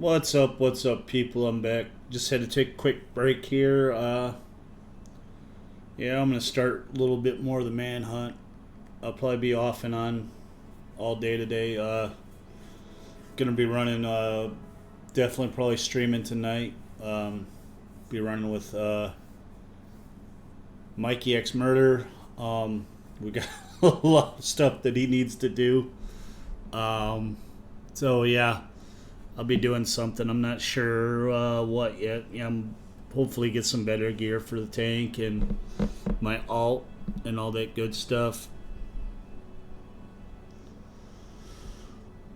What's up, people? I'm back. Just had to take a quick break here. Yeah, I'm gonna start a little bit more of the manhunt. I'll probably be off and on all day today. Gonna be running. Definitely probably streaming tonight. Be running with Mikey X Murder. We got a lot of stuff that he needs to do. So yeah. I'll be doing something. I'm not sure what yet. I'm hopefully get some better gear for the tank and my alt and all that good stuff.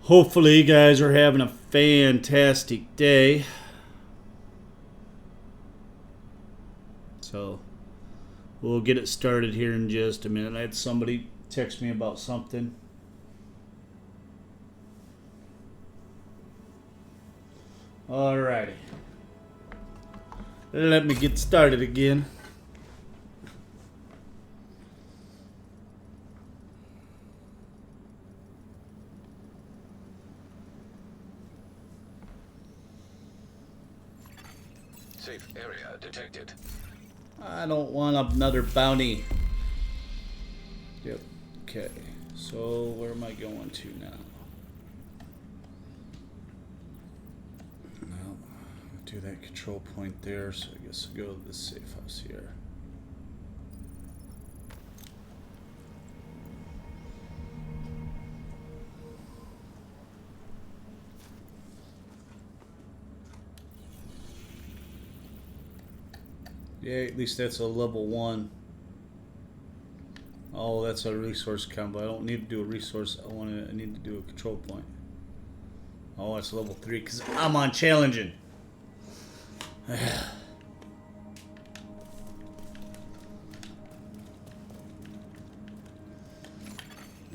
Hopefully you guys are having a fantastic day. So we'll get it started here in just a minute. I had somebody text me about something. Alrighty. Let me get started again. Safe area detected. I don't want another bounty. Yep. Okay. So where am I going to now? Do that control point there, so I guess I'll go to the safe house here. Yeah, at least that's a level 1. Oh, that's a resource combo. I don't need to do a resource. I need to do a control point. Oh, it's level 3 because I'm on challenging.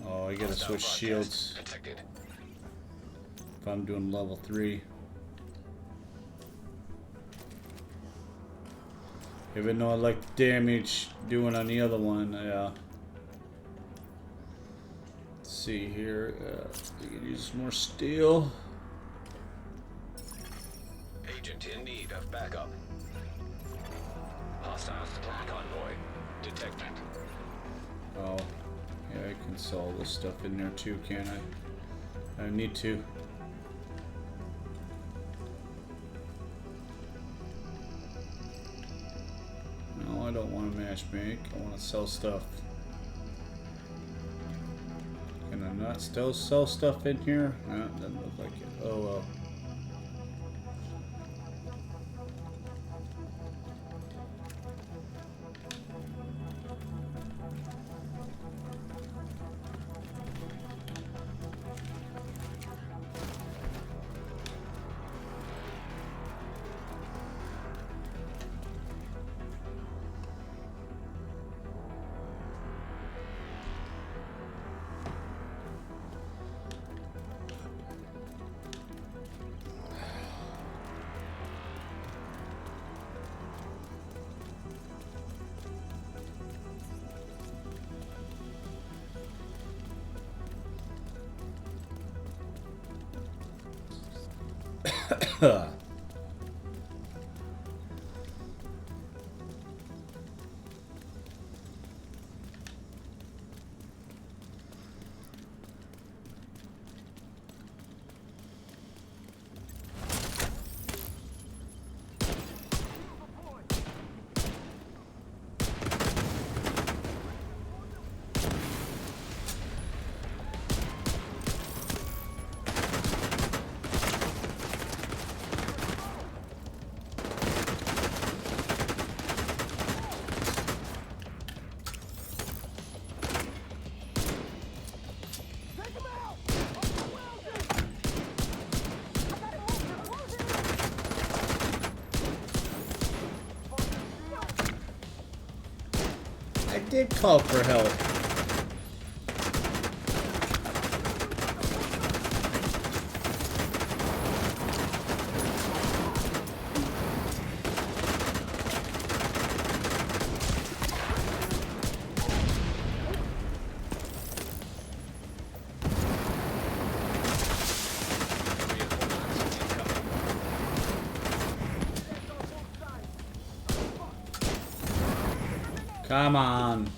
Oh, I gotta switch shields if I'm doing level 3. Even though I like the damage doing on the other one, yeah. Let's see here. We can use more steel. Agent in need of backup. Hostile supply convoy detected. Oh, yeah, I can sell all this stuff in there too, can't I? I need to. No, I don't want to match make. I want to sell stuff. Can I not still sell stuff in here? No, doesn't look like it. Oh well. I did call for help. Come on.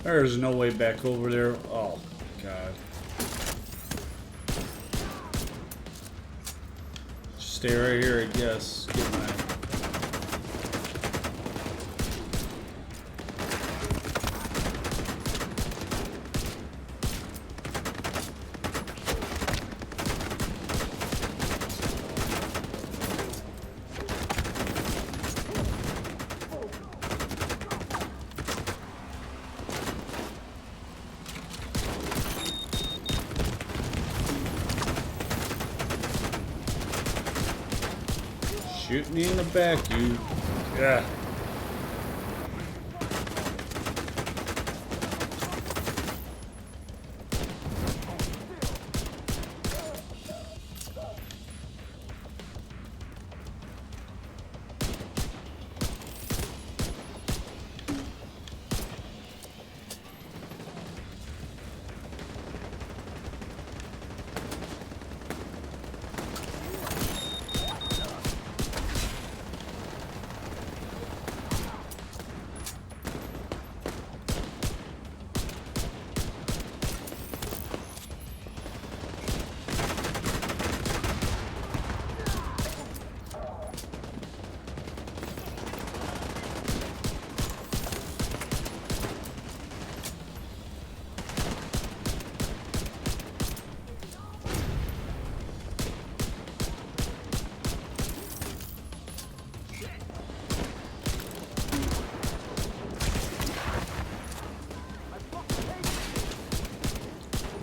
There's no way back over there. Oh, God. Stay right here, I guess. Get my... Shoot me in the back, you. Yeah.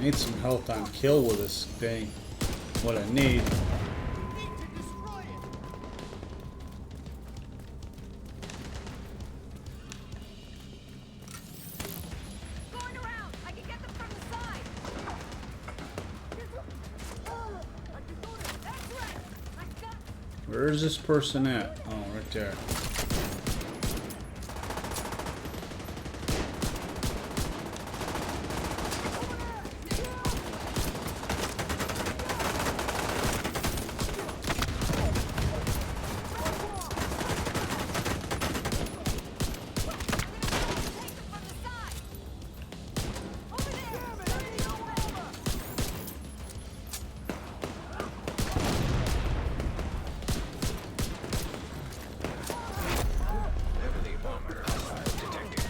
Need some health on kill with this thing. What I need. Going around. I can get them from the side. That's right. I got. Where is this person at? Oh, right there. Heavily armored hostile detected.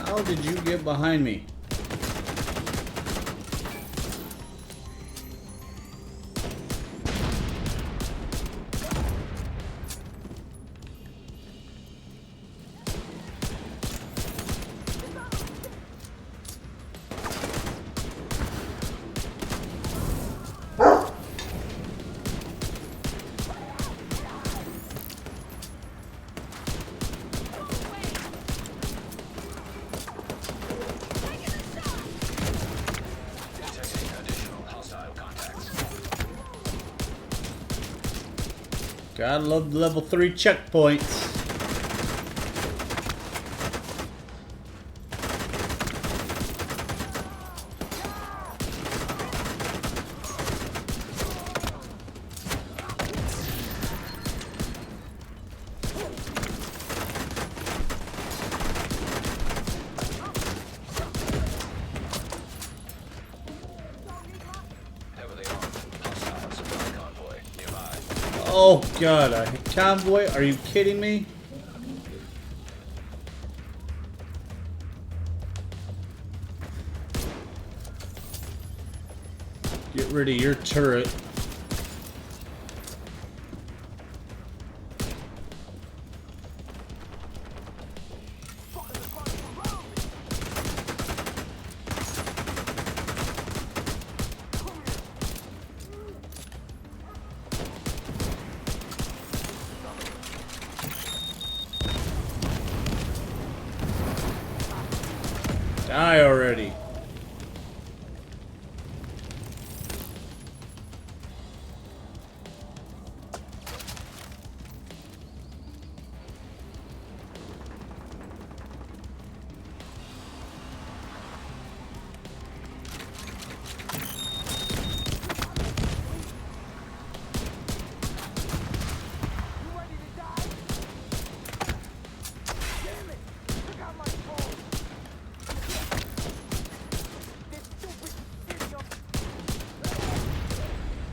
How did you get behind me? Detecting additional hostile contacts. Gotta love the level 3 checkpoints. Oh god, a convoy? Are you kidding me? Get rid of your turret. Die already.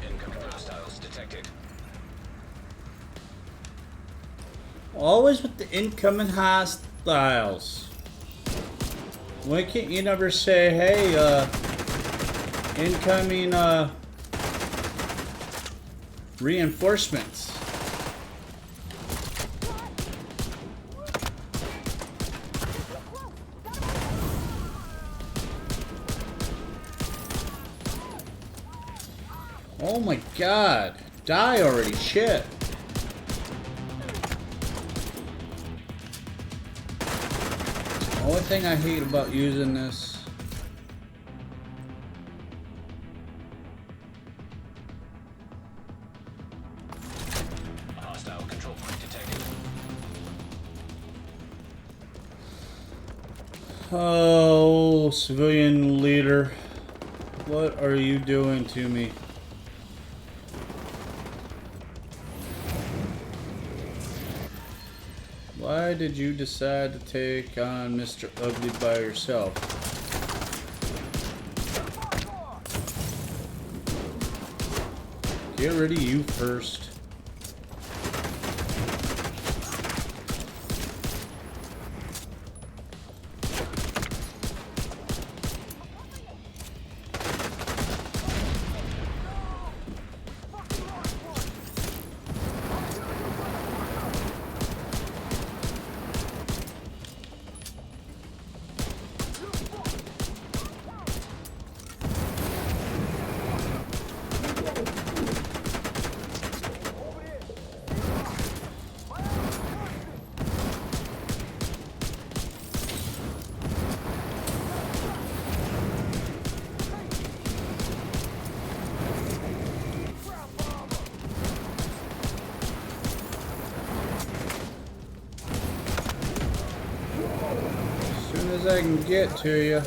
Incoming hostiles detected. Always with the incoming hostiles. Why can't you never say, hey, incoming, reinforcements? Oh my god. Die already, shit. Only thing I hate about using this. A hostile control point detected. Oh, civilian leader. What are you doing to me? Why did you decide to take on Mr. Ugly by yourself? Get rid of you first. As soon as I can get to you.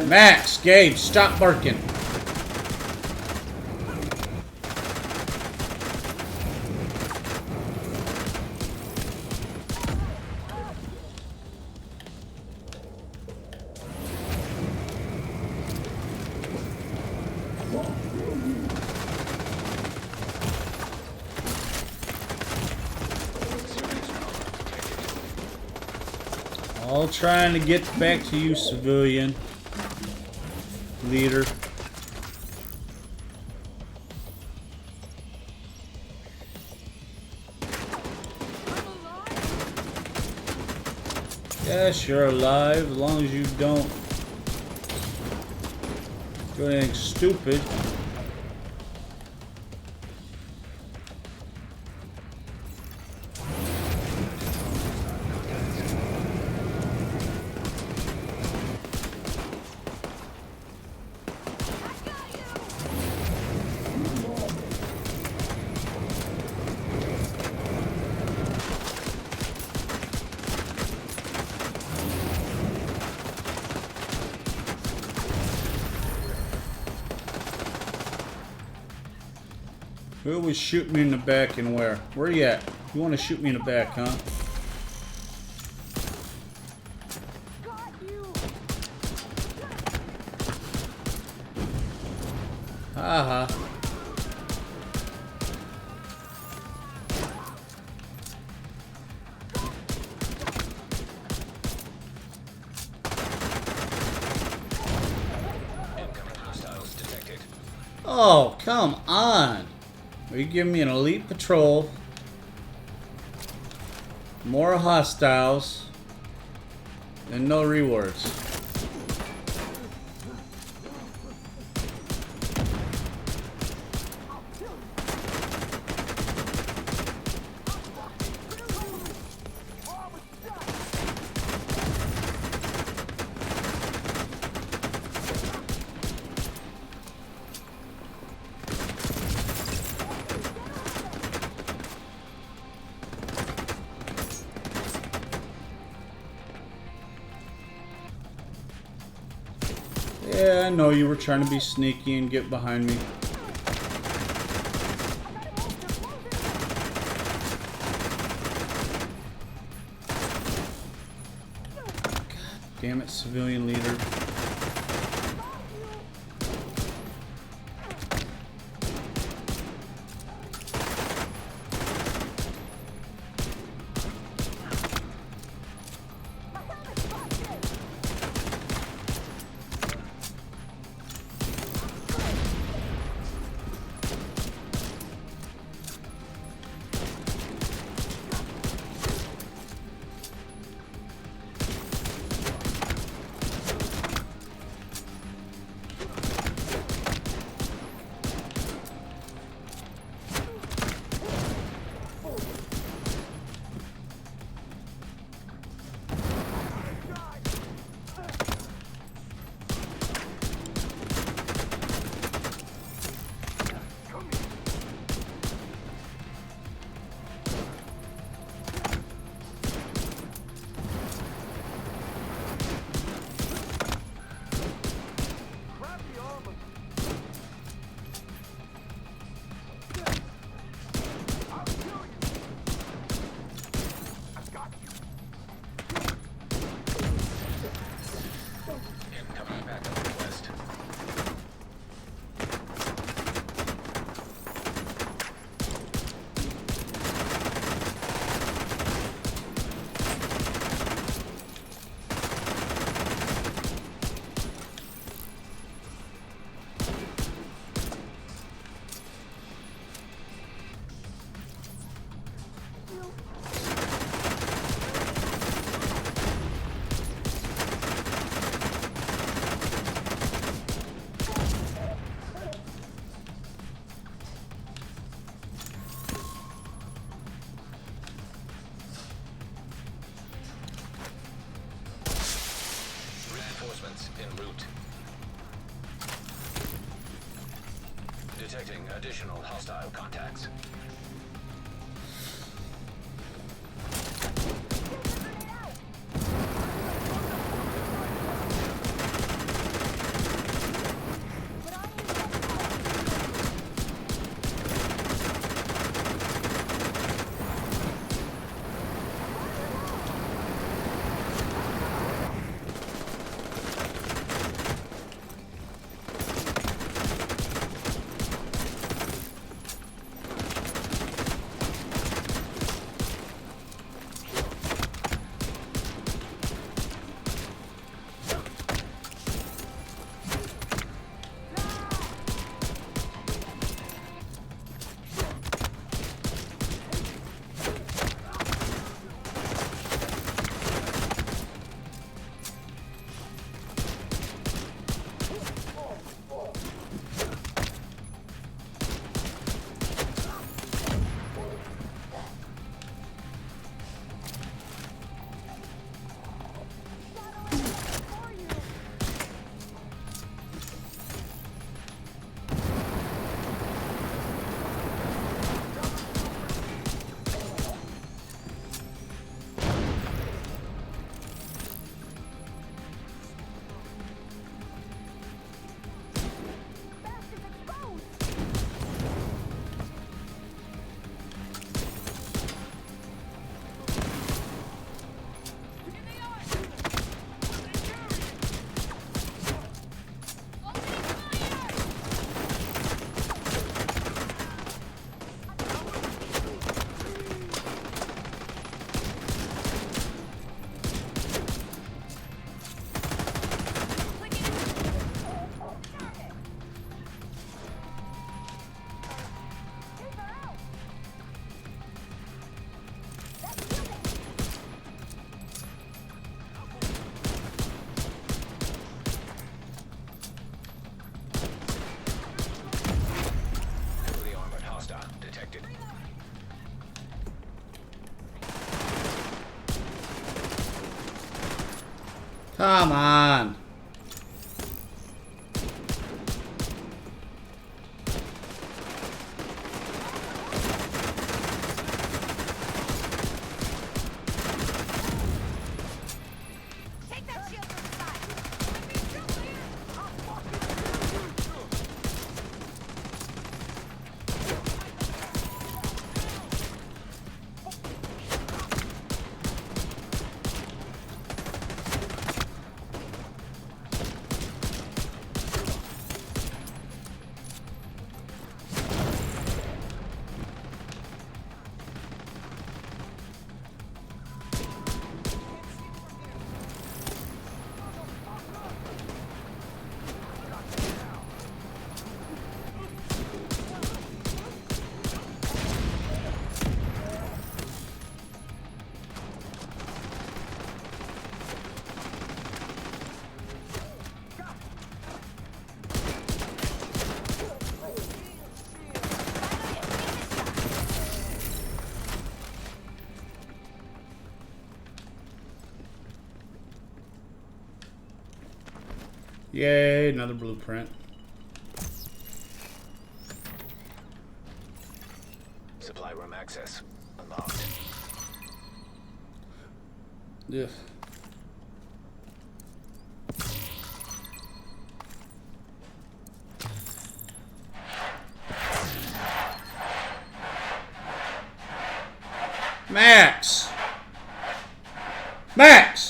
Max, Gabe, stop barking. All trying to get back to you, civilian leader. Yes, you're alive as long as you don't do anything stupid. You always shoot me in the back and where? Where you at? You want to shoot me in the back, huh? Got you. Haha. Incoming hostiles detected. Oh, come on. Are you giving me an elite patrol? More hostiles. And no rewards. Yeah, I know you were trying to be sneaky and get behind me. God damn it, civilian leader. Incoming backup request. Reinforcements en route. Detecting additional hostile contacts. Come on. Take that shield from the side. Let me shoot here. I'll fucking Yay, another blueprint. Supply room access unlocked. Yeah. Max! Max!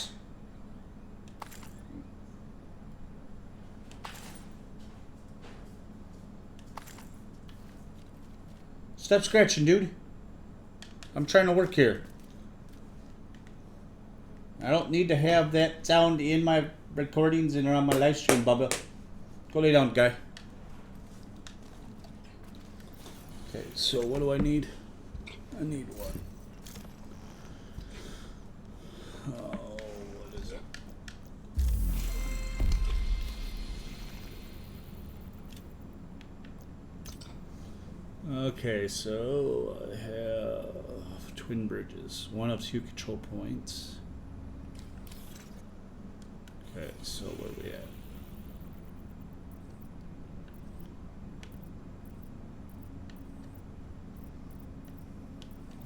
Stop scratching, dude. I'm trying to work here. I don't need to have that sound in my recordings and on my live stream, Bubba. Go lay down, guy. Okay, so what do I need? I need what? Oh, what is it? Okay, so I have twin bridges. One of 2 control points. Okay, so where are we at?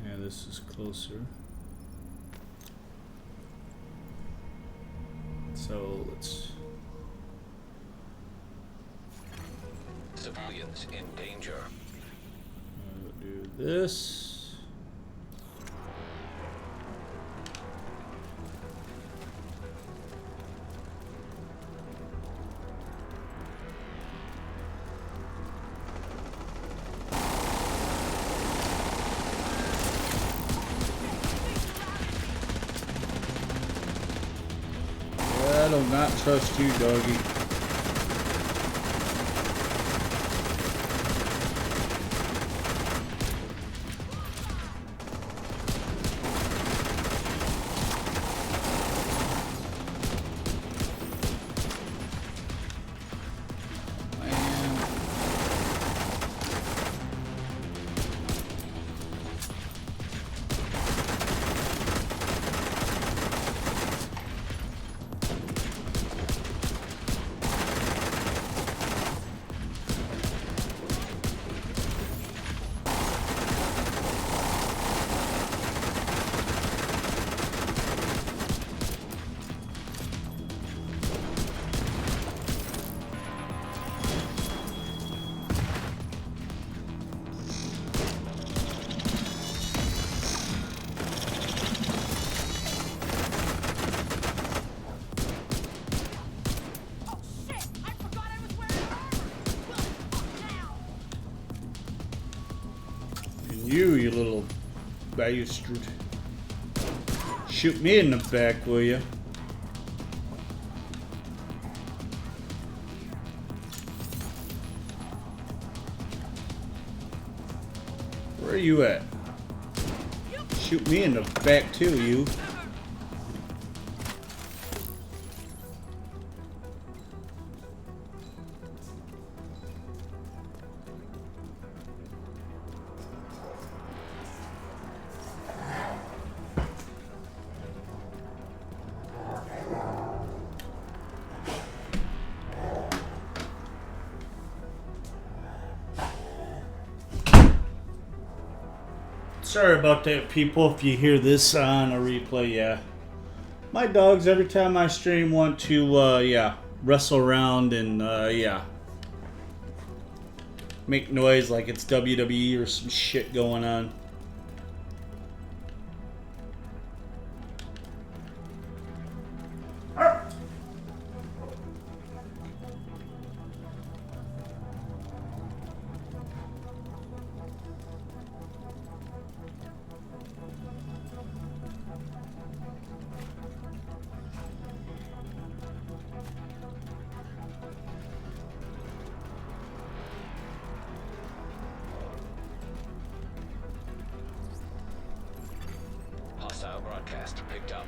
Yeah, this is closer. So let's... Civilians in danger. do this. I do not trust you, doggy. You little bastard. Shoot me in the back, will you? Where are you at? Shoot me in the back too, you. Sorry about that, people. If you hear this on a replay, yeah. My dogs, every time I stream, want to, yeah, wrestle around and, yeah. Make noise like it's WWE or some shit going on. Hostile broadcast picked up.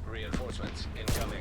Reinforcements incoming.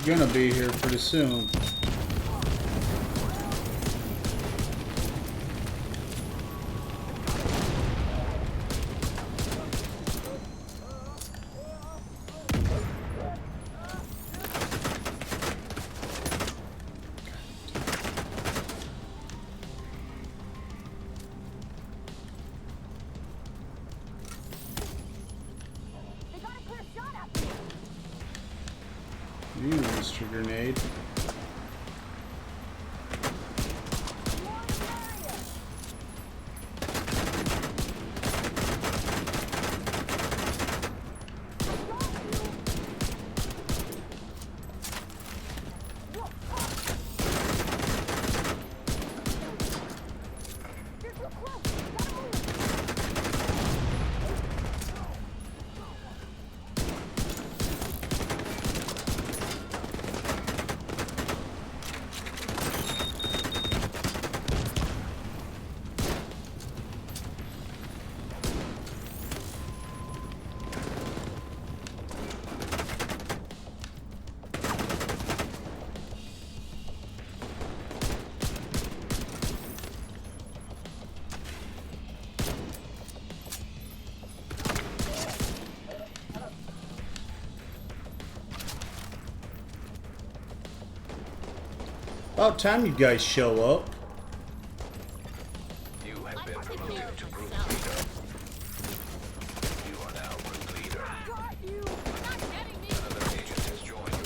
You're gonna be here pretty soon. They got a clear shot out there. You, Mr. Grenade. About time you guys show up. You have been promoted to group leader. You are now group leader. Got you. You're not getting me. Another agent has joined you.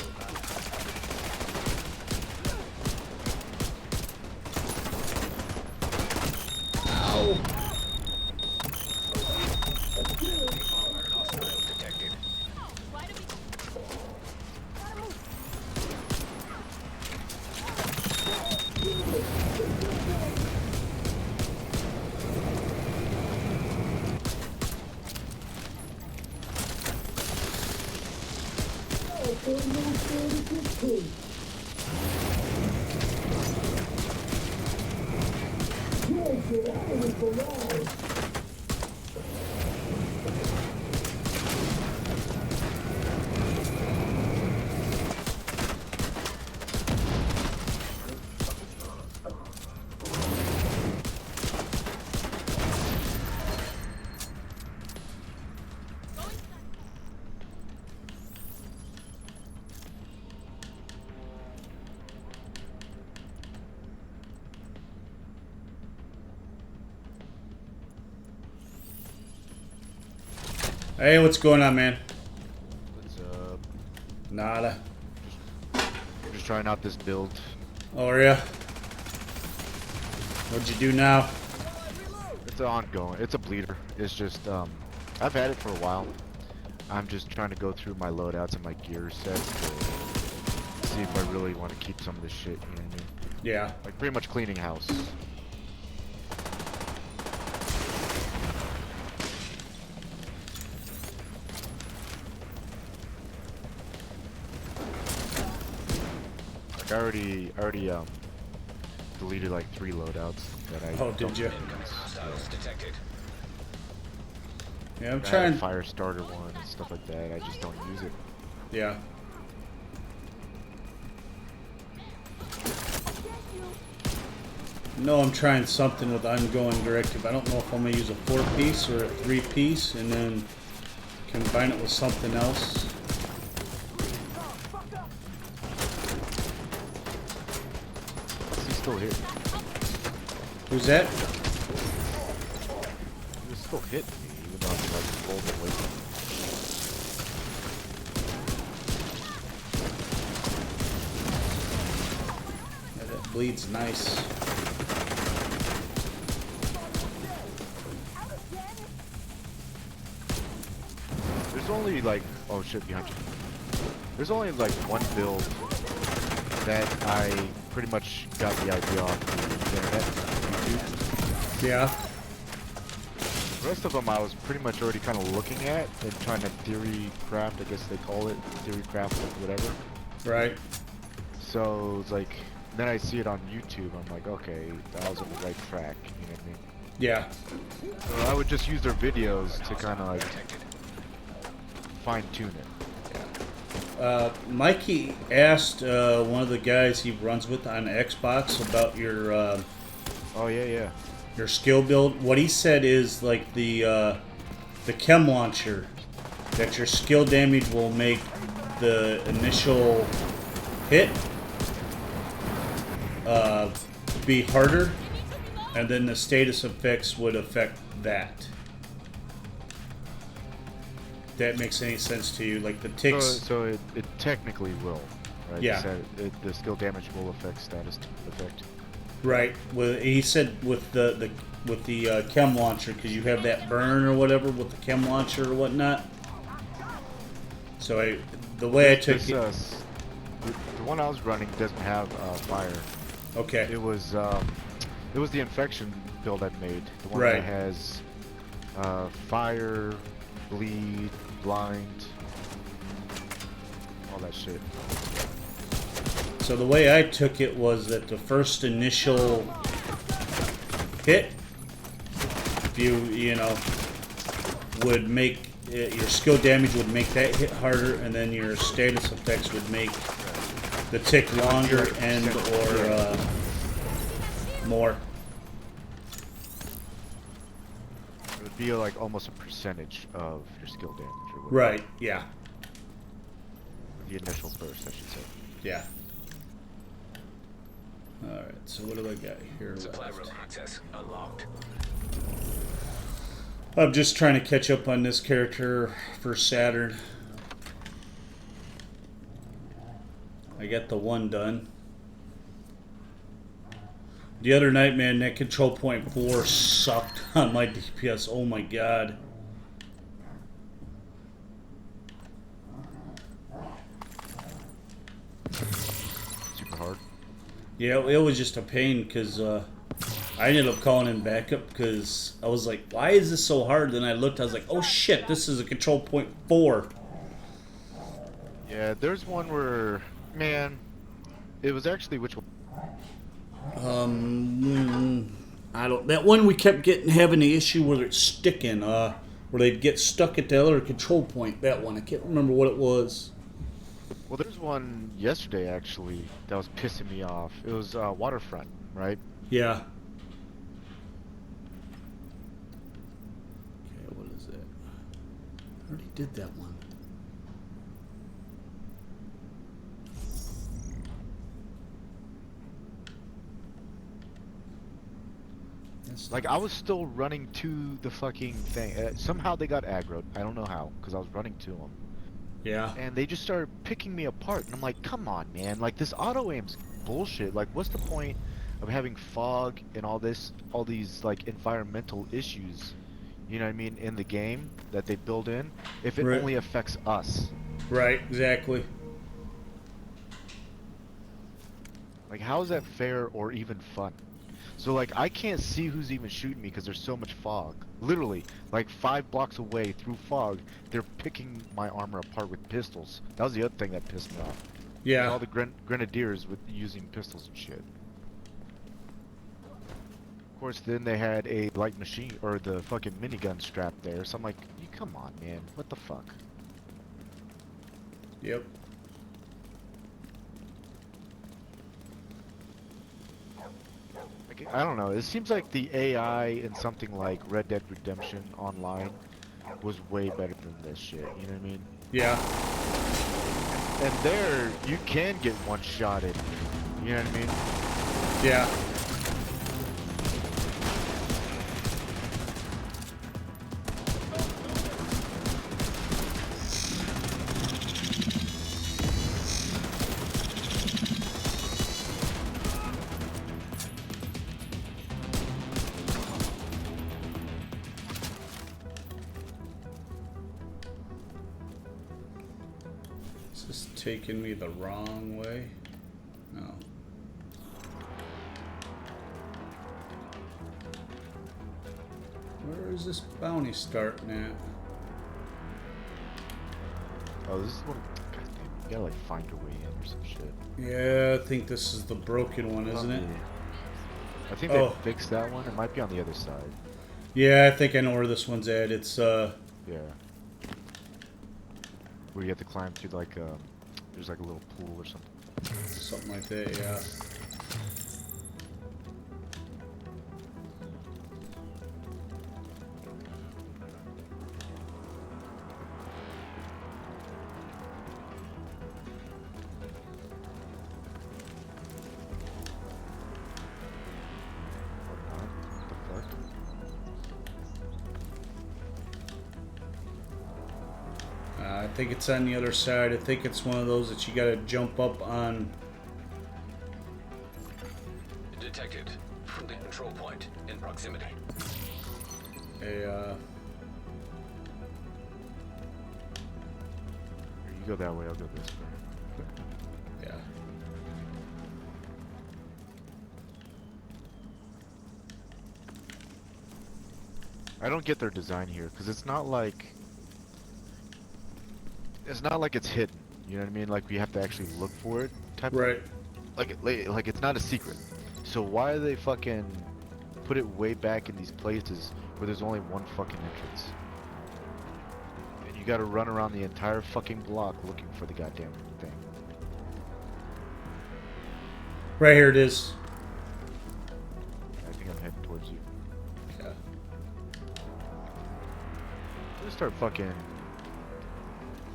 Ow. Armored hostile detected. Why do we... Gotta move. Hey, what's going on, man? What's up? Nada. I'm just trying out this build. Oh, are ya? What'd you do now? It's ongoing. It's a bleeder. It's just, I've had it for a while. I'm just trying to go through my loadouts and my gear sets to see if I really want to keep some of this shit, you know what I mean? Yeah. Like, pretty much cleaning house. Like, I already, deleted like 3 loadouts that I Oh, did you? Hostiles detected. Yeah, I'm I had trying. a fire starter one and stuff like that. I just don't use it. Yeah. No, I'm trying something with ongoing directive. I don't know if I'm gonna use a 4-piece or a 3-piece, and then combine it with something else. He's still hit. Who's that? He was still hitting me, even though I'm like rolled away from him. Yeah, that bleed's nice. There's only like, oh shit, behind you. There's only like one build that I pretty much got the idea off the internet, YouTube. Yeah. The rest of them I was pretty much already kind of looking at and trying to theory craft, I guess they call it, theory craft, whatever. Right. So it's like, then I see it on YouTube, I'm like, okay, I was on the right track, you know what I mean? Yeah. So I would just use their videos to kind of like fine tune it. Mikey asked one of the guys he runs with on Xbox about your Oh yeah. your skill build. What he said is like the chem launcher, that your skill damage will make the initial hit be harder, and then the status effects would affect that. That makes any sense to you? Like the ticks. So it technically will, right? Yeah. You said the skill damage will affect status effect. Right. Well, he said with the chem launcher, because you have that burn or whatever with the chem launcher or whatnot. So the way I took This, it. the one I was running doesn't have fire. Okay. It was the infection build I made. The one Right. that has fire, bleed, blind, all that shit. So the way I took it was that the first initial hit, if you know, would make your skill damage would make that hit harder, and then your status effects would make the tick longer and or more. It would be like almost a percentage of your skill damage or whatever. Right. Yeah. The initial burst, I should say. Yeah. All right. So what do I got here? Supply left? room access unlocked. I'm just trying to catch up on this character for Saturn. I got the one done. The other night, man, that control point 4 sucked on my DPS. Oh my god. Super hard. Yeah, it was just a pain because I ended up calling in backup because I was like, why is this so hard? Then I looked, I was like, oh shit, this is a control point 4. Yeah, there's one where, man, it was actually which one? I don't. That one we kept having the issue where it's sticking, where they'd get stuck at the other control point. That one, I can't remember what it was. Well, there's one yesterday actually that was pissing me off. It was Waterfront, right? Yeah. Okay, what is that? I already did that one. Like, I was still running to the fucking thing. Somehow they got aggroed. I don't know how, because I was running to them. Yeah. And they just started picking me apart. And I'm like, come on, man. Like, this auto-aim's bullshit. Like, what's the point of having fog and all these, like, environmental issues, you know what I mean, in the game that they build in, if it Right. only affects us? Right, exactly. Like, how is that fair or even fun? So, like, I can't see who's even shooting me because there's so much fog. Literally, like 5 blocks away through fog, they're picking my armor apart with pistols. That was the other thing that pissed me off. Yeah. All the grenadiers with using pistols and shit. Of course, then they had a light machine or the fucking minigun strapped there. So I'm like, you come on, man, what the fuck? Yep. Like, I don't know. It seems like the AI in something like Red Dead Redemption Online was way better than this shit. You know what I mean? Yeah. And there, you can get one-shotted. You know what I mean? Yeah. Is this taking me the wrong way? No. Where is this bounty starting at? Oh, this is one. God damn, you gotta like find your way in or some shit. Yeah, I think this is the broken one, isn't it? I think Oh. they fixed that one. It might be on the other side. Yeah, I think I know where this one's at. It's Yeah. Where you have to climb through like there's like a little pool or something. something like that, yeah. What the fuck? I think it's on the other side. I think it's one of those that you gotta jump up on. Detected. Friendly control point in proximity. A, You go that way, I'll go this way. yeah. I don't get their design here because it's not like it's hidden. You know what I mean? Like we have to actually look for it. Type Right. Of, like it's not a secret. So why do they fucking put it way back in these places where there's only one fucking entrance? And you gotta run around the entire fucking block looking for the goddamn thing. Right here it is. I think I'm heading towards you. Yeah. I'm gonna start fucking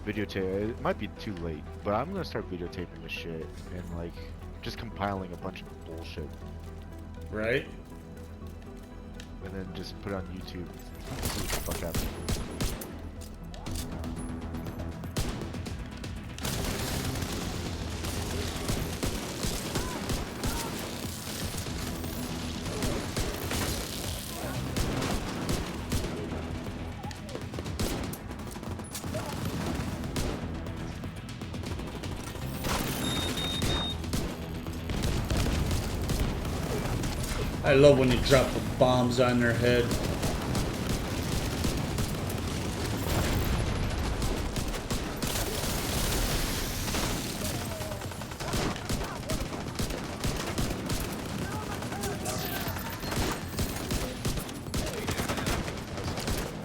videotape. It might be too late, but I'm gonna start videotaping this shit and like just compiling a bunch of bullshit Right? and then just put it on YouTube. See what the fuck happens. I love when you drop the bombs on their head.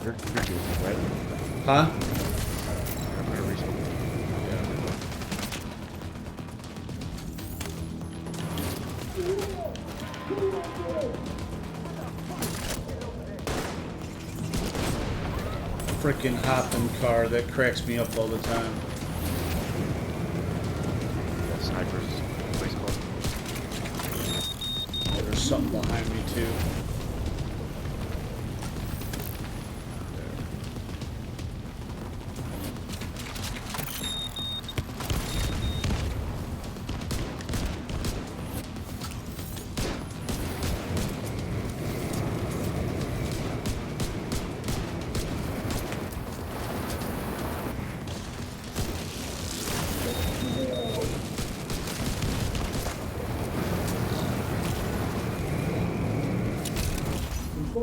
You're good, right? Huh? I'm gonna respawn. Freaking hopping car, that cracks me up all the time. That sniper's place called. There's something behind me too.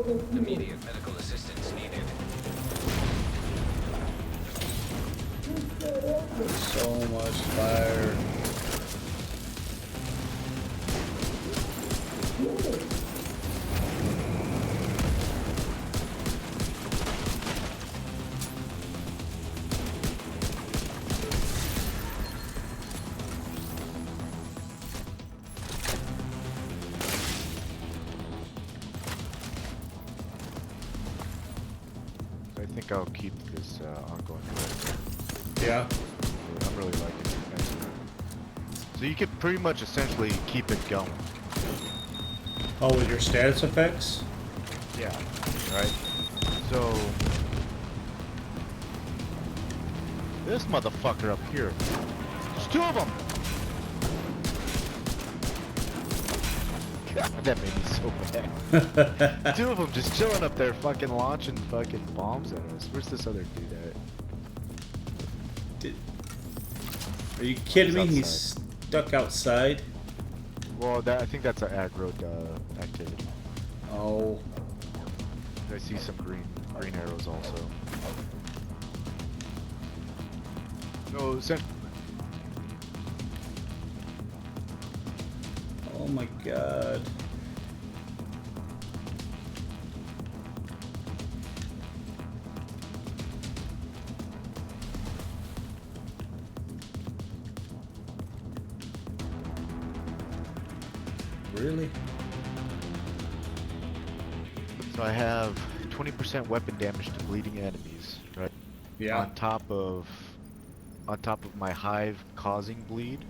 Immediate medical assistance needed. So much fire. I think I'll keep this ongoing. Yeah. I'm really liking it. So you could pretty much essentially keep it going. Oh, with your status effects? Yeah. Right. So this motherfucker up here. There's two of them. God, that made me so mad. Two of them just chilling up there, fucking launching fucking bombs at us. Where's this other dude at? Are you kidding me? He's He's stuck outside. Well, I think that's an aggro activity. Oh. I see some green arrows also. No, Oh my god. Really? so I have 20% weapon damage to bleeding enemies, right? Yeah. On top of my hive causing bleed.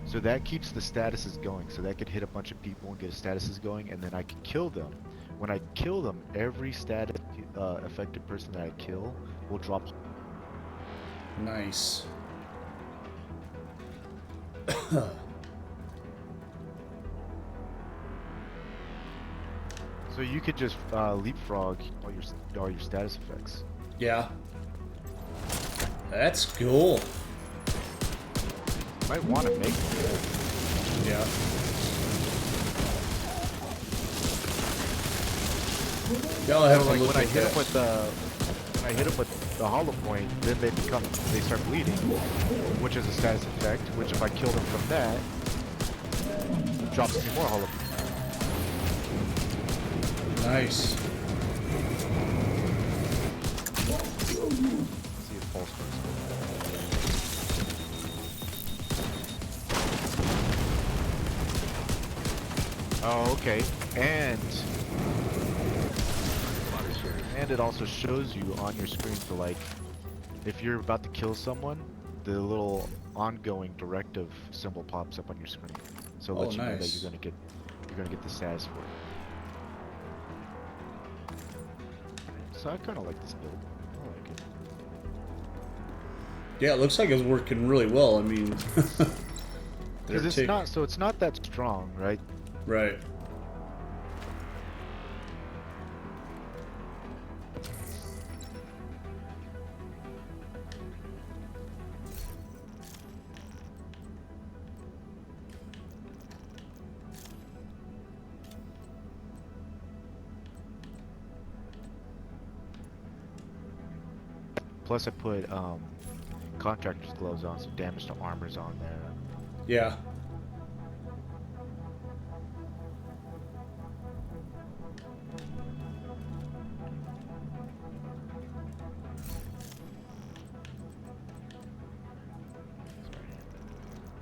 So that keeps the statuses going. So that could hit a bunch of people and get statuses going, and then I can kill them. When I kill them, every status affected person that I kill will drop. Nice. So you could just leapfrog all your status effects. Yeah. That's cool. Might want to make it. Yeah. Y'all have to Like look when I at hit that. them with the hollow point, then they start bleeding, which is a status effect. Which if I kill them from that, drops me more hollow. Nice. See if pulse starts. Oh, okay. And it also shows you on your screen for like, if you're about to kill someone, the little ongoing directive symbol pops up on your screen, so it lets you know that nice. you're gonna get the status for it. So I kind of like this build. I like it. Yeah, it looks like it's working really well. I mean, Because it's not that strong, right? Right. Plus I put contractor's gloves on, so damage to armor's on there. Yeah.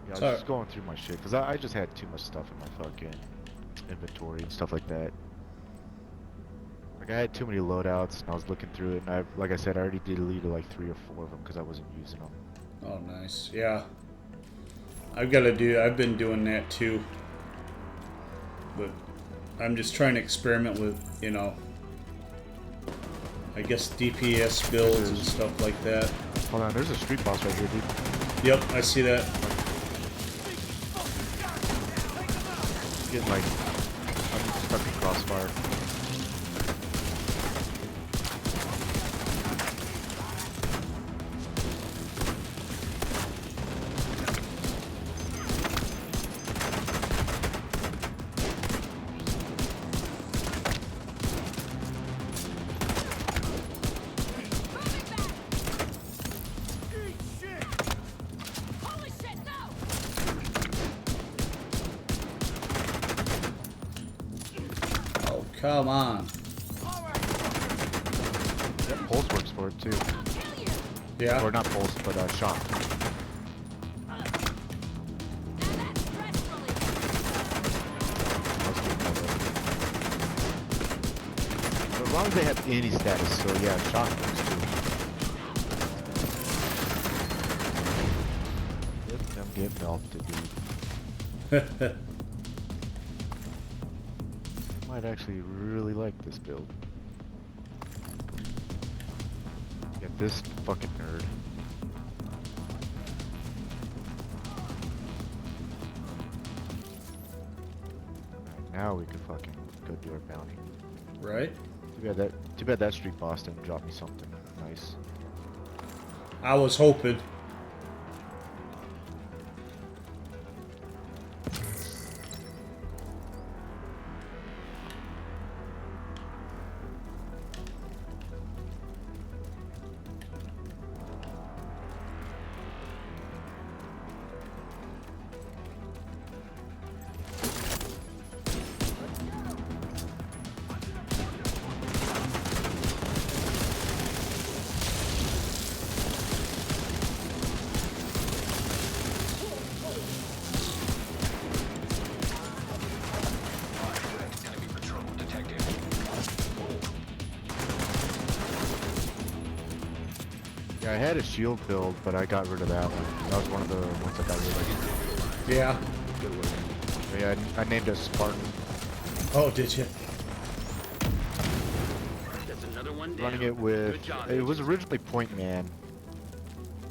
Yeah, I was Sorry. just going through my shit, because I just had too much stuff in my fucking inventory and stuff like that. Like, I had too many loadouts, and I was looking through it, and like I said, I already deleted like 3 or 4 of them, because I wasn't using them. Oh, nice. Yeah. I've been doing that too. But I'm just trying to experiment with, you know, I guess DPS builds and stuff like that. Hold on, there's a street boss right here, dude. Yep, I see that. Getting like, I'm stuck in crossfire. Come on. Yeah, pulse works for it too. Yeah. Or not pulse, but shock. So as long as they have any status, so yeah, shock works too. Let them get melted, dude. Might actually really like this build. Get this fucking nerd. Alright, now we can fucking go do our bounty. Right? Too bad that street boss didn't drop me something nice. I was hoping. Enemy patrol detected. Yeah, I had a shield build, but I got rid of that one. That was one of the ones I got rid of. Yeah. Yeah, I named it Spartan. Oh, did you? That's another one down. Running it with, Good job, it was agents. originally Point Man,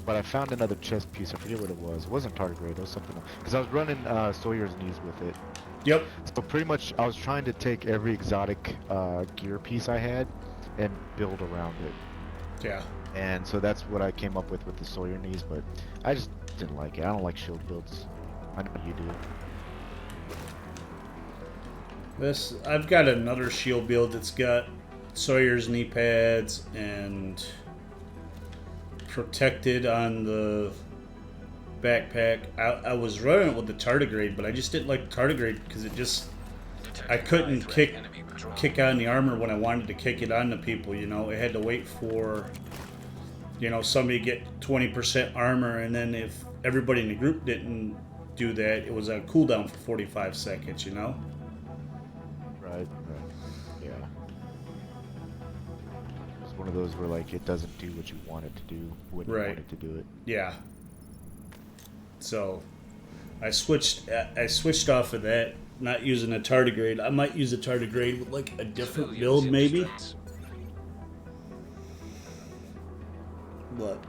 but I found another chest piece. I forget what it was. It wasn't tardigrade. It was something else. Because I was running Sawyer's knees with it. Yep. So pretty much, I was trying to take every exotic gear piece I had and build around it. Yeah. And so that's what I came up with the Sawyer knees. But I just didn't like it. I don't like shield builds. I know you do. This I've got another shield build that's got Sawyer's knee pads and protected on the backpack. I was running it with the tardigrade, but I just didn't like the tardigrade because it just I couldn't kick on the armor when I wanted to kick it on the people. You know, it had to wait for somebody to get 20% armor, and then if everybody in the group didn't do that, it was a cooldown for 45 seconds. You know. Right. Yeah. It's one of those where like it doesn't do what you want it to do when you Right. want it to do it. Yeah. So, I switched off of that, not using a tardigrade. I might use a tardigrade with like a different build, maybe. But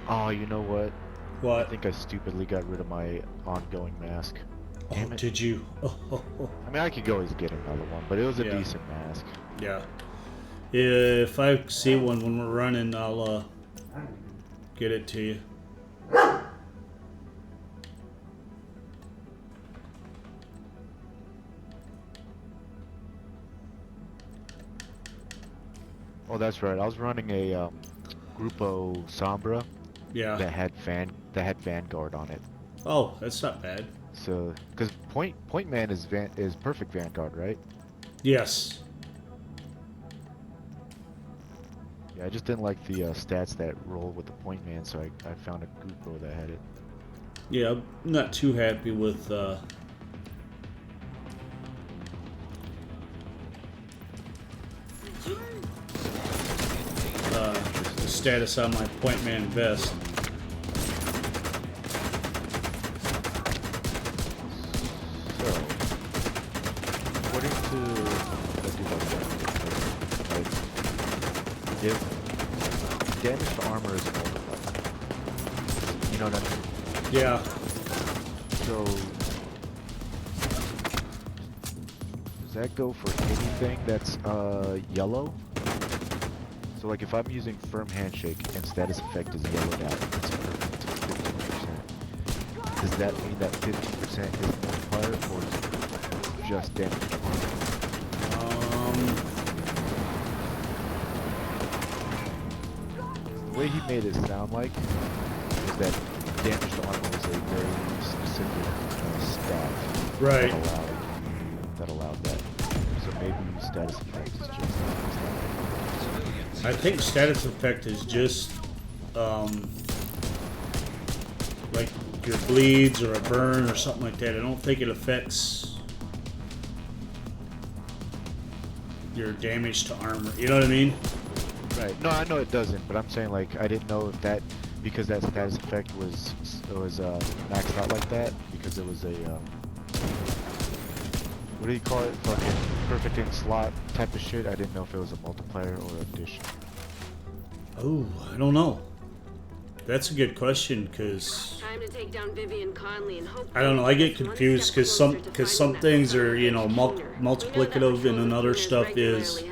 Oh, you know what? I what? think I stupidly got rid of my ongoing mask. Oh, Damn it. did you? I mean, I could always get another one, but it was a Yeah. decent mask. Yeah. If I see one when we're running, I'll get it to you. Oh, that's right. I was running a Grupo Sombra Yeah. that had Vanguard on it. Oh, that's not bad. So, because Point Man is perfect Vanguard, right? Yes. Yeah, I just didn't like the stats that roll with the Point Man, so I found a Grupo that had it. Yeah, I'm not too happy with the status on my Point Man vest. So, according to let's do that, right? If damage to armor is multiplied, you know what I mean? Yeah. So, does that go for anything that's yellow? So, like if I'm using firm handshake and status effect is yellowed out, it's 15%. Does that mean that 15% is multiplier, or is it just damage to armor? The way he made it sound like is that damaged armor was a very specific stat Right. that allowed that. So maybe status effect is just I think status effect is just like your bleeds or a burn or something like that. I don't think it affects your damage to armor. You know what I mean? right. No, I know it doesn't, but I'm saying like I didn't know if that because that status effect was maxed out like that because it was a what do you call it? Fucking perfect in slot type of shit. I didn't know if it was a multiplier or addition. Oh, I don't know. That's a good question because Time to take down Vivian Conley and hope I don't know. I get confused because some things are multiplicative and then other stuff is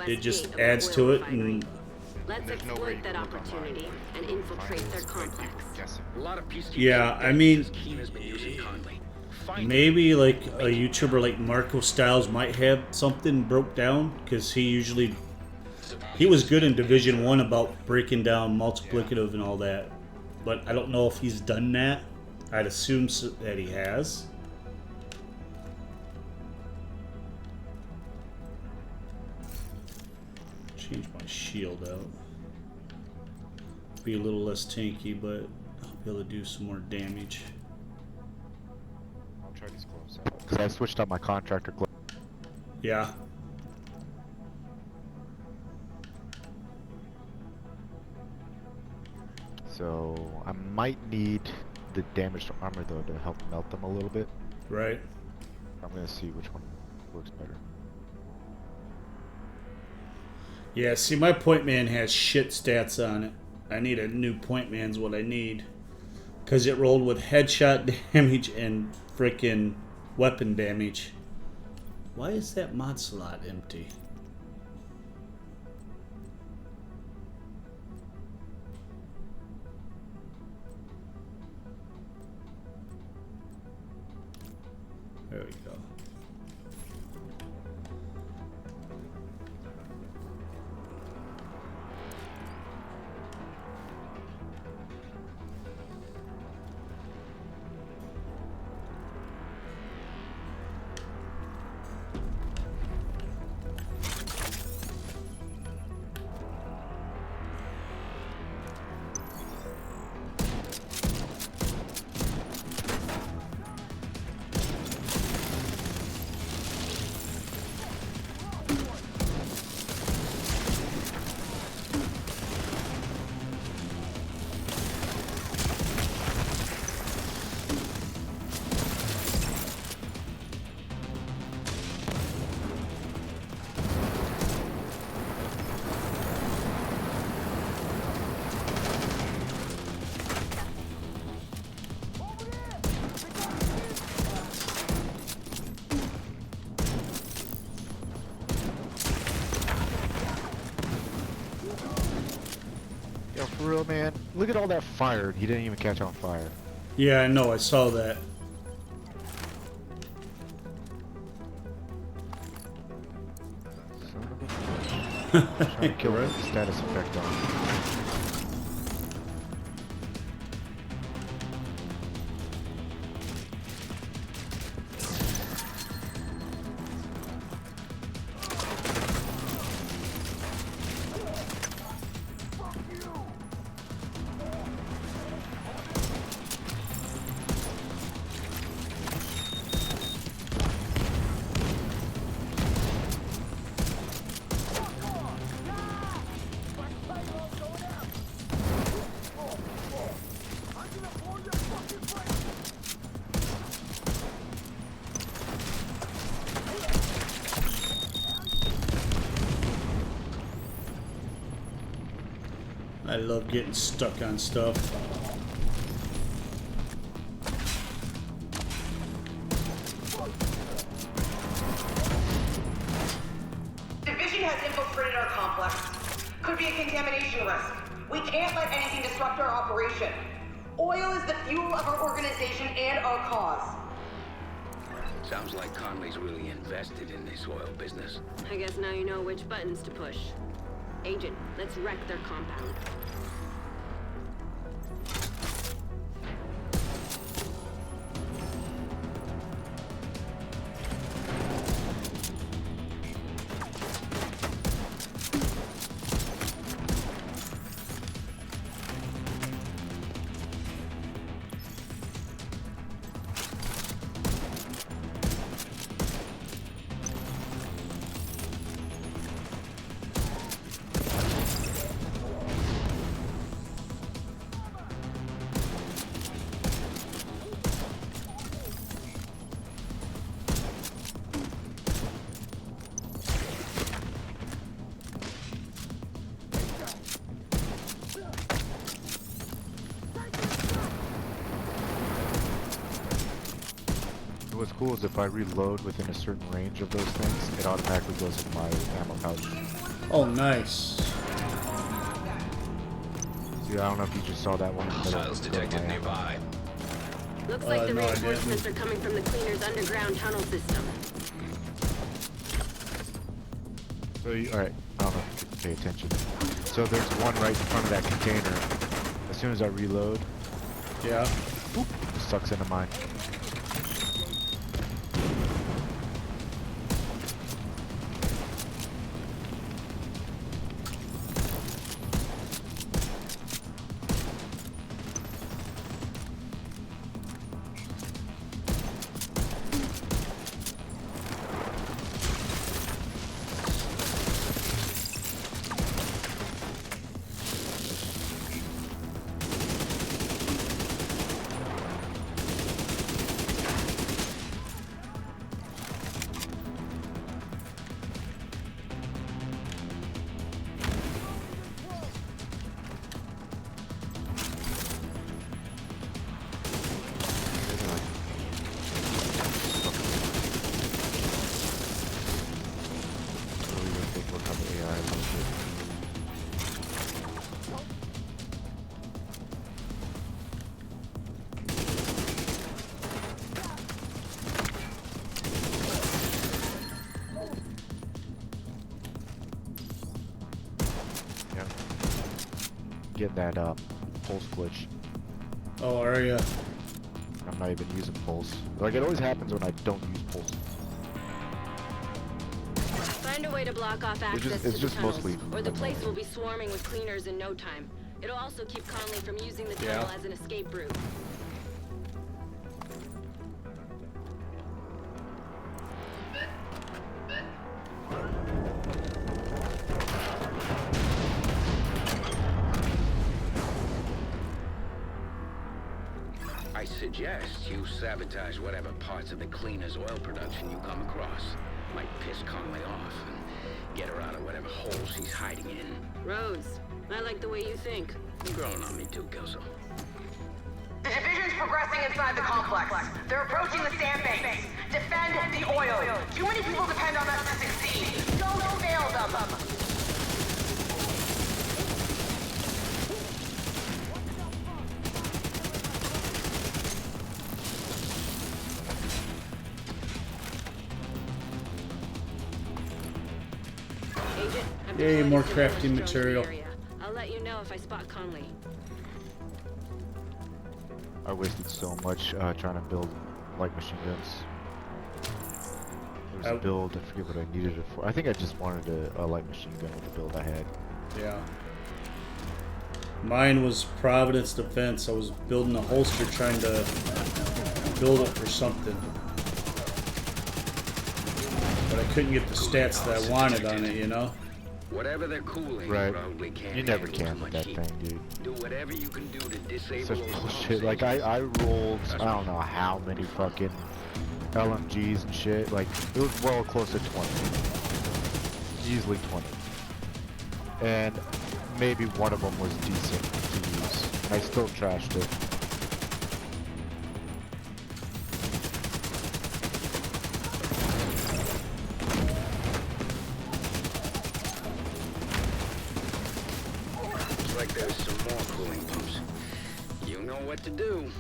it just adds to it and let's exploit that opportunity and infiltrate their complex. A lot of peacekeepers. yeah. I mean, Keen has been using Conley. Find maybe like a YouTuber like Marco Styles might have something broke down because he was good in Division 1 about breaking down multiplicative and all that, but I don't know if he's done that. I'd assume that he has. Change my shield out. Be a little less tanky, but I'll be able to do some more damage. I'll try these gloves out because I switched out my contractor gloves. Yeah. So I might need the damaged armor though to help melt them a little bit. Right. I'm gonna see which one works better. Yeah, see, my point man has shit stats on it. I need a new point man's what I need. Because it rolled with headshot damage and frickin' weapon damage. Why is that mod slot empty? There we go. Yo, for real, man. Look at all that fire. He didn't even catch on fire. Yeah, I know, I saw that. Son of a bitch. Trying to kill him with the status effect on. I love getting stuck on stuff. Division has infiltrated our complex. Could be a contamination risk. We can't let anything disrupt our operation. Oil is the fuel of our organization and our cause. Sounds like Conley's really invested in this oil business. I guess now you know which buttons to push. Agent, let's wreck their compound. cool is if I reload within a certain range of those things, it automatically goes in my ammo pouch. Oh, nice. See, I don't know if you just saw that one. Hostiles detected nearby. Looks like the no, I reinforcements didn't. are coming from the cleaner's underground tunnel system. So alright, I don't know if you can pay attention. So there's one right in front of that container. As soon as I reload, Yeah. it sucks into mine. Get that pulse glitch. Oh, are ya? I'm not even using pulse. Like it always happens when I don't use pulse. Find a way to block off access it's to just the tunnels, mostly or the place will be swarming with cleaners in no time. It'll also keep Conley from using the tunnel as an escape route. I suggest you sabotage whatever parts of the cleaner's oil production you come across. Might piss Conley off and get her out of whatever hole she's hiding in. Rose, I like the way you think. You're growing on me too, Kelso. The Division's progressing inside the complex. They're approaching the sand banks. Defend the oil. Too many people depend on us to succeed. Don't fail them. Agent, I'm Yay, deploying more a surveillance crafting drone to the material. area. I'll let you know if I spot Conley. I wasted so much trying to build light machine guns. There was a build, I forget what I needed it for. I think I just wanted a light machine gun with the build I had. Yeah. Mine was Providence Defense. I was building a holster trying to build it for something. But I couldn't get the stats that I wanted on it, you know? Whatever they're cooling, Right. probably can't You never handle can too with much that heat. thing, dude. Do whatever you can do to disable Such those bullshit. pumps. Like I rolled, I don't know how many fucking LMGs and shit. Like it was well close to 20, easily 20, and maybe one of them was decent to use. And I still trashed it. Looks like there's some more cooling pumps. You know what to do.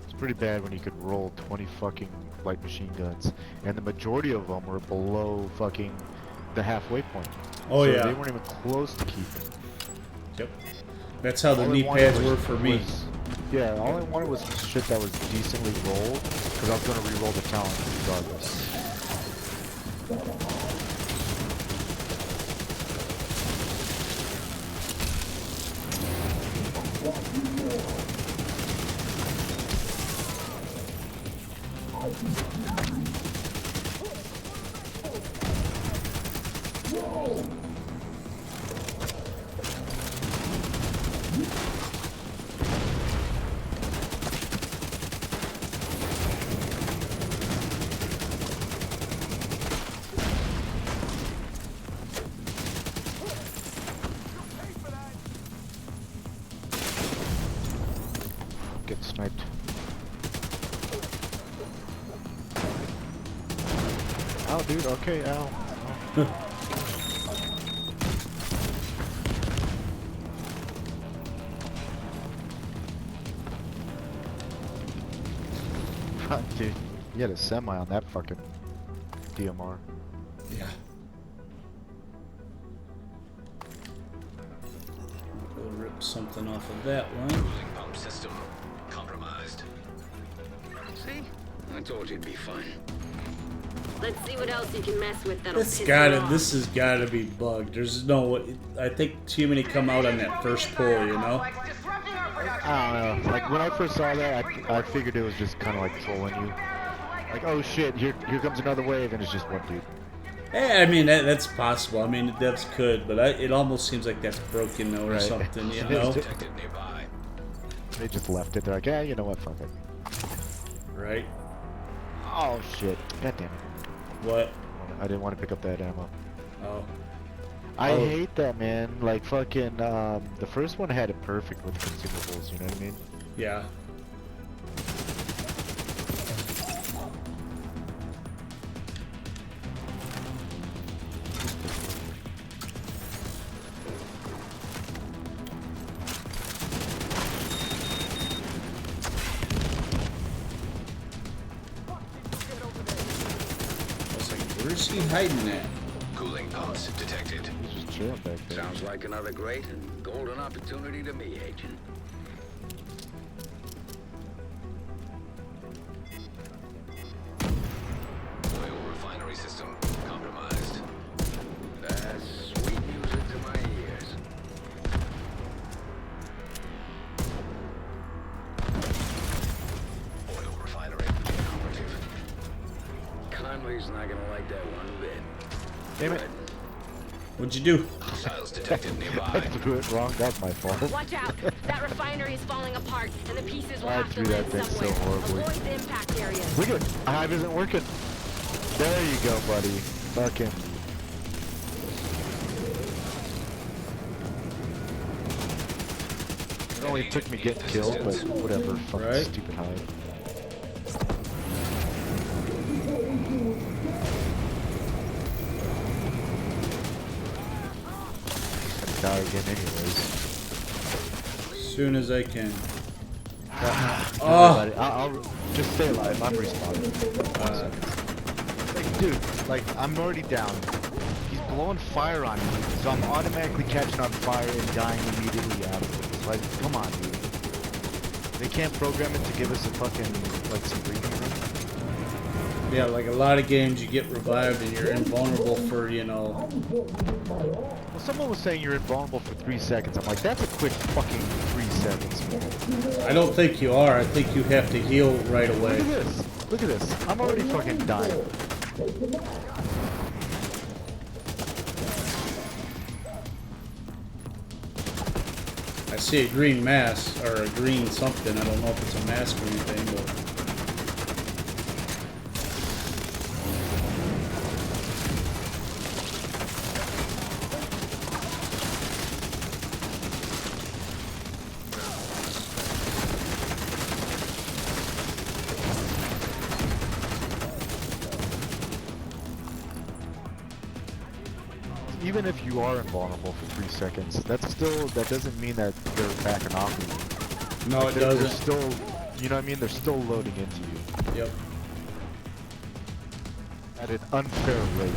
It's pretty bad when you could roll 20 fucking light machine guns, and the majority of them were below fucking the halfway point. Oh, So yeah. they weren't even close to keeping. Yep. That's how the All I knee wanted pads was- were for me. Yeah, all I wanted was shit that was decently rolled, because I was gonna re-roll the talent regardless. Get sniped. Ow, dude. Okay, ow. Dude, you had a semi on that fucking DMR. Yeah. We'll rip something off of that one. Cooling pump system compromised. See? I told you it'd be fun. Let's see what else you can mess with that'll This piss you off. this has gotta be bugged. There's no. I think too many come out on that first pull, you know. Disrupting our production. I don't know. Like when I first saw that, I figured it was just kind of like trolling you. Like, oh shit, here comes another wave, and it's just one dude. Hey, I mean that's possible. I mean the devs could, but it almost seems like that's broken though or Right. something, you know? Detected nearby. They just left it. They're like, yeah, you know what, fuck it. Right? Oh shit. God damn it. What? I didn't want to pick up that ammo. Oh. I Oh. hate that, man. Like fucking the first one had it perfect with consumables, you know what I mean? Yeah. I was like, where's he hiding at? Cooling pumps detected. He's just chilling back there. Sounds like another great and golden opportunity to me, Agent. Oil refinery system compromised. That's sweet music to my ears. Oil refinery inoperative. Conley's not gonna like that one bit. Damn it. What'd you do? Missiles detected I nearby. threw it wrong. That's my fault. Watch out! That refinery is falling apart, and the pieces will I have to threw that land thing so somewhere. horribly. Avoid the impact areas. Look at it. Hive isn't working. There you go, buddy. Fucking. It only took me getting killed, but whatever. Fucking Right. stupid hive. I'd die again anyways. As soon as I can. Oh. Oh! I'll just stay alive. I'm respawning. Like, dude, like, I'm already down. He's blowing fire on me, so I'm automatically catching on fire and dying immediately afterwards. Like, come on, dude. They can't program it to give us a fucking, like, some breathing room? Yeah, like a lot of games you get revived and you're invulnerable for, you know. Well, someone was saying you're invulnerable for 3 seconds. I'm like, that's a quick fucking 3 seconds, man. I don't think you are. I think you have to heal right Look away. at this. Look at this. I'm already fucking dying. I see a green mask, or a green something. I don't know if it's a mask or anything, but. Even if you are invulnerable for 3 seconds, that doesn't mean that they're backing off of you. No, it They're doesn't. still, you know what I mean? They're still loading into you Yep. at an unfair rate.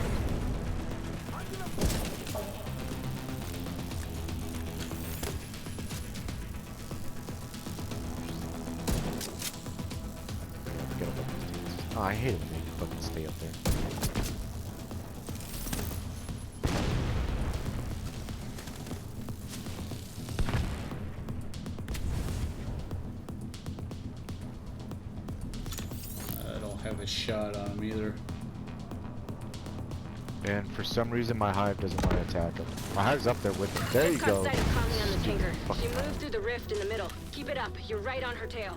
Forget about these dudes. Oh, I hate it when they fucking stay up there. I don't have a shot on him either. And for some reason, my hive doesn't want to attack him. My hive's up there with him. There you Just go. caught sight of Conley on the Stupid tanker. fucking She moved hive. through the rift in the middle. Keep it up. You're right on her tail.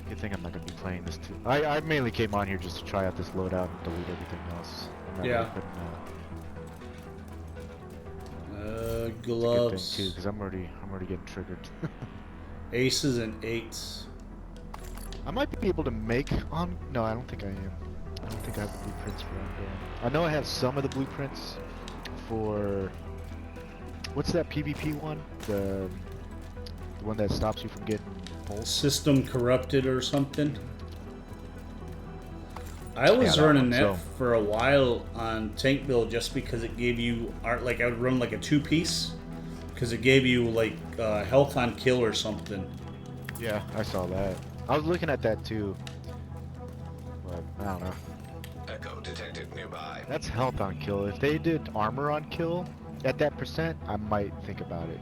Good thing I'm not gonna be playing this too. I mainly came on here just to try out this loadout and delete everything else. I'm not Yeah. really putting, it's a good Gloves. thing too, because I'm already getting triggered. Aces and eights. I might be able to make on. No, I don't think I am. I don't think I have the blueprints for ongoing. I know I have some of the blueprints for. What's that PvP one? The one that stops you from getting pulse. System corrupted or something. I was Yeah, that running one, that so- for a while on tank build just because it gave you art. Like I would run like a 2-piece because it gave you like health on kill or something. Yeah, I saw that. I was looking at that too, but I don't know. Echo detected nearby. That's health on kill. If they did armor on kill at that percent, I might think about it.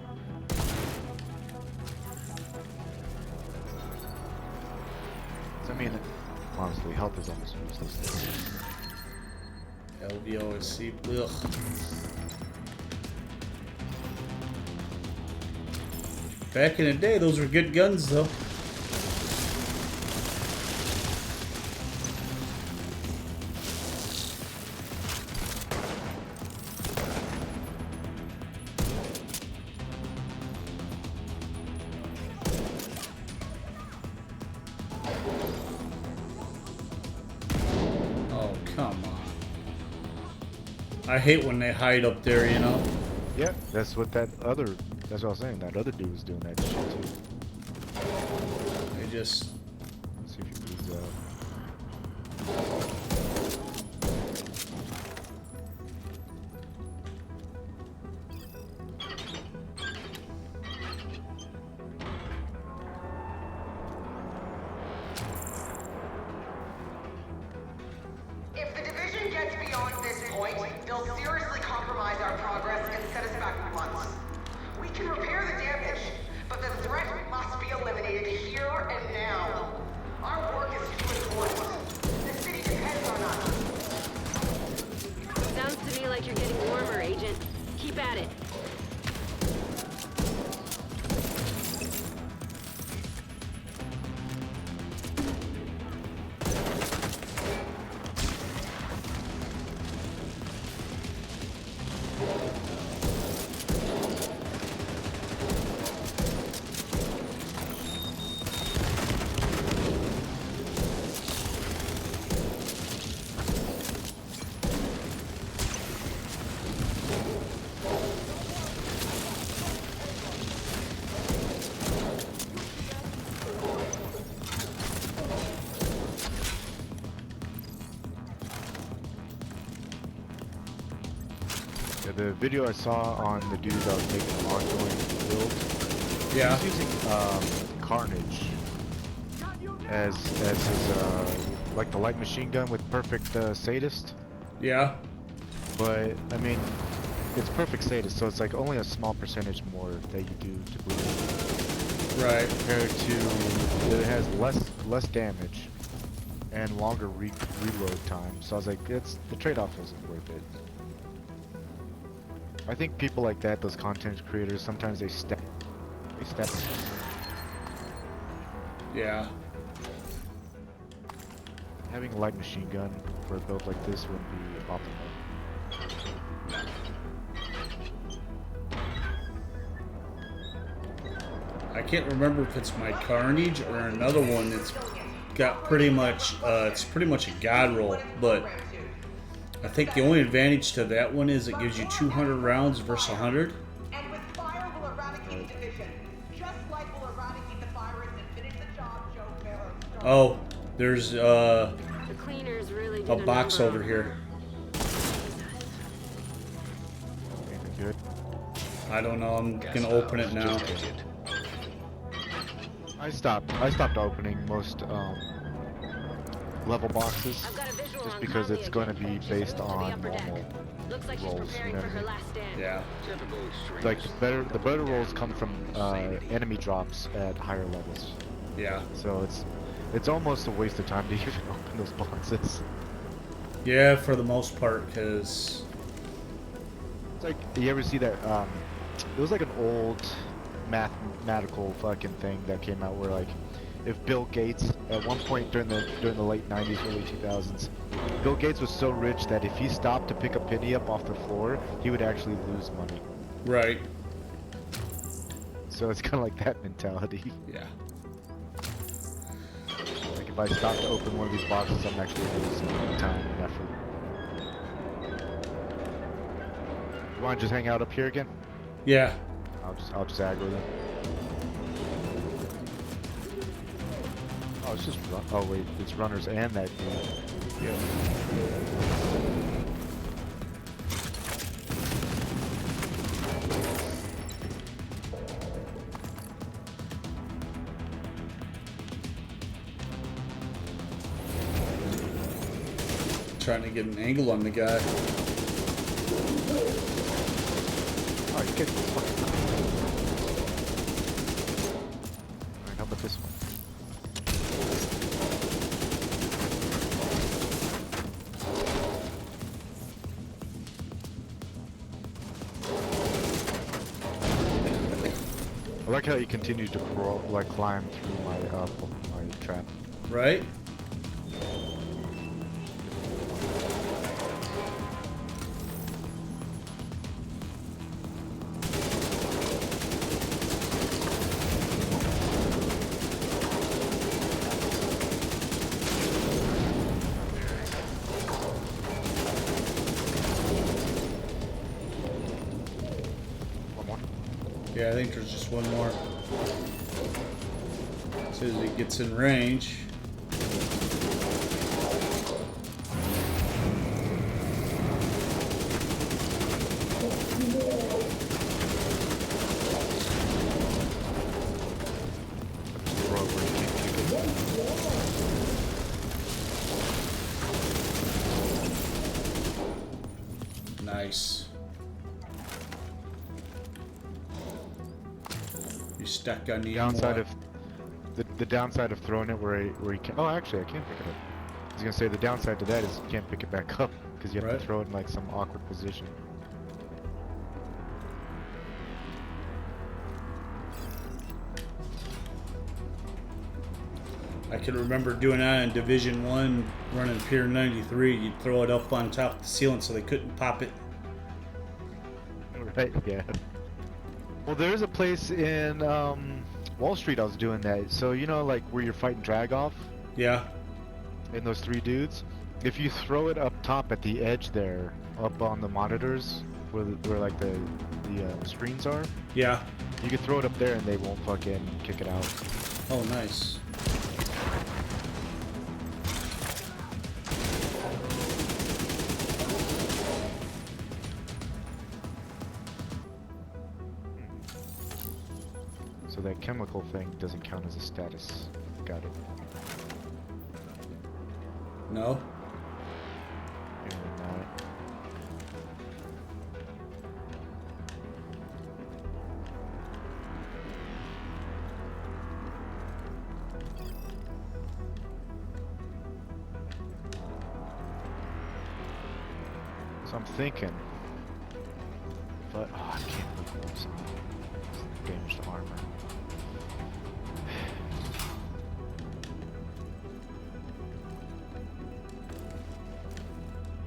I mean, honestly, health is almost useless. LVOSC. Ugh. Back in the day, those were good guns though. Oh, come on. I hate when they hide up there, you know? Yeah, that's what that other. That's what I was saying. That other dude was doing that shit too. They just... Let's see if he moves out. If the division gets beyond this point, they'll seriously compromise our progress and set us back months. We can repair the damage, but the threat must be eliminated here and now. Our work is too important. The city depends on us. Sounds to me like you're getting warmer, Agent. Keep at it. Yeah, the video I saw on the dude that was making an ongoing build, Yeah. he's using Carnage as his like the light machine gun with perfect sadist. Yeah. But I mean, it's perfect sadist, so it's like only a small percentage more that you do to bleed Right. compared to it has less damage and longer reload time. So I was like, it's the trade-off isn't worth it. I think people like that, those content creators, sometimes they step. Yeah. Having a light machine gun for a build like this would be optimal. I can't remember if it's my Carnage or another one that's got pretty much, it's pretty much a god roll, but I think the only advantage to that one is it gives you 200 rounds versus 100. And with fire, we'll eradicate division. Just like we'll eradicate the virus and finish the job Joe Miller started. Oh, there's The cleaners really did a box number over on here. Anything good? I don't know, I'm gonna open it now. Detected. I stopped opening most level boxes I've got a visual just on because Conley it's going to again. be She's based moved to the on upper deck. normal Looks like she's rolls preparing and for her everything. last stand. Yeah. Typical extreme. Like the better rolls come from enemy drops at higher levels. Yeah. So it's almost a waste of time to even open those boxes. Yeah, for the most part, because... It's like, you ever see that, it was like an old mathematical fucking thing that came out where like, if Bill Gates, at one point during the late 90s, early 2000s, Bill Gates was so rich that if he stopped to pick a penny up off the floor, he would actually lose money. Right. So it's kind of like that mentality. Yeah. Like, if I stop to open one of these boxes, I'm actually losing time and effort. You want to just hang out up here again? Yeah. I'll just aggro them. Oh, it's just oh wait, it's runners and that dude. Yeah. Trying to get an angle on the guy. Oh, you get fucking. Alright, how about this one? I like how you continue to crawl, like climb through my trap. Right? One more. Yeah, I think there's just one more. As soon as he gets in range. Throw it where you can't kick it. Nice. You stuck on the Downside ammo. of the downside of throwing it where you can. Oh, actually, I can pick it up. I was gonna say the downside to that is you can't pick it back up because you have Right. to throw it in like some awkward position. I can remember doing that in Division 1, running Pier 93. You'd throw it up on top of the ceiling so they couldn't pop it. Right? Yeah. Well, there's a place in Wall Street I was doing that. So you know, like where you're fighting drag off, Yeah. and those three dudes. If you throw it up top at the edge there, up on the monitors, where like the screens are, Yeah. you can throw it up there and they won't fucking kick it out. Oh, nice. So that chemical thing doesn't count as a status. Got it. No? And, so I'm thinking, but oh, I can't put gloves on. It's damaged armor.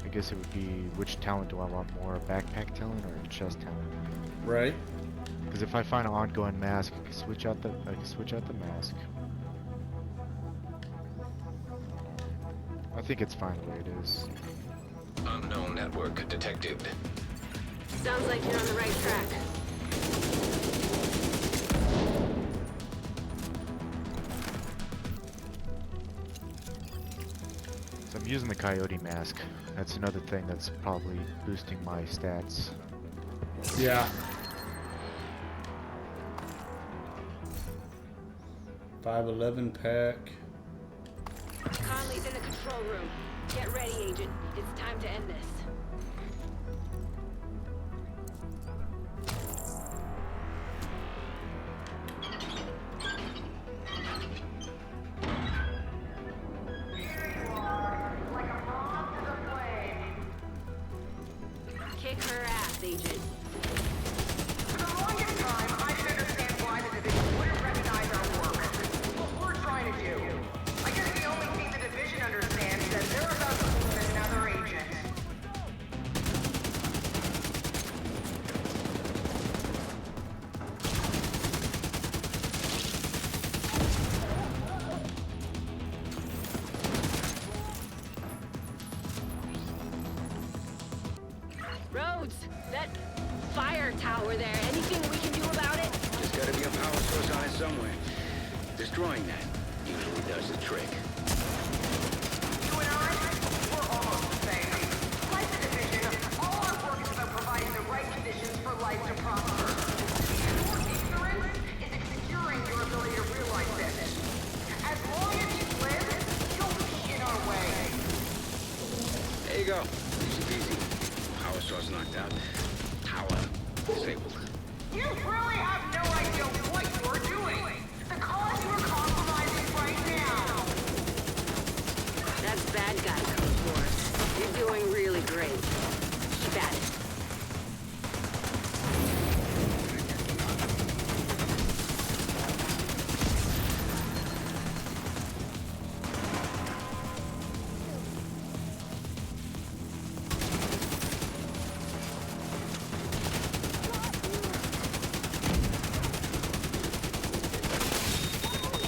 I guess it would be which talent do I want more, a backpack talent or a chest talent? Right? Because if I find an ongoing mask, I can switch out the mask. I think it's fine the way it is. Unknown network detected. Sounds like you're on the right track. So I'm using the coyote mask. That's another thing that's probably boosting my stats. Yeah. 511 pack. Conley's in the control room. Get ready, Agent. It's time to end this. Kick her ass, Agent. For the longest time, I didn't understand why the Division wouldn't recognize our work. What we're trying to do. I guess the only thing the Division understands is that they're about to lose another agent. Rhodes, that fire tower there, anything we can do about it? There's gotta be a power source on it somewhere. Destroying that usually does the trick. You and I, we're almost the same. Like the Division, all our work is about providing the right conditions for life to prosper. Your ignorance is obscuring your ability to realize this. As long as you live, you'll be in our way. There you go. Easy peasy. Power source knocked out. Tower disabled. You really have no idea what you're doing. The cause you are compromising right now. That's bad guy code for us. You're doing really great. Keep at it.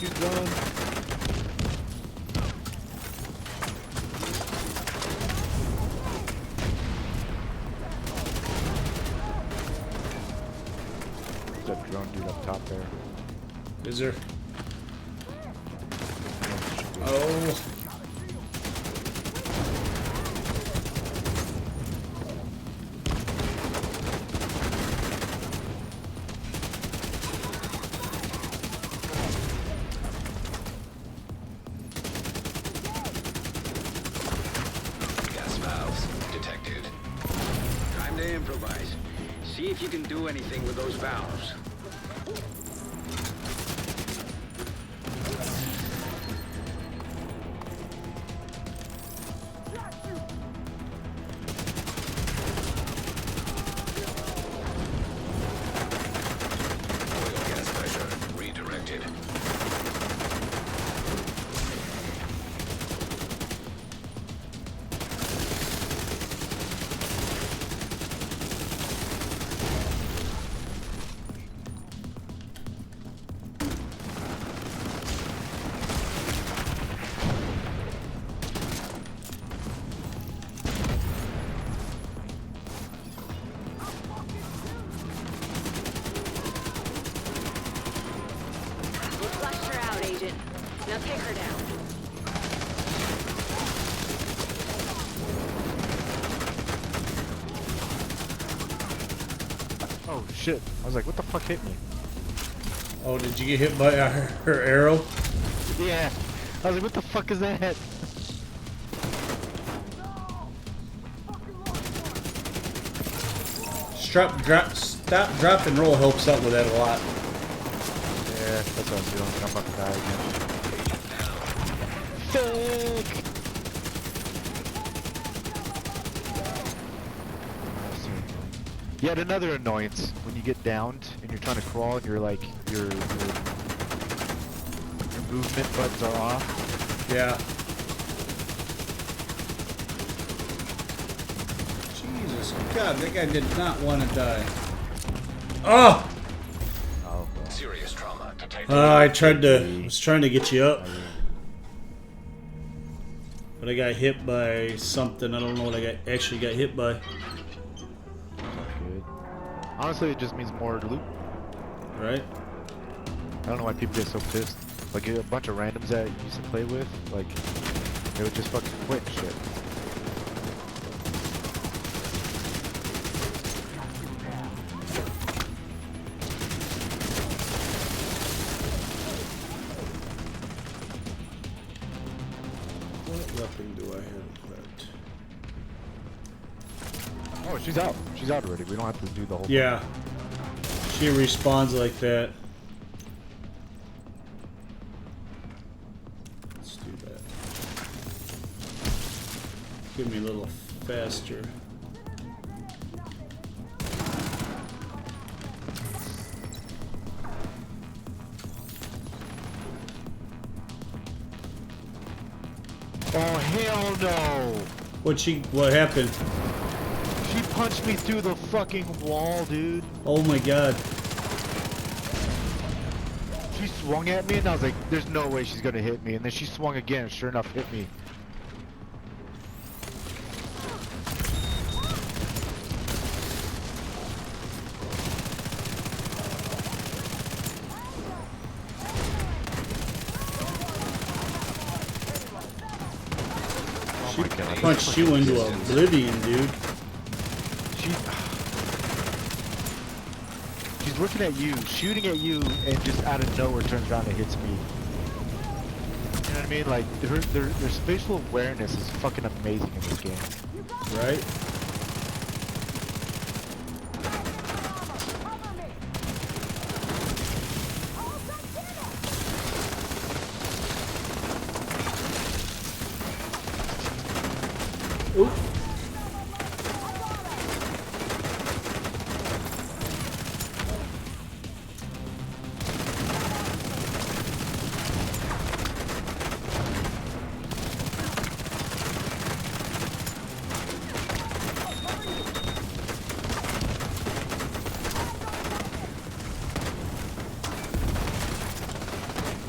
You done? There's that drone dude up top there. Is there? Oh. Gas valves detected. Time to improvise. See if you can do anything with those valves. Oil gas pressure redirected. We flushed her out, Agent. Now take her down. Oh shit. I was like, what the fuck hit me? Oh, did you get hit by her arrow? Yeah. I was like, what the fuck is that? Stop, drop, and roll helps out with that a lot. Yeah, that's what I was doing. I'm about to die again. Fuck! Yet another annoyance when you get downed and you're trying to crawl and you're like your movement buttons are off. Yeah. Jesus God, that guy did not want to die. Oh! Oh, Serious trauma detected. I was trying to get you up. But I got hit by something. I don't know what I actually got hit by. good. Honestly, it just means more loot. Right? I don't know why people get so pissed. Like a bunch of randoms that you used to play with, like they would just fucking quit and shit. What weapon do I have equipped? Oh, she's out. She's out already. We don't have to do the whole Yeah. She respawns like that. Let's do that. Give me a little faster. Oh, hell no! What happened? She punched me through the fucking wall, dude. Oh my God. She swung at me and I was like, there's no way she's gonna hit me. And then she swung again and sure enough hit me. my god. Punched you into oblivion, dude. She, she's looking at you, shooting at you, and just out of nowhere turns around and hits me. You know what I mean? Like, their spatial awareness is fucking amazing in this game. Right? Oop.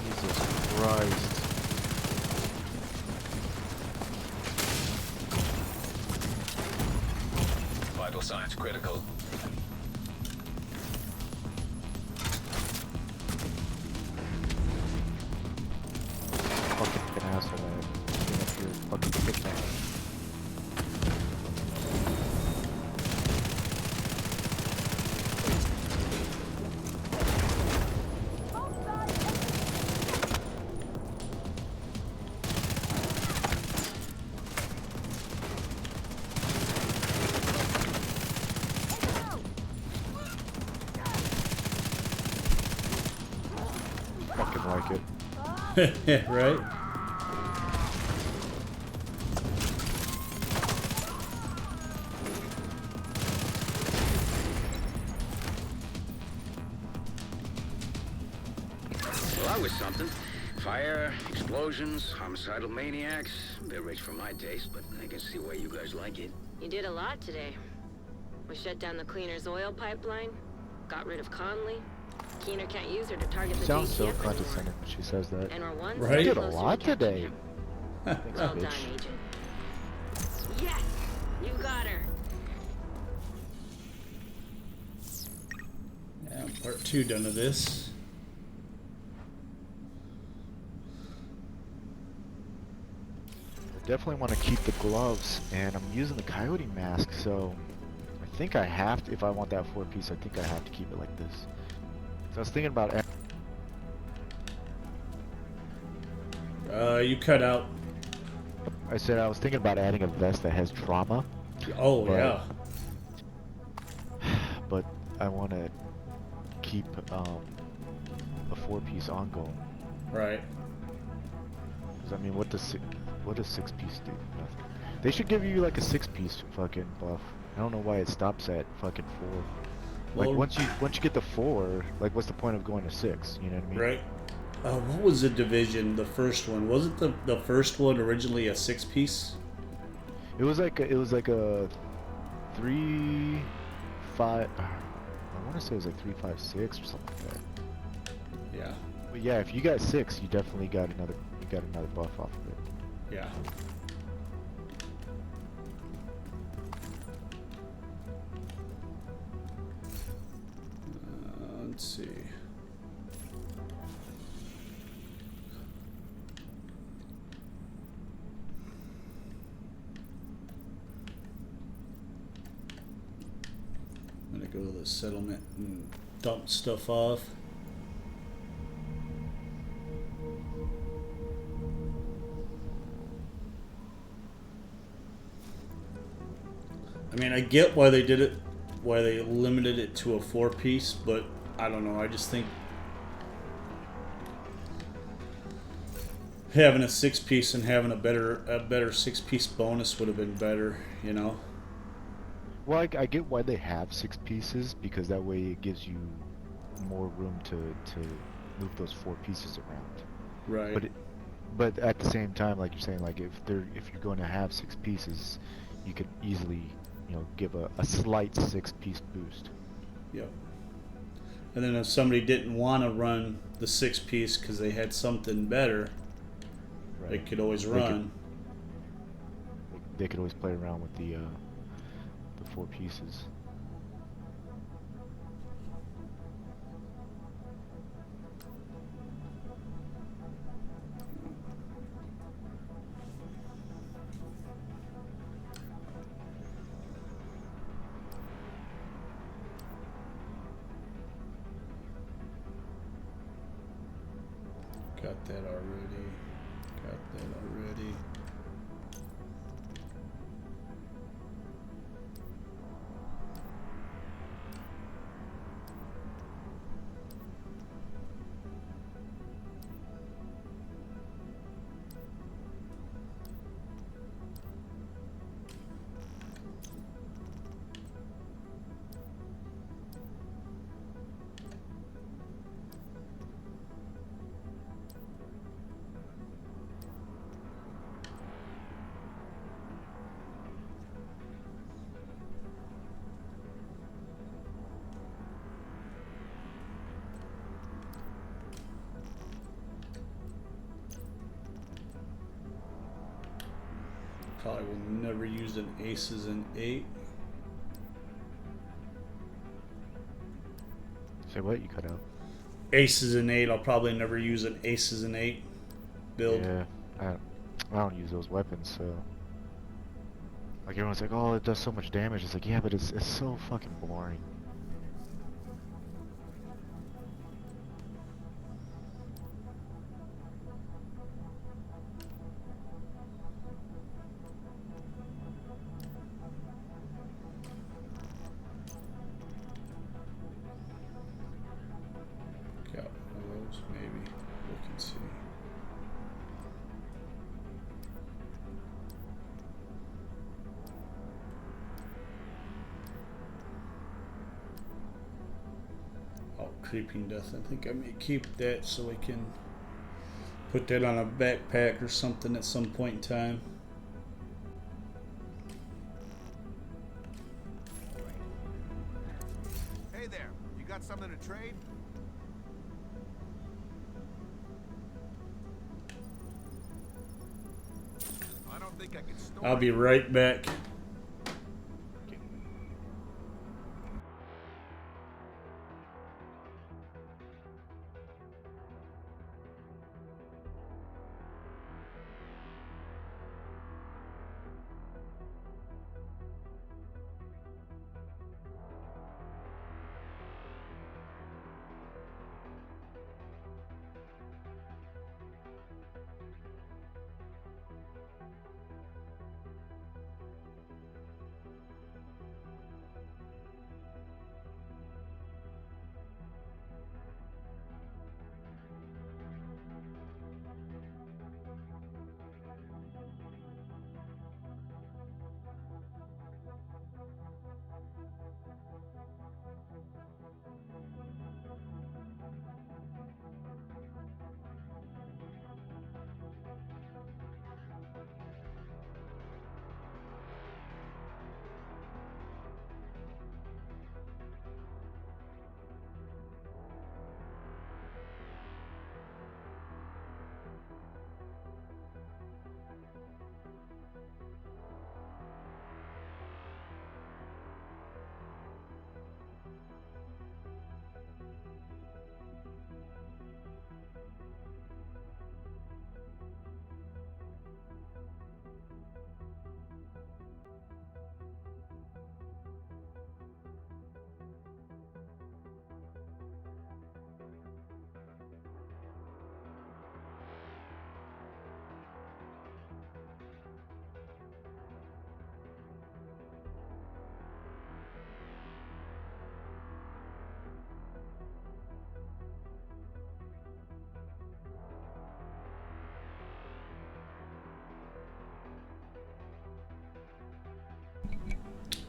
Jesus Christ. Vital signs critical. Fucking asshole, man. Get up here, fucking kick man. Fucking like it. Right? Well, that was something. Fire, explosions, homicidal maniacs. A bit rich for my taste, but I can see why you guys like it. You did a lot today. We shut down the cleaner's oil pipeline, got rid of Conley. Keener can't use her to target the Sounds so JTF anymore. condescending when she says that. And we're one Right? step You did a closer to lot catching today. him. Thanks, Well done, bitch. Agent. Yes! You got her. Yeah, part 2 done of this. I definitely want to keep the gloves, and I'm using the coyote mask, so I think I have to, if I want that 4-piece, I think I have to keep it like this. So I was thinking about, You cut out. I said I was thinking about adding a vest that has trauma, Oh, But- yeah. but I want to keep a 4-piece ongoing. Right. 'Cause, I mean, what does 6-piece do? Nothing. They should give you like a 6-piece fucking buff. I don't know why it stops at fucking 4. Like Well- once you get the 4, like what's the point of going to 6? You know what I mean? Right. What was the division? The first one, wasn't the first one originally a 6-piece? It was like a 3, 5. I want to say it was like 3, 5, 6 or something like that. Yeah. But yeah, if you got 6, you definitely got another buff off of it. Yeah. Let's see. I'm gonna go to the settlement and dump stuff off. I mean, I get why they did it, why they limited it to a 4-piece, but I don't know. I just think having a 6-piece and having a better 6-piece bonus would have been better, you know. Well, I get why they have 6 pieces, because that way it gives you more room to move those 4 pieces around. Right. But at the same time, like you're saying, like if you're going to have 6 pieces, you could easily, you know, give a slight 6-piece boost. Yep. And then if somebody didn't want to run the 6-piece because they had something better, they could always run. They could always play around with the 4 pieces. Got that already. Got that already. Probably will never use an aces and 8. Say what? You cut out. Aces and 8. I'll probably never use an aces and 8 build. Yeah, I don't use those weapons, so. Like everyone's like, oh, it does so much damage. It's like, yeah, but it's so fucking boring. Got one of those, maybe. Look and see. Oh, creeping death. I think I may keep that so I can put that on a backpack or something at some point in time. Hey there, you got something to trade? I don't think I can store I'll be right back.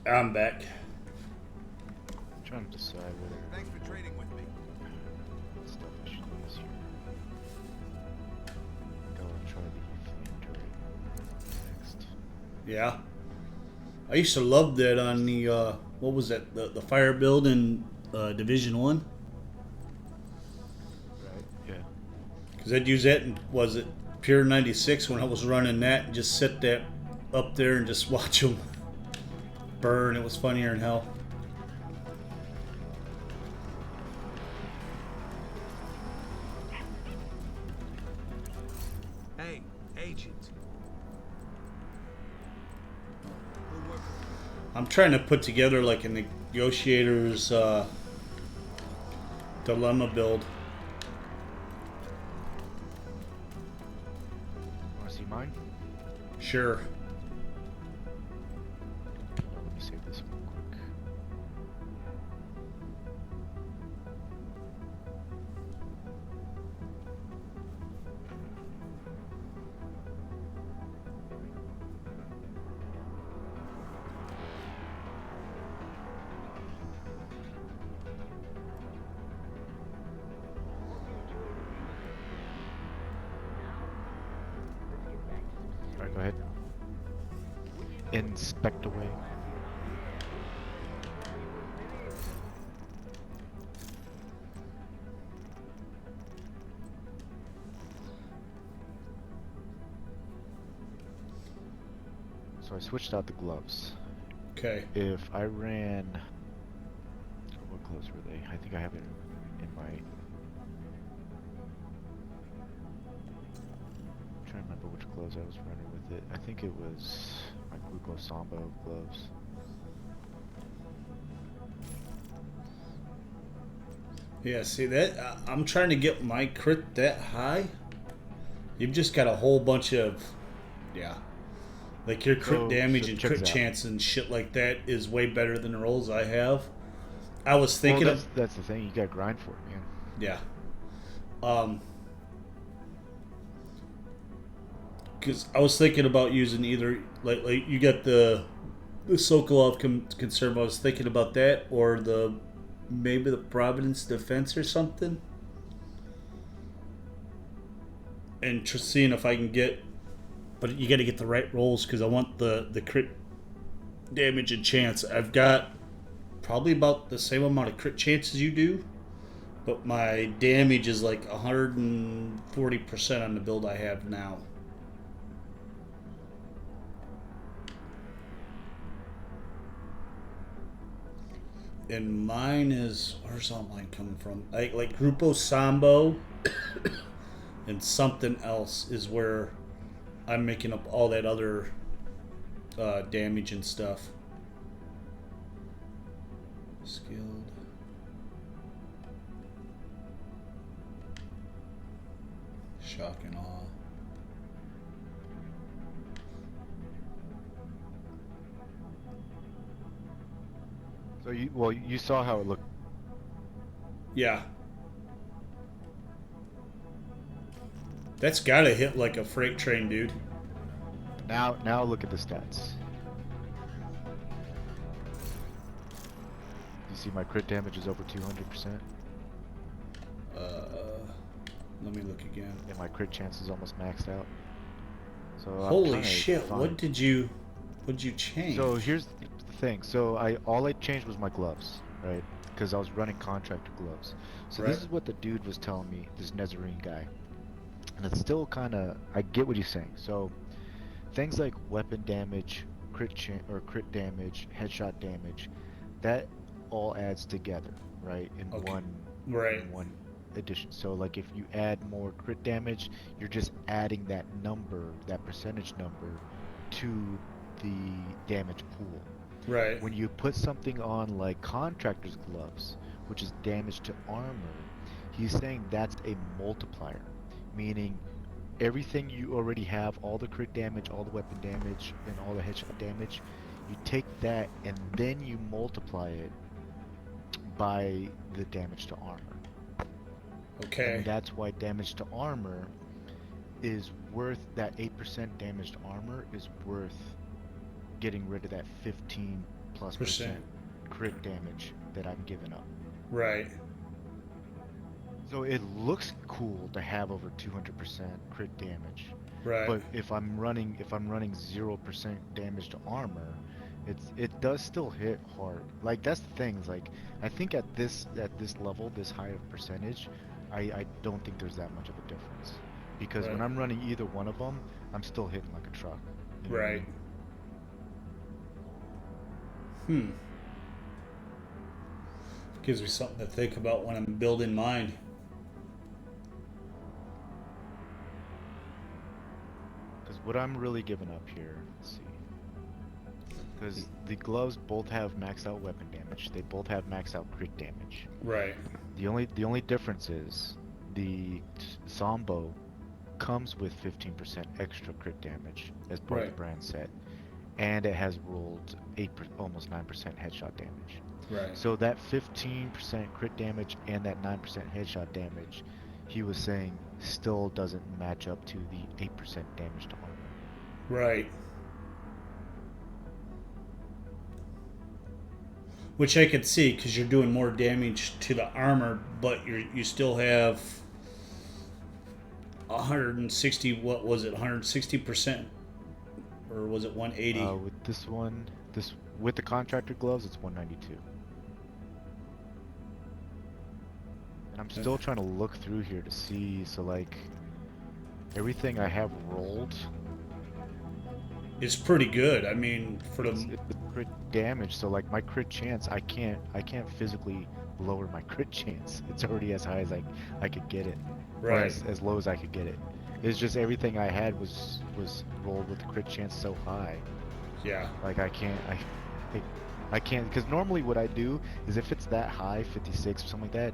I'm back. I'm trying to decide whether Thanks for trading with me. what stuff I should use here. I'll try the flame turret next. Yeah. I used to love that on the, what was that? The fire build in Division 1? Right. Yeah. Because I'd use that in, was it Pure 96 when I was running that and just sit that up there and just watch them burn. It was funnier than hell. Hey, agent. Good work. I'm trying to put together like a negotiator's dilemma build. Sure. Let me save this real quick. Alright, go ahead. Inspect away. So I switched out the gloves. Okay. If I ran, what gloves were they? I think I have it in my. I'm trying to remember which gloves I was running with it. I think it was my Grupo Sambo gloves. Yeah, see that? I'm trying to get my crit that high. You've just got a whole bunch of, yeah. Like your crit damage and check crit this out. chance and shit like that is way better than the rolls I have. I was thinking Well, of, that's the thing. You got to grind for it, man. yeah. Because I was thinking about using either like you got the Sokolov concern. I was thinking about that or maybe the Providence Defense or something, and just seeing if I can get. But you got to get the right rolls because I want the crit damage and chance. I've got probably about the same amount of crit chance as you do, but my damage is like 140% on the build I have now. And mine is, where's all mine coming from? Like Grupo Sambo and something else is where I'm making up all that other damage and stuff. Skilled. Shock and awe. So you saw how it looked. Yeah. That's gotta hit like a freight train, dude. Now look at the stats. You see my crit damage is over 200%, Let me look again. and my crit chance is almost maxed out. So I'm Holy trying to shit! find- What'd you change? So here's the thing. So all I changed was my gloves, right? Because I was running contractor gloves. So Right. this is what the dude was telling me, this Nazarene guy. And it's still kind of, I get what he's saying. So things like weapon damage, crit damage, headshot damage, that all adds together, right? In Okay. one Right. in one addition. So like if you add more crit damage, you're just adding that number, that percentage number, to the damage pool. Right. When you put something on like contractor's gloves, which is damage to armor, he's saying that's a multiplier, meaning everything you already have, all the crit damage, all the weapon damage, and all the headshot damage, you take that and then you multiply it by the damage to armor. Okay. And that's why damage to armor is worth, that 8% damage to armor is worth getting rid of that 15+% crit damage that I'm giving up. Right. So it looks cool to have over 200% crit damage. Right. But if I'm running 0% damage to armor, it does still hit hard. Like that's the thing. Is like I think at this level, this high of percentage, I don't think there's that much of a difference. Because when Right. I'm running either one of them, I'm still hitting like a truck. You know what I Right. mean? Gives me something to think about when I'm building mine. Because what I'm really giving up here, let's see. Because the gloves both have maxed out weapon damage. They both have maxed out crit damage. Right. The only difference is the Sambo comes with 15% extra crit damage as part of Right. the brand set, and it has rolled almost 9% headshot damage. Right. So that 15% crit damage and that 9% headshot damage, he was saying, still doesn't match up to the 8% damage to armor. Right. Which I could see because you're doing more damage to the armor, but you still have 160. What was it? 160%, or was it 180? With this one, with the contractor gloves, it's 192. And I'm still trying to look through here to see. So like, everything I have rolled. It's pretty good. I mean, for It's the crit damage, so like my crit chance, I can't physically lower my crit chance. It's already as high as I could get it, or right. as low as I could get it. It's just everything I had was rolled with the crit chance so high. Yeah. Like I can't, because normally what I do is if it's that high, 56 or something like that,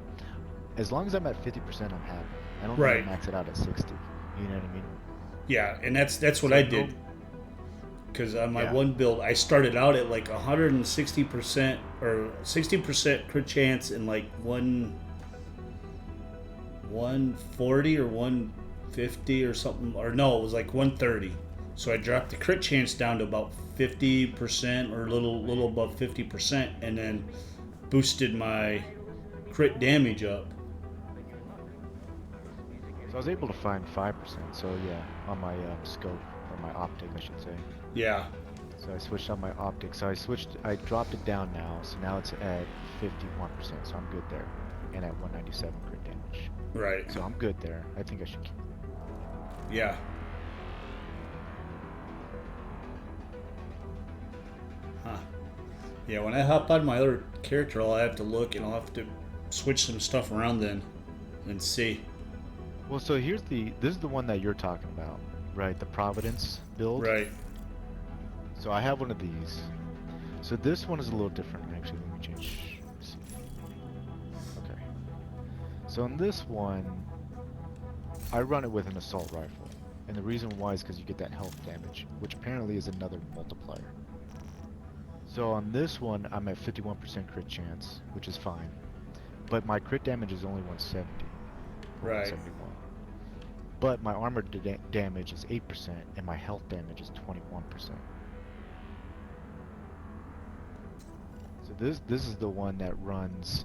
as long as I'm at 50%, I'm happy. I don't Right. need to max it out at 60. You know what I mean? Yeah, and that's what So I did. Because on my Yeah. one build, I started out at like 160% or 60% crit chance and like 140 or 150 or something. Or no, it was like 130. So I dropped the crit chance down to about 50% or a little above 50%, and then boosted my crit damage up. So I was able to find 5%. So yeah, on my scope, or my optic, I should say. Yeah. So I switched on my optic. So I dropped it down now. So now it's at 51%. So I'm good there. And at 197 crit damage. Right. So I'm good there. I think I should keep. Yeah. Huh. Yeah, when I hop on my other character, I'll have to look and I'll have to switch some stuff around then and see. Well, so this is the one that you're talking about, right? The Providence build. Right. So I have one of these. So this one is a little different. Actually, let me change. Let's see. Okay. So in this one, I run it with an assault rifle, and the reason why is because you get that health damage, which apparently is another multiplier. So on this one, I'm at 51% crit chance, which is fine, but my crit damage is only 170. Or Right. 171. But my armor damage is 8%, and my health damage is 21%. So this is the one that runs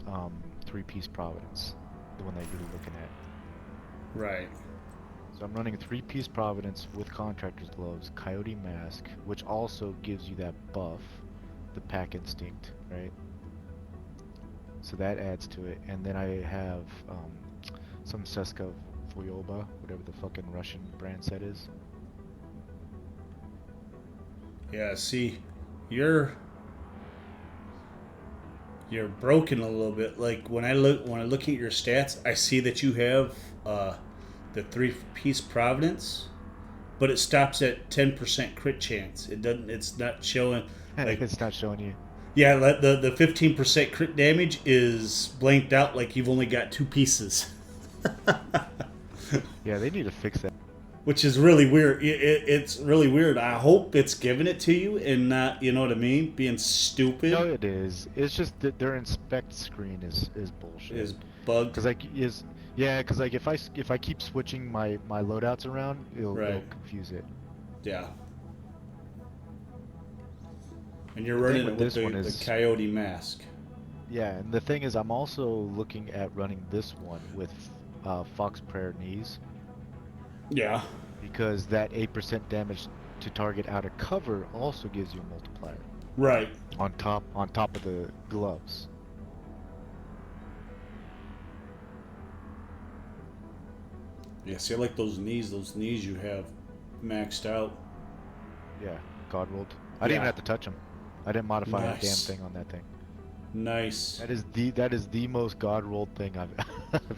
3-piece Providence, the one that you're looking at. Right. So I'm running a 3-piece Providence with Contractor's Gloves, Coyote Mask, which also gives you that buff, the Pack Instinct, right? So that adds to it, and then I have some Seska Voyoba, whatever the fucking Russian brand set is. Yeah, see, you're broken a little bit. Like when I look at your stats, I see that you have the 3-piece Providence, but it stops at 10% crit chance. It doesn't. It's not showing. Like, It's not showing you. yeah, the 15% crit damage is blanked out. Like you've only got 2 pieces. Yeah, they need to fix that. Which is really weird. It's really weird. I hope it's giving it to you and not, you know what I mean, being stupid. No, it is. It's just that their inspect screen is bullshit. Is bugged. Because like if I keep switching my loadouts around, it'll confuse it. Yeah. And you're The thing running it with with this one is- the Coyote Mask. Yeah, and the thing is, I'm also looking at running this one with Fox Prayer Knees. Yeah. Because that 8% damage to target out of cover also gives you a multiplier. Right. On top of the gloves. Yeah, see, I like those knees. Those knees you have maxed out. Yeah, God rolled. I didn't even Yeah. have to touch them. I didn't modify a damn Nice. thing on that thing. Nice. That is the most God rolled thing I've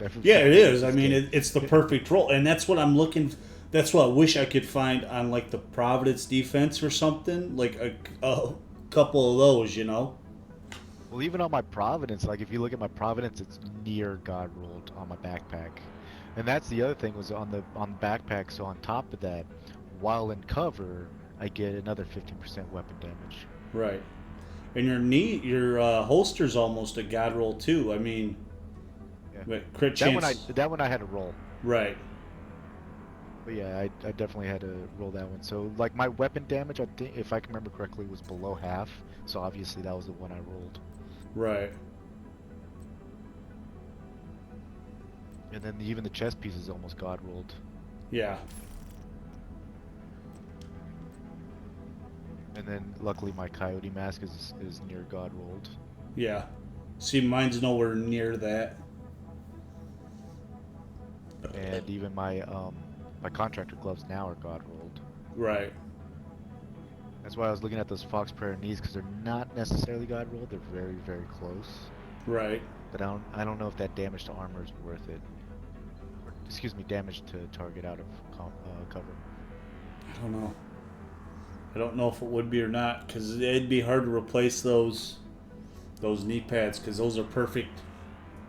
ever. Yeah, it found in is. I this mean, game. it's the perfect roll, and that's what I'm looking. That's what I wish I could find on like the Providence defense or something, like a couple of those, you know. Well, even on my Providence, like if you look at my Providence, it's near God rolled on my backpack. And that's the other thing was on the backpack. So on top of that, while in cover, I get another 15% weapon damage. Right. And your holster's almost a god roll too. I mean, Yeah. but crit That chance. one I had to roll. Right. But yeah, I definitely had to roll that one. So like my weapon damage, I think if I can remember correctly, was below half. So obviously that was the one I rolled. Right. And then even the chest piece is almost god rolled. Yeah. And then luckily my coyote mask is near god rolled. Yeah. See, mine's nowhere near that. And even my my contractor gloves now are god rolled. Right. That's why I was looking at those fox prayer knees because they're not necessarily god rolled. They're very very close. Right. But I don't know if that damage to armor is worth it. Or, excuse me, damage to target out of cover. I don't know. I don't know if it would be or not, because it'd be hard to replace those knee pads, because those are perfect.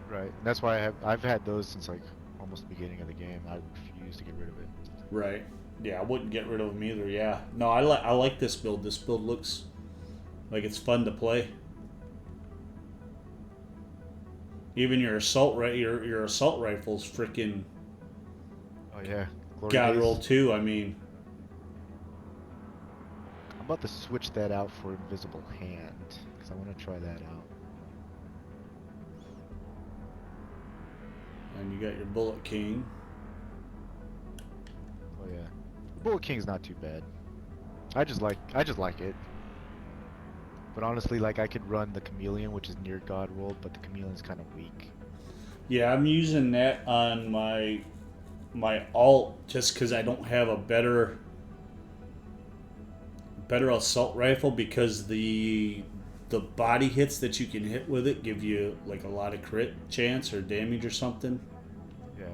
Right. And that's why I've had those since like almost the beginning of the game. I refuse to get rid of it. Right. Yeah, I wouldn't get rid of them either. Yeah. No, I like this build. This build looks like it's fun to play. Even your assault your assault rifle's freaking Oh yeah. Glory god days. roll too. I mean, I'm about to switch that out for invisible hand because I want to try that out. and you got your bullet king. Oh yeah. Bullet King's not too bad. I just like it. But honestly, like I could run the Chameleon, which is near God rolled, but the Chameleon's kind of weak. Yeah, I'm using that on my alt just because I don't have a better assault rifle, because the body hits that you can hit with it give you like a lot of crit chance or damage or something. Yeah.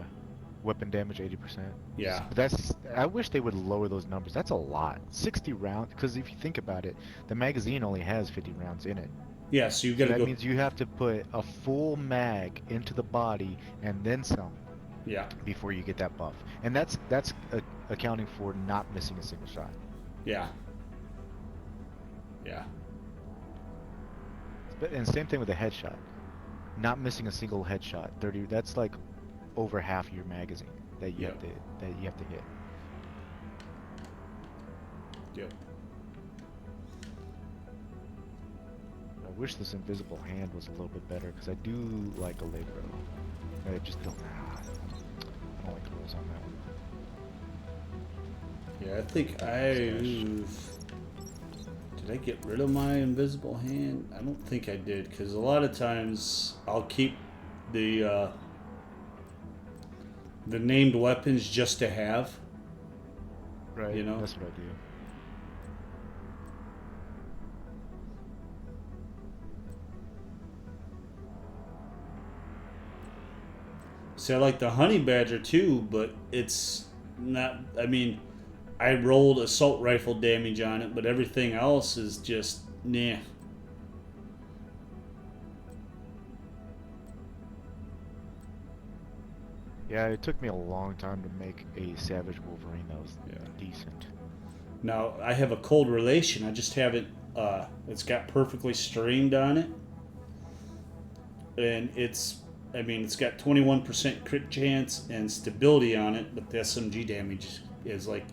Weapon damage 80%. Yeah. But I wish they would lower those numbers. That's a lot. 60 rounds, because if you think about it, the magazine only has 50 rounds in it. Yeah, so you So gotta that go. means you have to put a full mag into the body and then some Yeah, before you get that buff. And that's accounting for not missing a single shot. yeah, yeah, And same thing with a headshot. Not missing a single headshot. 30. That's like over half your magazine that you Yep. have to hit. yep. I wish this invisible hand was a little bit better because I do like Allegro. I just don't. I don't like the rules on that one. Yeah, I think did I get rid of my invisible hand? I don't think I did, because a lot of times I'll keep the named weapons just to have. Right. You know? That's what I do. See, I like the honey badger too, but it's not. I mean, I rolled assault rifle damage on it, but everything else is just nah. Yeah, it took me a long time to make a Savage Wolverine that was decent. Now I have a cold relation. I just haven't. It's got perfectly streamed on it, and it's. I mean, it's got 21% crit chance and stability on it, but the SMG damage is like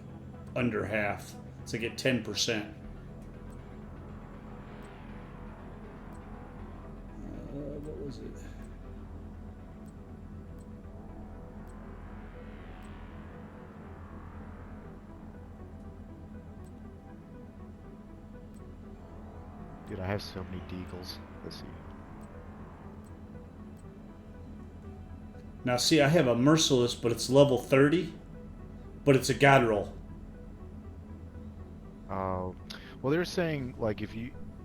under half. It's like at 10%. What was it? Dude, I have so many deagles. Let's see. Now, see, I have a Merciless, but it's level 30, but it's a god roll. Oh, well, they're saying like if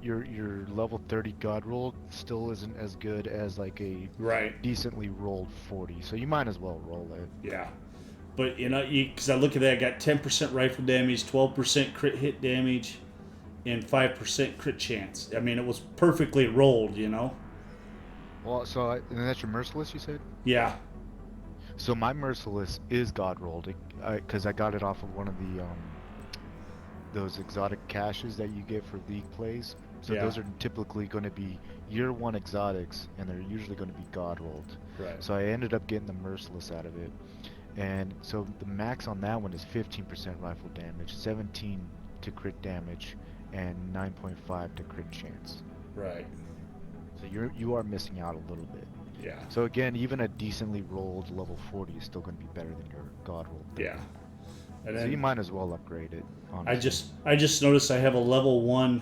your level 30 god roll still isn't as good as like a Right. decently rolled 40, so you might as well roll it. Yeah. But, you know, because I look at that, I got 10% rifle damage, 12% crit hit damage, and 5% crit chance. I mean, it was perfectly rolled, you know? Well, and that's your merciless, you said? Yeah. So my Merciless is God rolled, because I got it off of one of the those exotic caches that you get for league plays. So Yeah. those are typically going to be year one exotics, and they're usually going to be God rolled. Right. So I ended up getting the Merciless out of it, and so the max on that one is 15% rifle damage, 17 to crit damage, and 9.5 to crit chance. Right. So you are missing out a little bit. Yeah. So again, even a decently rolled level 40 is still going to be better than your God roll. Yeah. And So then you might as well upgrade it. Honestly. I just noticed I have a level 1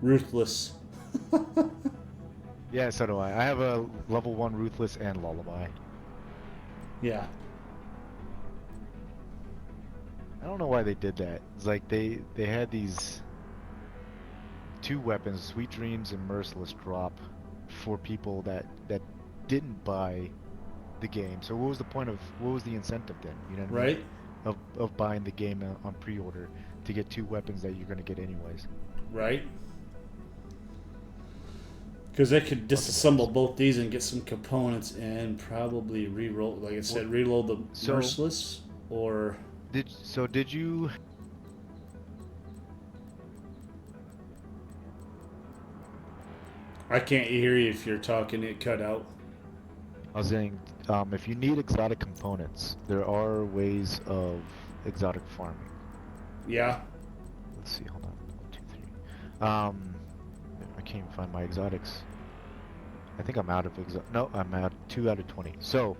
Ruthless. Yeah, so do I. I have a level 1 Ruthless and Lullaby. Yeah. I don't know why they did that. It's like they had these two weapons, Sweet Dreams and Merciless, drop for people that didn't buy the game. So what was the incentive then? You know what I mean? Right? Of buying the game on pre-order to get two weapons that you're going to get anyways. Right? Because they could disassemble both these and get some components and probably re-roll, like I said, reload the Merciless, or... Did you... I can't hear you if you're talking, it cut out. I was saying, if you need exotic components, there are ways of exotic farming. Yeah. Let's see, hold on. 1, 2, 3. I can't even find my exotics. I think I'm out of no, I'm at 2 out of 20. So,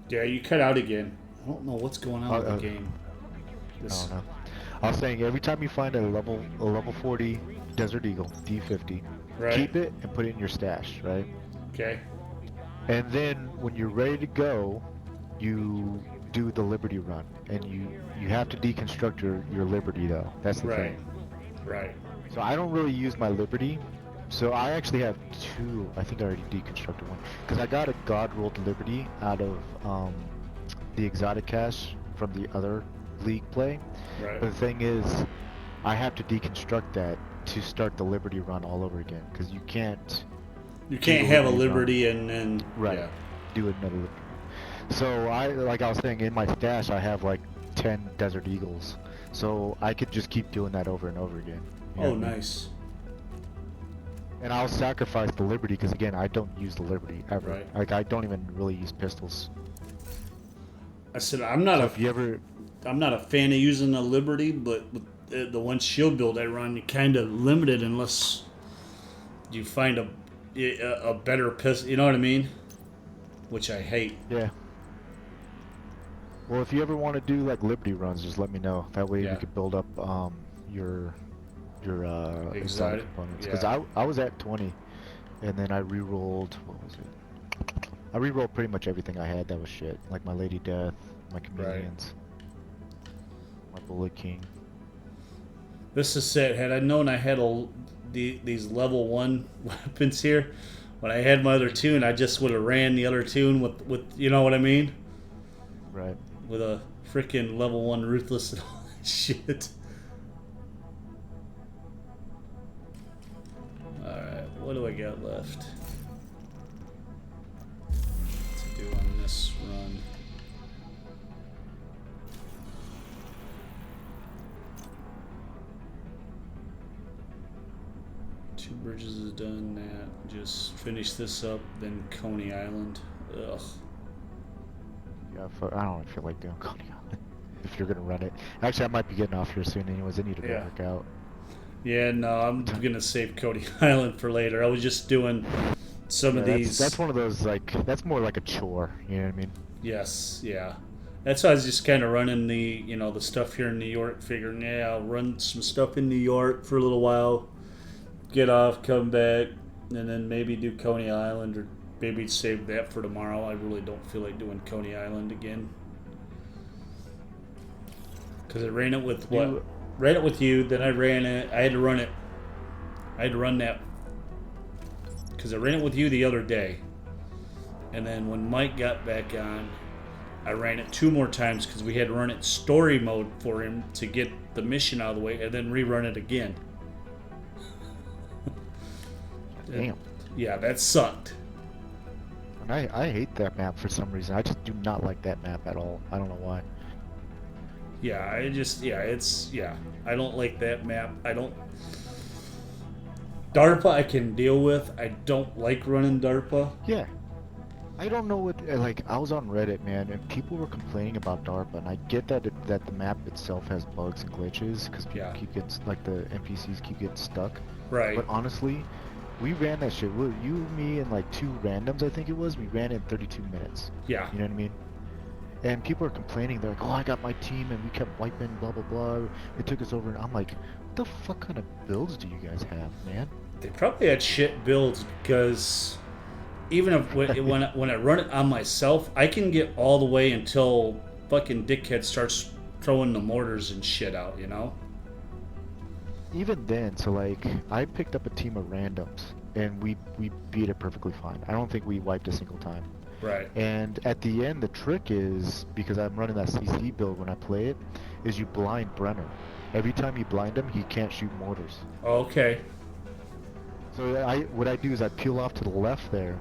Yeah, you cut out again. I don't know what's going on with the game. I don't know. I was saying, every time you find a level 40 Desert Eagle D50, Right. keep it and put it in your stash, right? Okay. And then when you're ready to go, you do the Liberty run, and you have to deconstruct your Liberty though. That's the Right. thing. Right. So I don't really use my Liberty. So I actually have two. I think I already deconstructed one because I got a God rolled Liberty out of the exotic cache from the other league play. Right. But the thing is, I have to deconstruct that to start the Liberty run all over again because you can't. You can't have a Liberty and then... Right. Yeah. Do another Liberty. So like I was saying, in my stash I have like 10 Desert Eagles. So I could just keep doing that over and over again. You know Oh, what I mean? nice. And I'll sacrifice the Liberty because again, I don't use the Liberty ever. Right. Like I don't even really use pistols. I said I'm not So a if you ever, I'm not a fan of using the Liberty, but with the one shield build I run, you kind of limited unless you find a better pistol. You know what I mean? Which I hate. yeah. Well, if you ever want to do like Liberty runs, just let me know. That way Yeah. we could build up your exotic components. Because yeah. I was at 20, and then I re-rolled. What was it? I re-rolled pretty much everything I had that was shit. Like my Lady Death, my Chameleons, my Bullet King. This is it. Had I known I had these level 1 weapons here, when I had my other tune, I just would have ran the other tune with you know what I mean? Right. With a freaking level 1 Ruthless and all that shit. Alright, what do I got left to do on this run? Two bridges is done. That just finish this up. Then Coney Island. Ugh. Yeah, I don't feel like doing Coney Island if you're gonna run it. Actually, I might be getting off here soon anyways. I need to Yeah. work out. Yeah, no, I'm gonna save Coney Island for later. I was just doing some of these. That's one of those, like, that's more like a chore, you know what I mean? Yes, yeah. That's why I was just kind of running the stuff here in New York, figuring, yeah, I'll run some stuff in New York for a little while, get off, come back, and then maybe do Coney Island, or maybe save that for tomorrow. I really don't feel like doing Coney Island again. Because I ran it with what? Ran it with you, then I ran it. I had to run it. I had to run that. Because I ran it with you the other day. And then when Mike got back on, I ran it 2 more times because we had to run it story mode for him to get the mission out of the way and then rerun it again. Damn. Yeah, that sucked. And I hate that map for some reason. I just do not like that map at all. I don't know why. Yeah, I don't like that map. I don't. DARPA I can deal with. I don't like running DARPA. Yeah. I don't know what, like, I was on Reddit, man, and people were complaining about DARPA, and I get that that the map itself has bugs and glitches, because people Yeah. keep getting, like, the NPCs keep getting stuck. Right. But honestly, we ran that shit, you, me, and, like, 2 randoms, I think it was, we ran in 32 minutes. Yeah. You know what I mean? And people are complaining, they're like, oh, I got my team, and we kept wiping, blah, blah, blah, it took us over, and I'm like, what the fuck kind of builds do you guys have, man? They probably had shit builds because even if when I run it on myself, I can get all the way until fucking dickhead starts throwing the mortars and shit out, you know? Even then, so like, I picked up a team of randoms, and we beat it perfectly fine. I don't think we wiped a single time. Right. And at the end, the trick is, because I'm running that CC build when I play it, is you blind Brenner. Every time you blind him, he can't shoot mortars. Okay. So what I do is I peel off to the left there,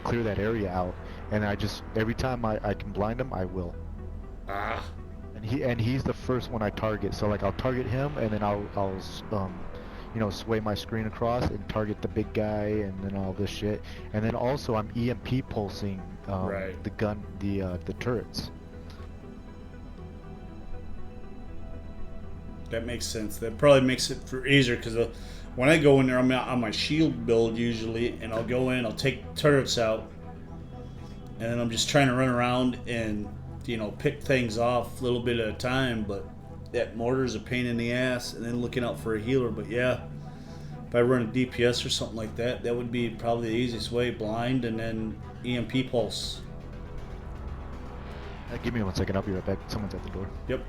clear that area out, and I just, every time I can blind him, I will. Ah. And he's the first one I target. So like, I'll target him, and then I'll you know, sway my screen across and target the big guy, and then all this shit. And then also I'm EMP pulsing Right. the gun, the turrets. That makes sense. That probably makes it for easier because when I go in there, I'm on my shield build usually, and I'll go in, I'll take turrets out, and then I'm just trying to run around and, you know, pick things off a little bit at a time. But that mortar's a pain in the ass, and then looking out for a healer. But yeah, if I run a DPS or something like that, that would be probably the easiest way. Blind and then EMP pulse. Give me 1 second. I'll be right back. Someone's at the door. Yep.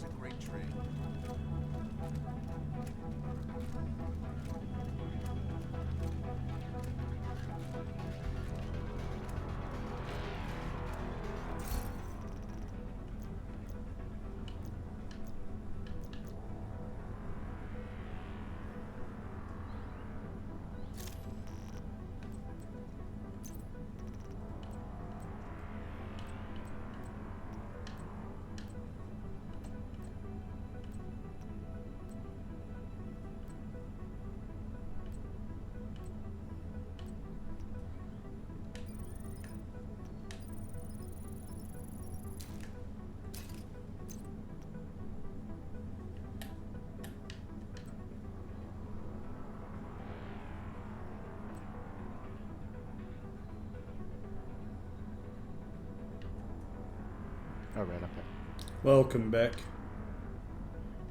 was a great trade. Alright, I'm back. Welcome back.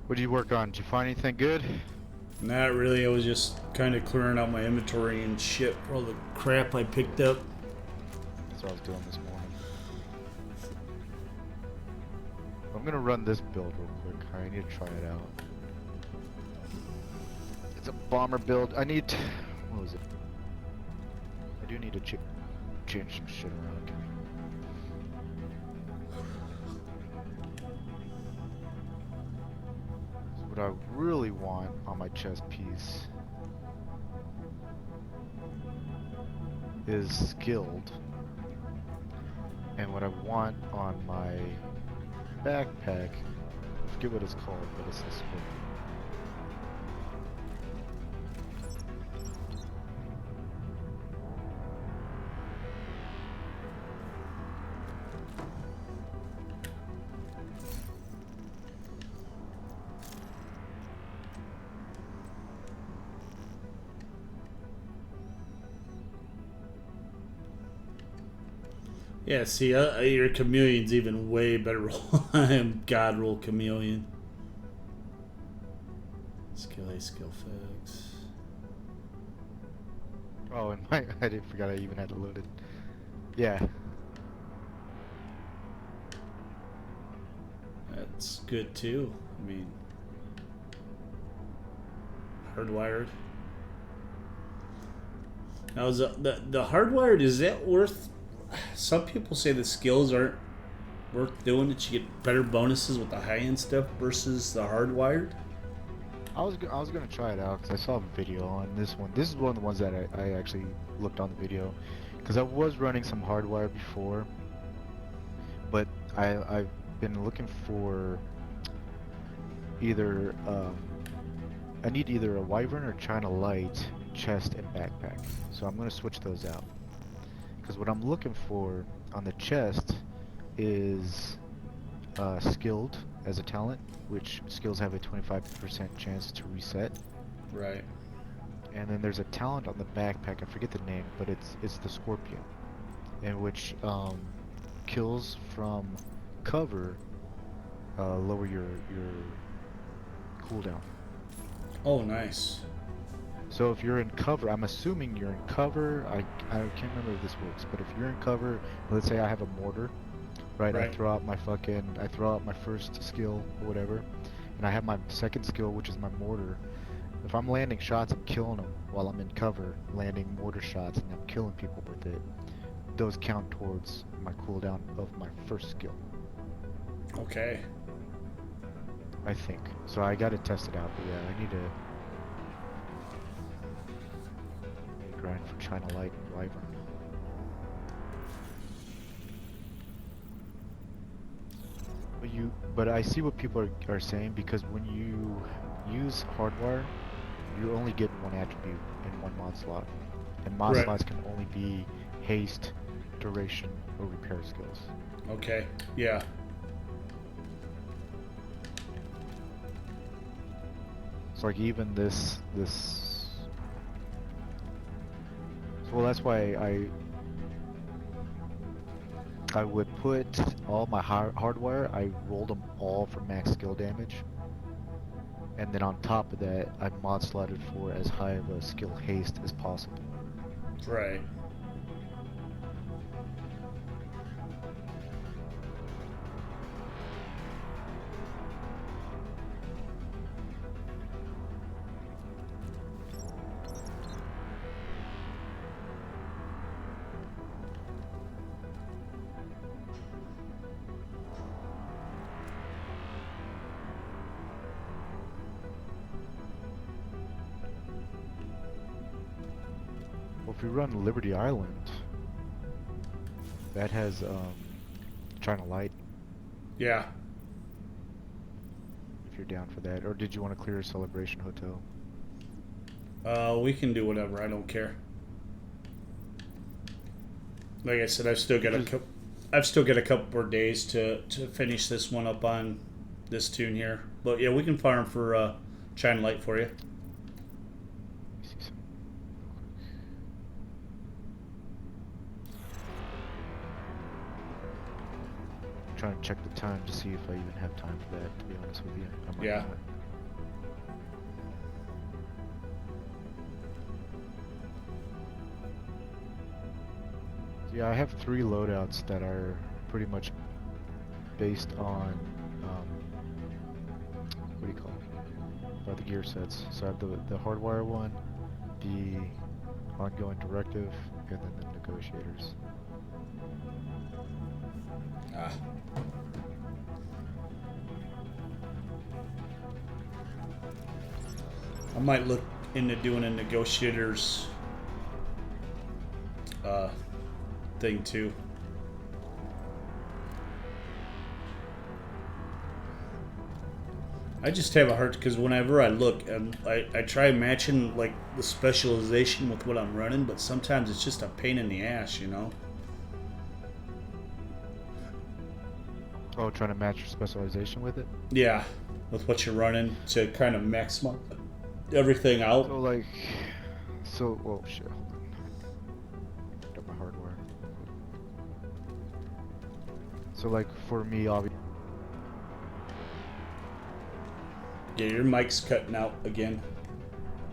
What did you work on? Did you find anything good? Not really. I was just kind of clearing out my inventory and shit for all the crap I picked up. That's what I was doing this morning. I'm gonna run this build real quick. I need to try it out. It's a bomber build. I need... What was it? I do need to change some shit around. So what I really want on my chest piece is skilled. And what I want on my backpack, I forget what it's called, but it's this one. Yeah, see, your chameleon's even way better. I am God roll chameleon. Skill A, skill fags. Oh, and my I didn't forget I even had to load it. Yeah. That's good too. I mean, hardwired. Now, is the hardwired, is that worth? Some people say the skills aren't worth doing. That you get better bonuses with the high end stuff versus the hardwired. I was gonna try it out because I saw a video on this one. This is one of the ones that I actually looked on the video because I was running some hardwire before, but I've been looking for either I need either a Wyvern or China Light chest and backpack. So I'm gonna switch those out because what I'm looking for on the chest is skilled as a talent, which skills have a 25% chance to reset. Right. And then there's a talent on the backpack, I forget the name, but it's the Scorpion, in which kills from cover lower your cooldown. Oh, nice. So if you're in cover, I'm assuming you're in cover. I can't remember if this works, but if you're in cover, let's say I have a mortar, right? Right. I throw out my first skill or whatever, and I have my second skill, which is my mortar. If I'm landing shots and killing them while I'm in cover, landing mortar shots and I'm killing people with it, those count towards my cooldown of my first skill. Okay. I think. So I gotta test it out, but yeah, I need to grind for China Light and Wyvern. But I see what people are saying, because when you use hardwire, you only get one attribute in one mod slot. And mod Right. slots can only be haste, duration, or repair skills. Okay. Yeah. So like even this well, that's why I would put all my hardwire, I rolled them all for max skill damage. And then on top of that, I mod slotted for as high of a skill haste as possible. Right. if we run Liberty Island, that has China Light. Yeah. If you're down for that, or did you want to clear Celebration Hotel? We can do whatever. I don't care. Like I said, I've still got a couple more days to finish this one up on this tune here. But yeah, we can farm for China Light for you. Let me see some real quick. I'm trying to check the time to see if I even have time for that, to be honest with you. I might Yeah. not. Yeah, I have 3 loadouts that are pretty much based on, what do you call it? The gear sets. So I have the hardwire one, the ongoing directive, and then the negotiators. Ah. I might look into doing a negotiators thing too. I just have a hard because whenever I look, I try matching like the specialization with what I'm running, but sometimes it's just a pain in the ass, you know. Oh, trying to match your specialization with it? Yeah, with what you're running to kind of maximize everything out. Well, shit, hold on. Picked up my hardware. So, like, for me, obviously. Yeah, your mic's cutting out again.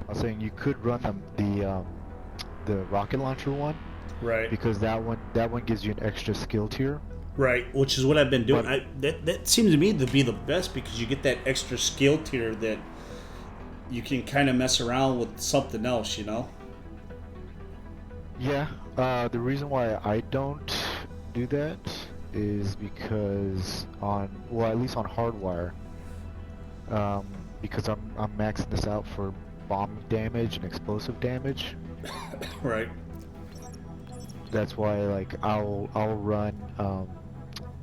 I was saying you could run the rocket launcher one, Right. because that one gives you an extra skill tier. Right, which is what I've been doing. But- That seems to me to be the best because you get that extra skill tier that you can kind of mess around with something else, you know? Yeah. The reason why I don't do that is because at least on hardwire, because I'm maxing this out for bomb damage and explosive damage. Right. That's why, like, I'll run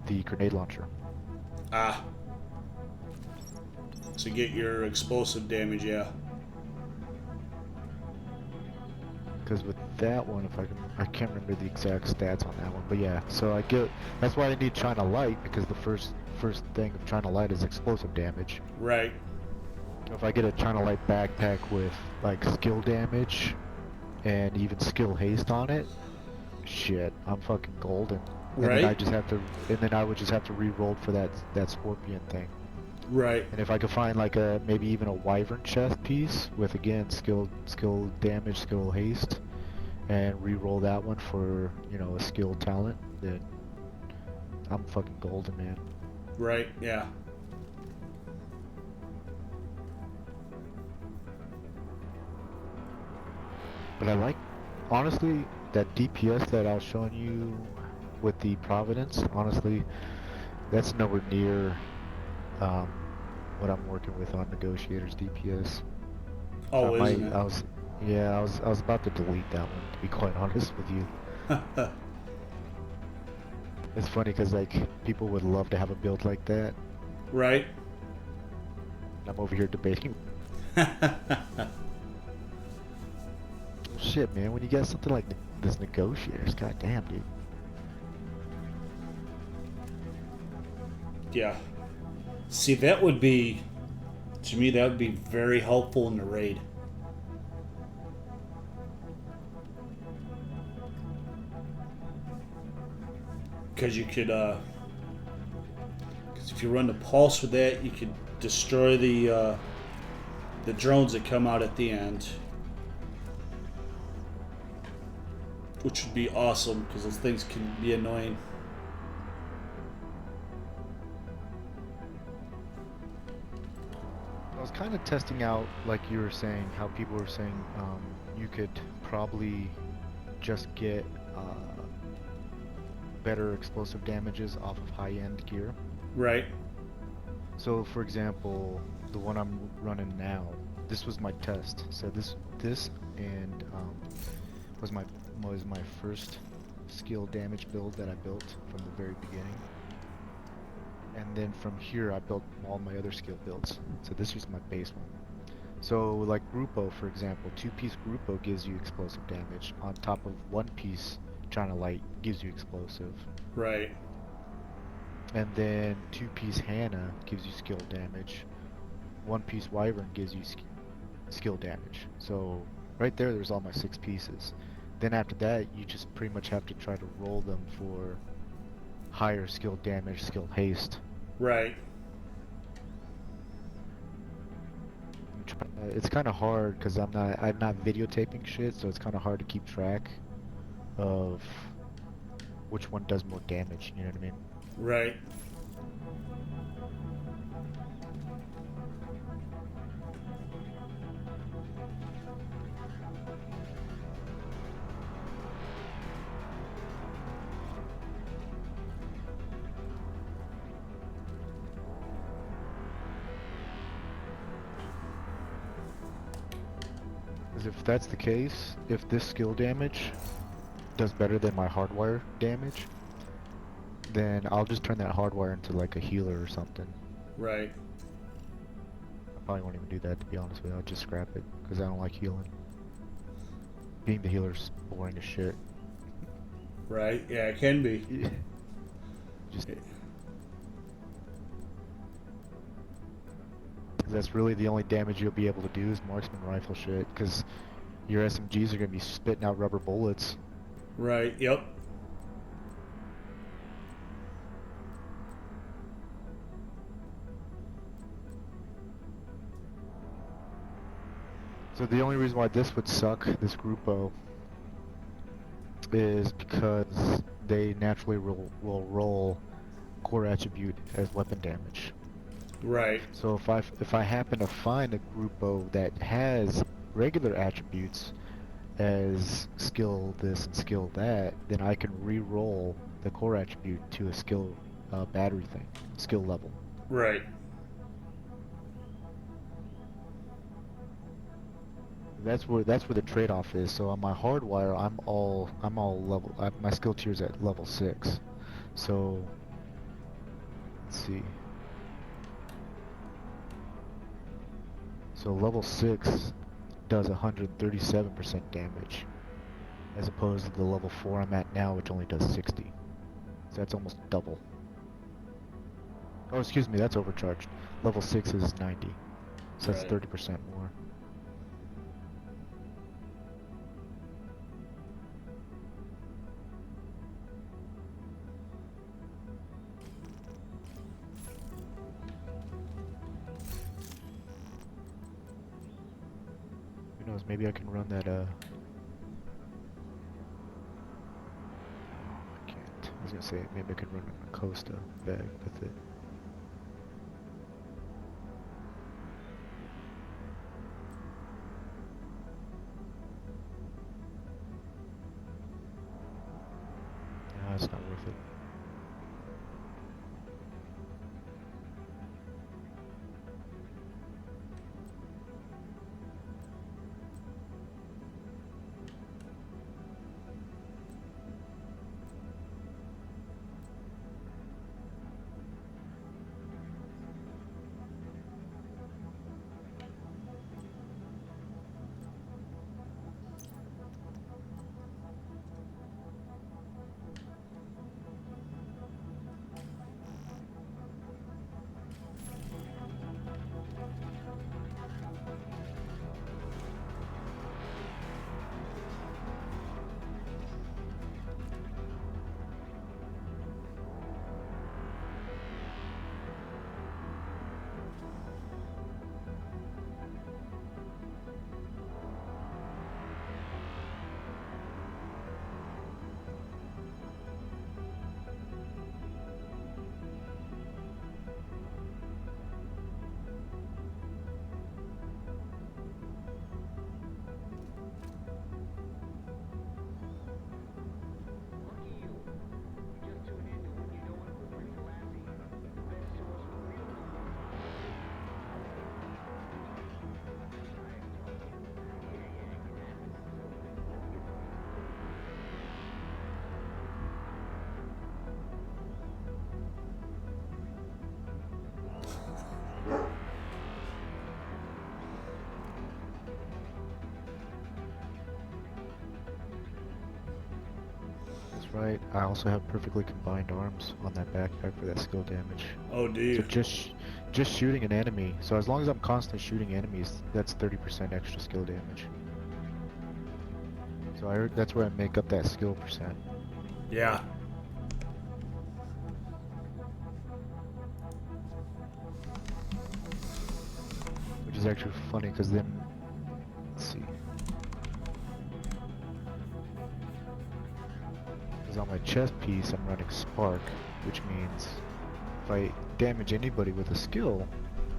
the grenade launcher. Ah. To get your explosive damage, yeah. Because with that one, I can't remember the exact stats on that one, but yeah. So that's why I need China Light, because the first thing of China Light is explosive damage. Right. If I get a China Light backpack with like skill damage and even skill haste on it, shit, I'm fucking golden. And Right. then I would just have to re-roll for that scorpion thing. Right. And if I could find like maybe even a wyvern chest piece with, again, skill damage, skill haste, and re-roll that one for, a skill talent, then I'm fucking golden, man. Right, yeah. But I like, honestly, that DPS that I was showing you with the Providence, honestly, that's nowhere near what I'm working with on Negotiators DPS. Oh, isn't it? I was about to delete that one, to be quite honest with you. It's funny because, like, people would love to have a build like that. Right. I'm over here debating. Shit, man, when you get something like this Negotiators, goddamn, dude. Yeah. See, that would be, to me, that would be very helpful in the raid. Because you could, because if you run the pulse with that, you could destroy the drones that come out at the end. Which would be awesome, because those things can be annoying. I was kind of testing out, like you were saying, how people were saying you could probably just get better explosive damages off of high-end gear. Right. So, for example, the one I'm running now, this was my test. So this and was my first skill damage build that I built from the very beginning. And then from here I built all my other skill builds. So this was my base one. So like Grupo, for example, 2-piece Grupo gives you explosive damage on top of 1-piece China Light gives you explosive. Right. And then 2-piece Hannah gives you skill damage. 1-piece Wyvern gives you skill damage. So right there's all my 6 pieces. Then after that, you just pretty much have to try to roll them for higher skill damage, skill haste. Right. It's kind of hard because I'm not videotaping shit, so it's kind of hard to keep track of which one does more damage. You know what I mean? Right. Because if that's the case, if this skill damage does better than my hardwire damage, then I'll just turn that hardwire into like a healer or something. Right. I probably won't even do that, to be honest with you. I'll just scrap it because I don't like healing. Being the healer's boring as shit. Right. Yeah, it can be. Just that's really the only damage you'll be able to do is marksman rifle shit, because your SMGs are gonna be spitting out rubber bullets. Right. Yep. So the only reason why this would suck, this Grupo, is because they naturally will roll core attribute as weapon damage. Right. So if I happen to find a Grupo that has regular attributes as skill this and skill that, then I can re-roll the core attribute to a skill battery thing, skill level. Right. That's where the trade-off is. So on my hardwire, I'm all level. My skill tier is at level 6. So let's see. So level 6 does 137% damage, as opposed to the level 4 I'm at now, which only does 60. So that's almost double. Oh, excuse me, that's overcharged. Level 6 is 90, so that's Right. 30% more. Who knows, maybe I can run that, oh, I can't. I was gonna say, maybe I could run a Costa bag with it. No, it's not worth it. right, I also have perfectly combined arms on that backpack for that skill damage. Oh, do So you? just shooting an enemy. So as long as I'm constantly shooting enemies, that's 30% extra skill damage. So that's where I make up that skill percent. Yeah. Which is actually funny because then, let's see. Because on my chest piece, I'm running Spark, which means if I damage anybody with a skill,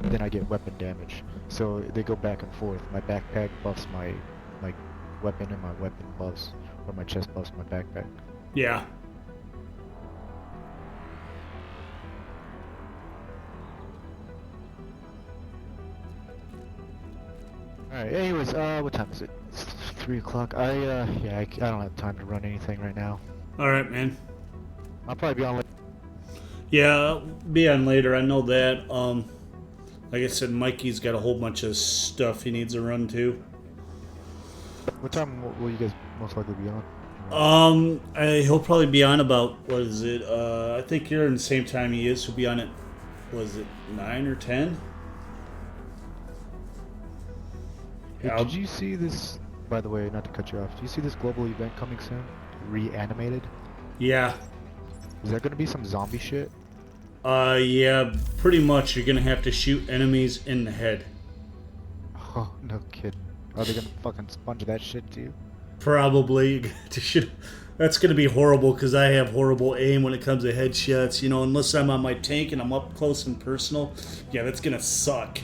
then I get weapon damage. So they go back and forth. My backpack buffs my weapon, and my weapon buffs, or my chest buffs my backpack. Yeah. Alright, anyways, what time is it? It's 3 o'clock. I don't have time to run anything right now. All right, man. I'll probably be on later. Yeah, I'll be on later. I know that. Like I said, Mikey's got a whole bunch of stuff he needs to run to. What time will you guys most likely be on? He'll probably be on about, what is it? I think you're in the same time he is. He'll be on at, was it 9 or 10? Hey, did you see this, by the way, not to cut you off, do you see this global event coming soon? Reanimated? Yeah. Is that gonna be some zombie shit? Yeah, pretty much. You're gonna have to shoot enemies in the head. Oh, no kidding. Are they gonna fucking sponge that shit too? Probably. That's gonna be horrible because I have horrible aim when it comes to headshots. You know, unless I'm on my tank and I'm up close and personal. Yeah, that's gonna suck.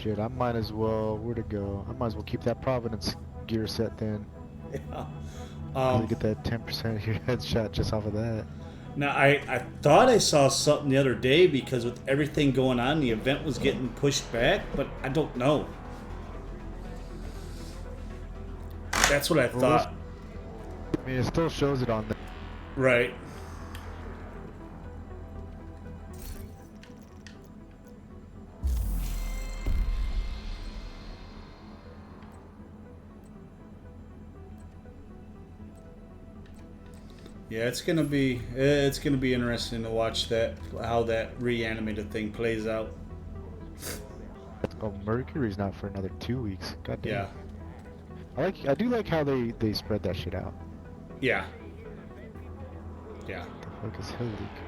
Shit, I might as well, where to go? I might as well keep that Providence gear set then. Yeah. You get that 10% of your headshot just off of that. Now, I thought I saw something the other day because with everything going on, the event was getting pushed back, but I don't know. That's what I thought. I mean, it still shows it on the... Right. Yeah, it's gonna be interesting to watch that, how that reanimated thing plays out. Oh, Mercury's not for another 2 weeks. God damn. Yeah. I do like how they spread that shit out. Yeah. Yeah. The fuck is Hill League?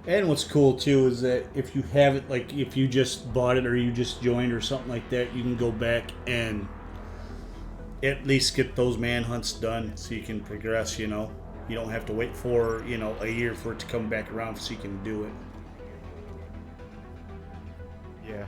And what's cool too is that if you have it, like if you just bought it or you just joined or something like that, you can go back and at least get those manhunts done so you can progress, you know. You don't have to wait for, you know, a year for it to come back around so you can do it. Yeah.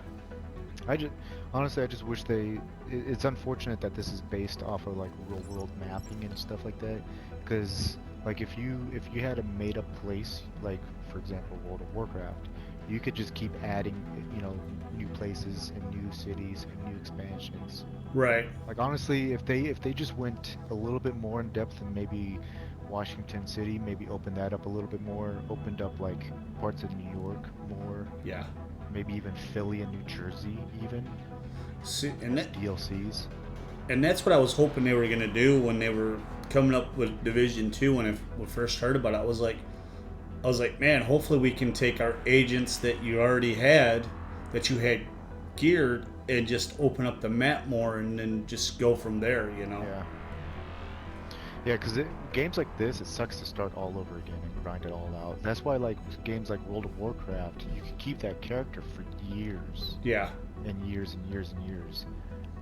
Honestly, I just wish it's unfortunate that this is based off of like real world mapping and stuff like that, because like if you had a made up place, like for example World of Warcraft, you could just keep adding, you know, new places and new cities and new expansions. Right. Like honestly, if they just went a little bit more in depth and maybe Washington City, maybe opened that up a little bit more, opened up like parts of New York more. Yeah. Maybe even Philly and New Jersey even. See, and that, DLCs. and that's what I was hoping they were gonna do when they were coming up with Division 2 when I first heard about it. I was like, man, hopefully we can take our agents that you already had, that you had geared, and just open up the map more and then just go from there, you know? Yeah. Yeah, because games like this, it sucks to start all over again and grind it all out. That's why, like, games like World of Warcraft, you can keep that character for years. Yeah. And years and years and years.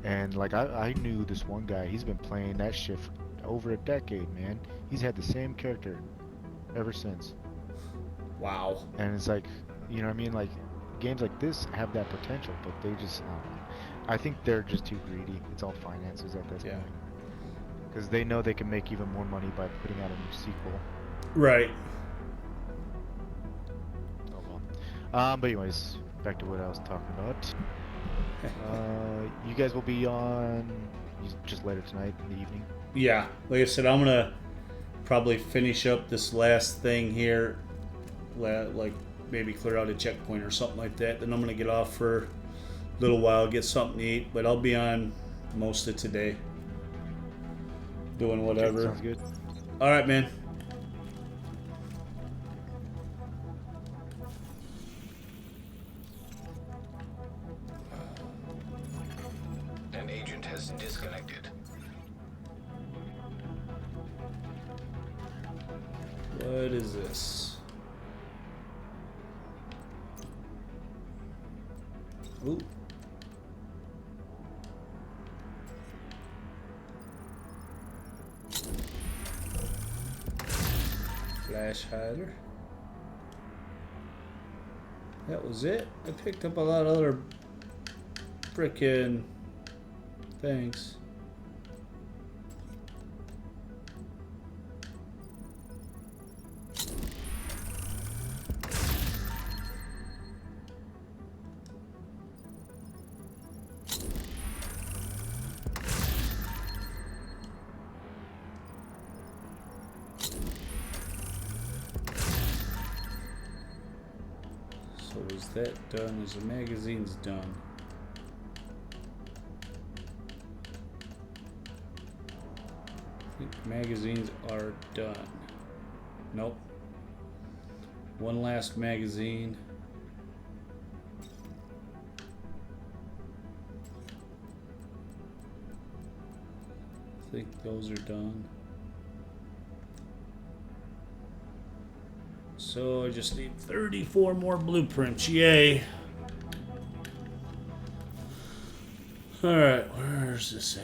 And, like, I knew this one guy, he's been playing that shit for over a decade, man. He's had the same character ever since. Wow. And it's like, you know what I mean? Like, games like this have that potential, but they just, I think they're just too greedy. It's all finances at this point. Because they know they can make even more money by putting out a new sequel. Right. Oh well. But anyways, back to what I was talking about. You guys will be on just later tonight in the evening? Yeah. Like I said, I'm gonna probably finish up this last thing here, like maybe clear out a checkpoint or something like that. Then I'm gonna get off for a little while, get something to eat. But I'll be on most of today. Doing Okay, whatever. sounds good. All right, man. An agent has disconnected. What is this? Ooh. Flash hider. That was it. I picked up a lot of other frickin' things. So is that done? Is the magazine's done? I think magazines are done. Nope. One last magazine. I think those are done. So I just need 34 more blueprints. Yay. Alright, where's this at?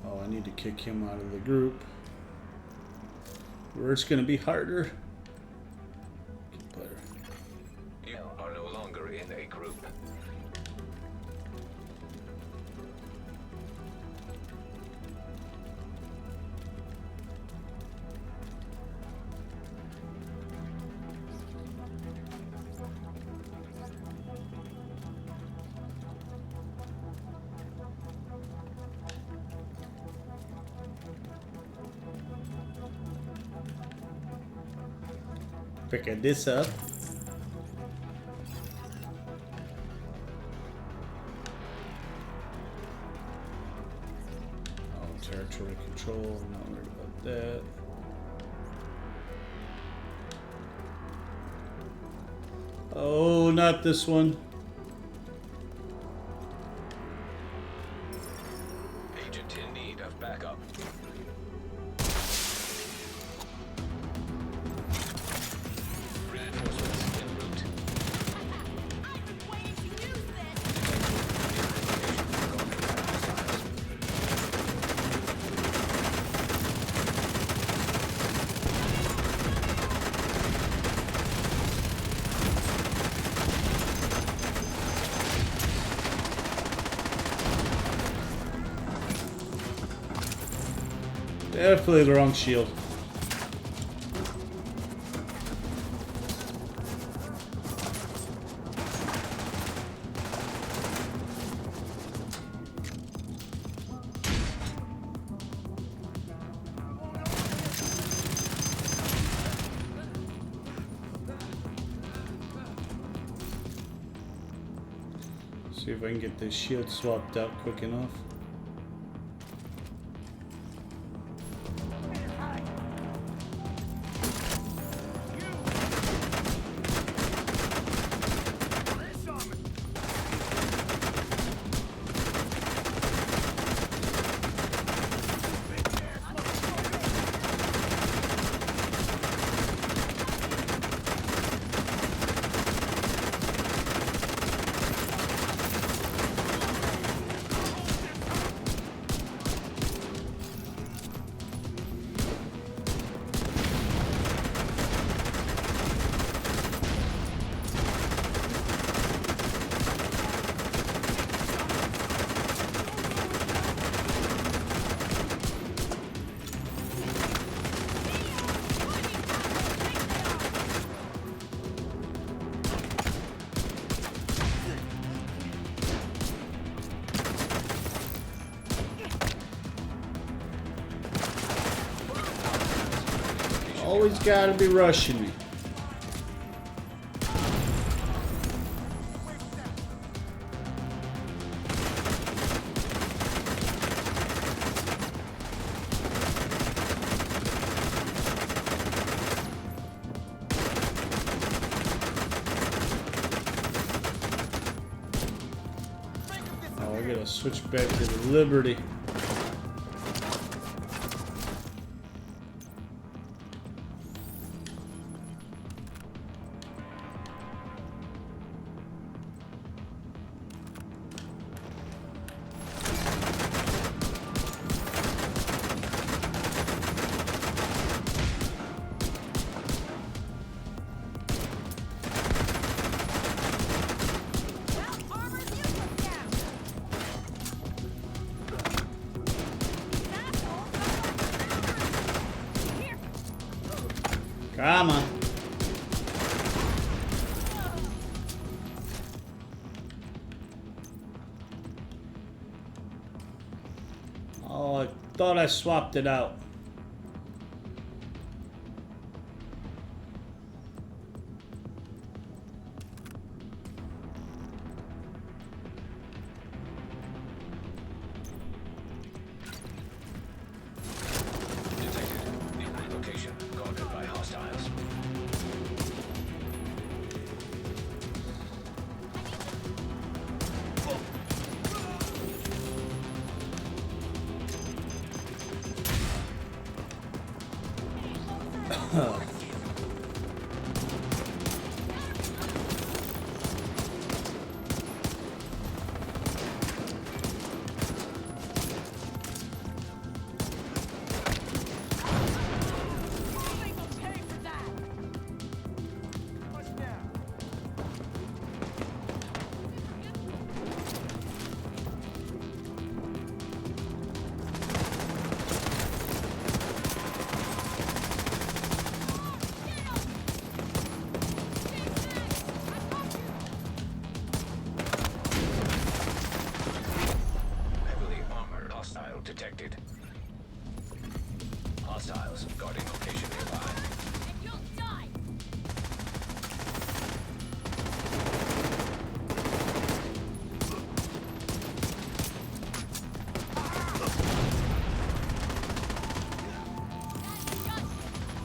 Oh, I need to kick him out of the group. Where it's gonna be harder. Get better. You are no longer in a group. Picking this up. Oh, territory control. I'm not worried about that. Oh, not this one. Agent in need of backup. Reinforcements en route. I've been waiting to use this! Definitely the wrong shield. See if I can get this shield swapped out quick enough. always gotta be rushing me. Oh, I gotta switch back to the Liberty. Well, armor's useless now. Assholes don't like Here. Come on. Oh, I thought I swapped it out. Detected. New location guarded by hostiles. Somebody will pay for that. Push down. Heavily armored hostile detected. Hostiles guarding location nearby. And you'll die.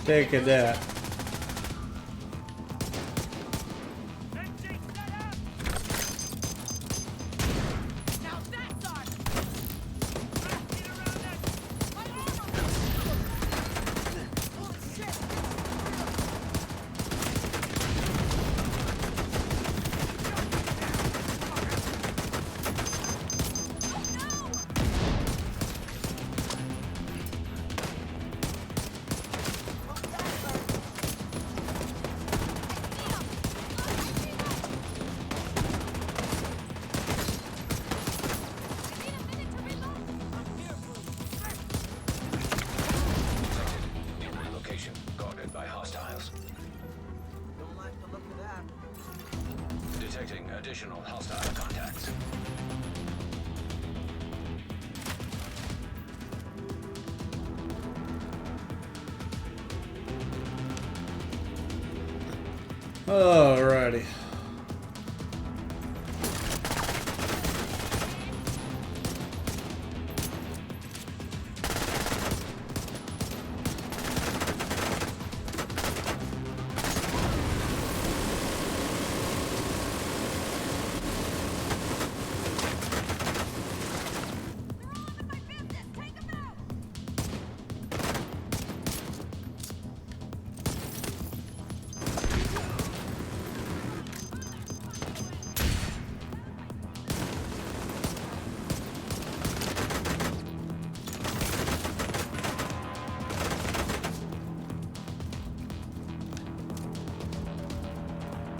Take it that. Now that's our. Get around that. My armor. Holy shit. New location guarded by hostiles. Don't like the look of that. Detecting additional hostile contacts. Alrighty. They're all in my business. Take them out.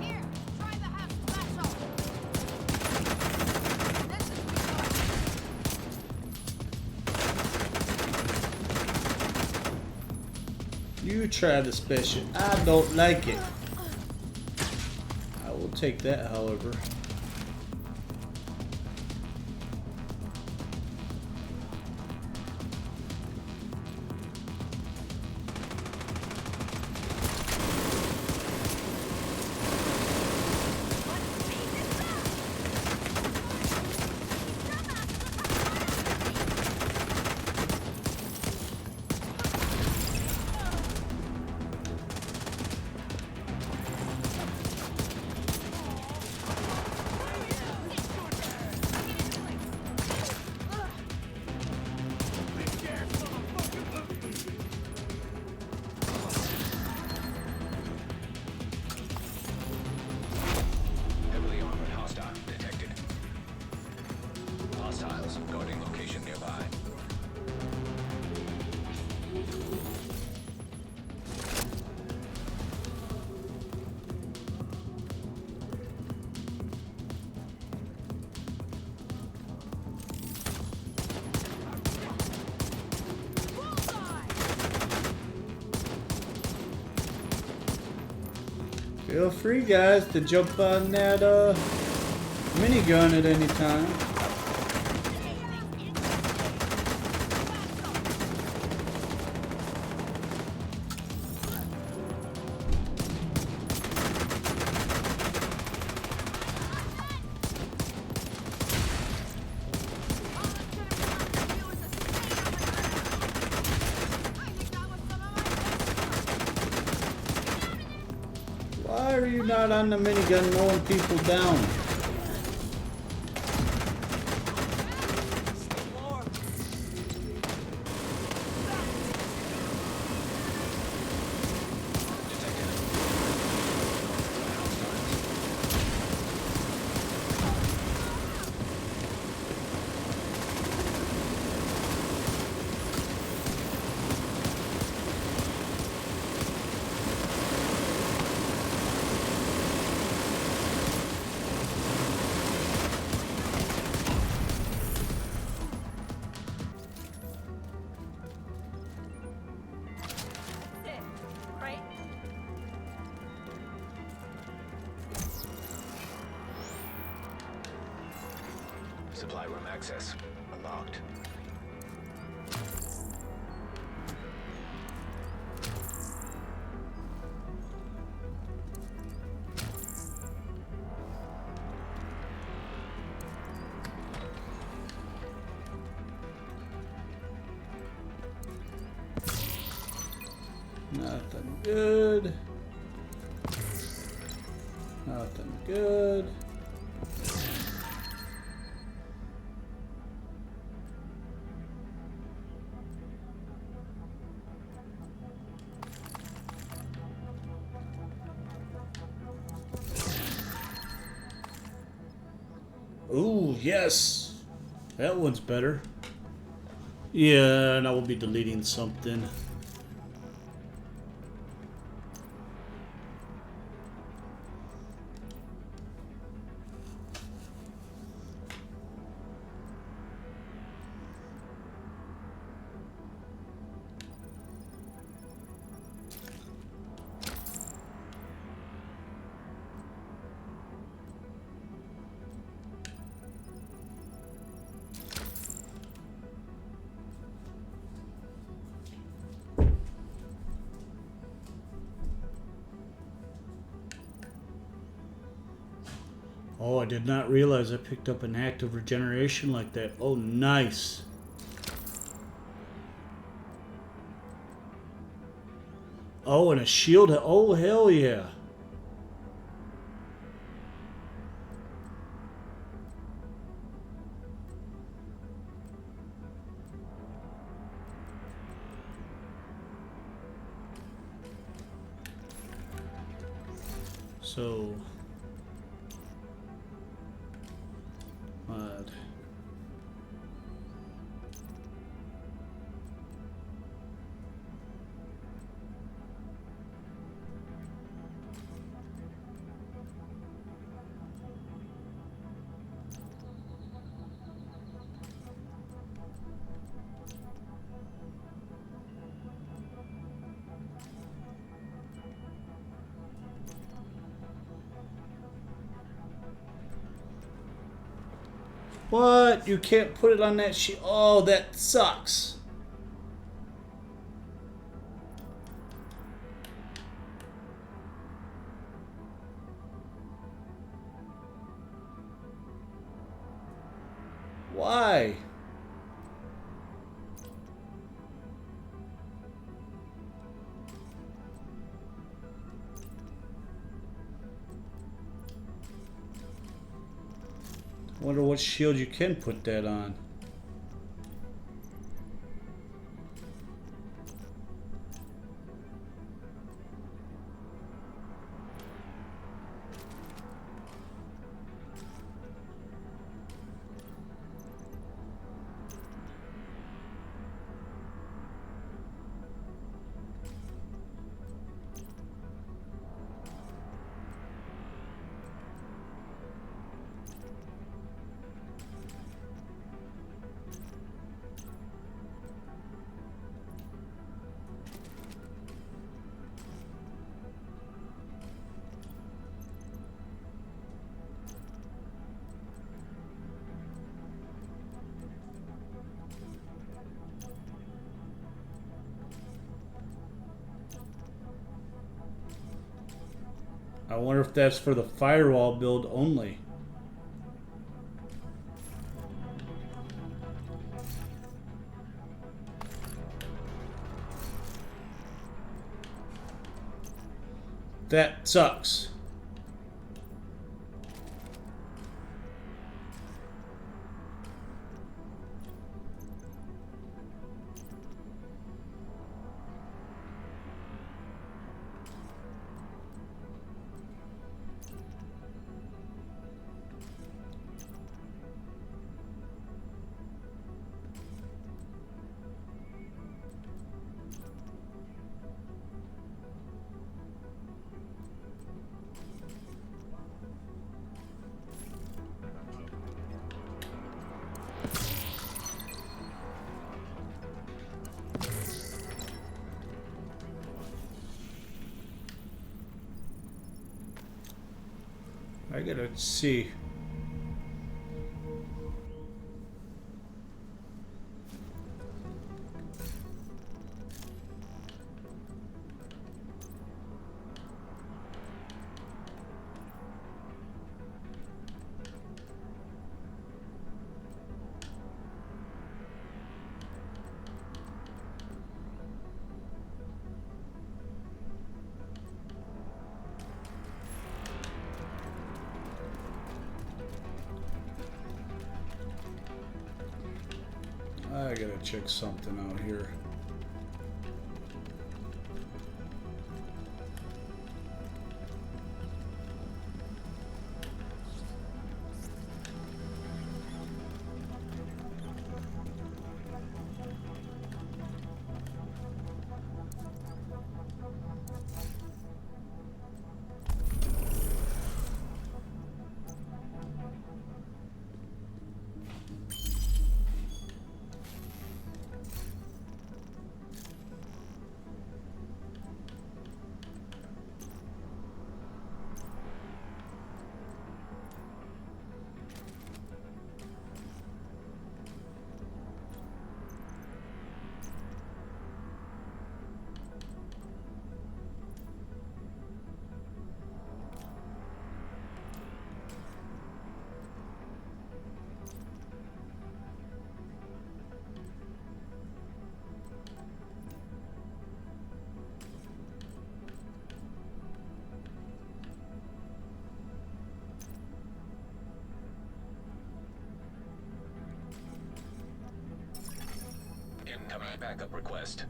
Here, try the half special. This is You try the special. I don't like it. I will take that, however. Feel free, guys, to jump on that minigun at any time. Why are you not on the minigun mowing people down? Right? Supply room access unlocked. Nothing good. Nothing good. Ooh, yes. That one's better. Yeah, and I will be deleting something. Oh, I did not realize I picked up an active regeneration like that. Oh, nice. Oh, and a shield. Oh, hell yeah. So... Mod. What? You can't put it on that sheet? Oh, that sucks. Why? Wonder what shield you can put that on. I wonder if that's for the firewall build only. That sucks. I gotta see. I gotta check something out here. Incoming backup request.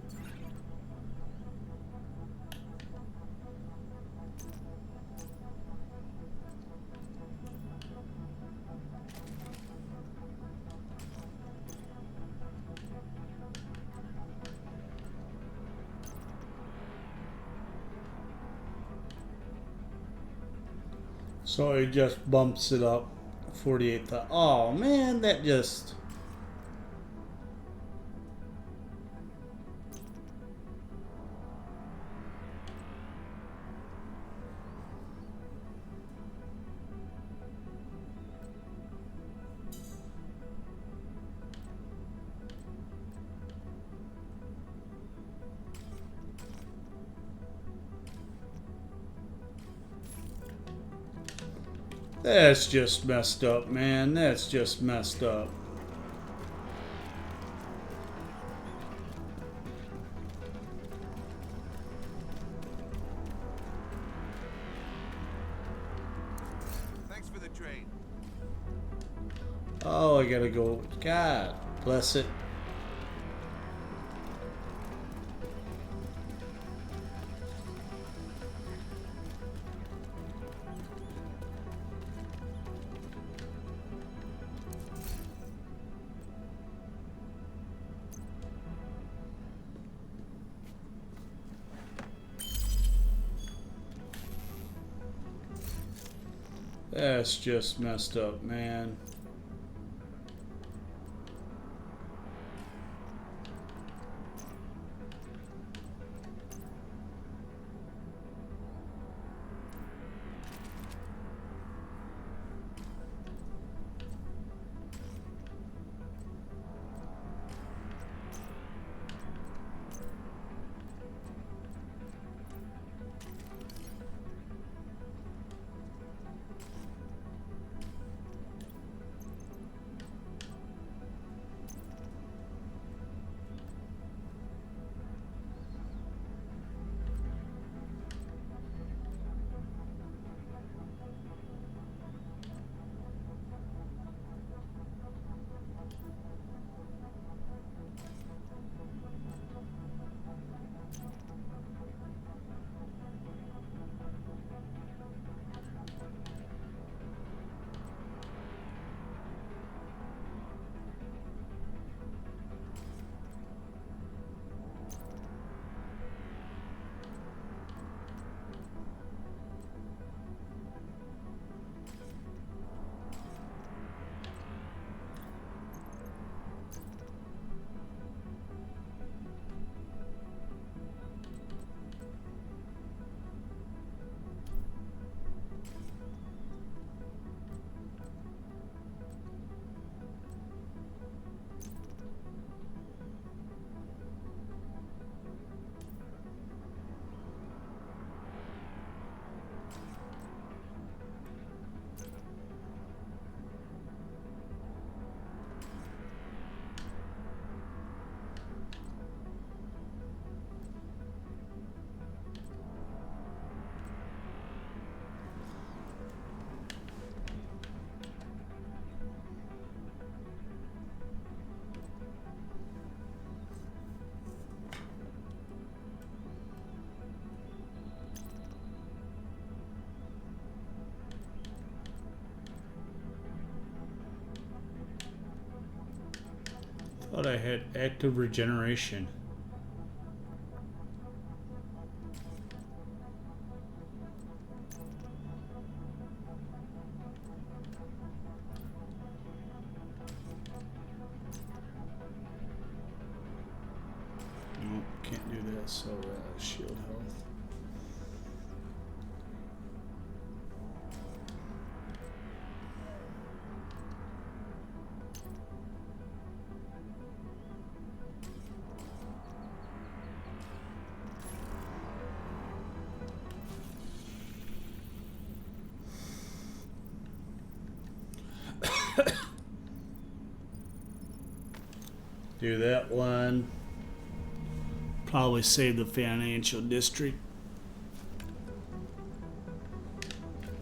So it just bumps it up 48,000. Oh man, that just. That's just messed up, man. That's just messed up. Thanks for the trade. Oh, I gotta go. God bless it. That's just messed up, man. Thought I had active regeneration. Nope, can't do that, so shield health. Do that one. Probably save the financial district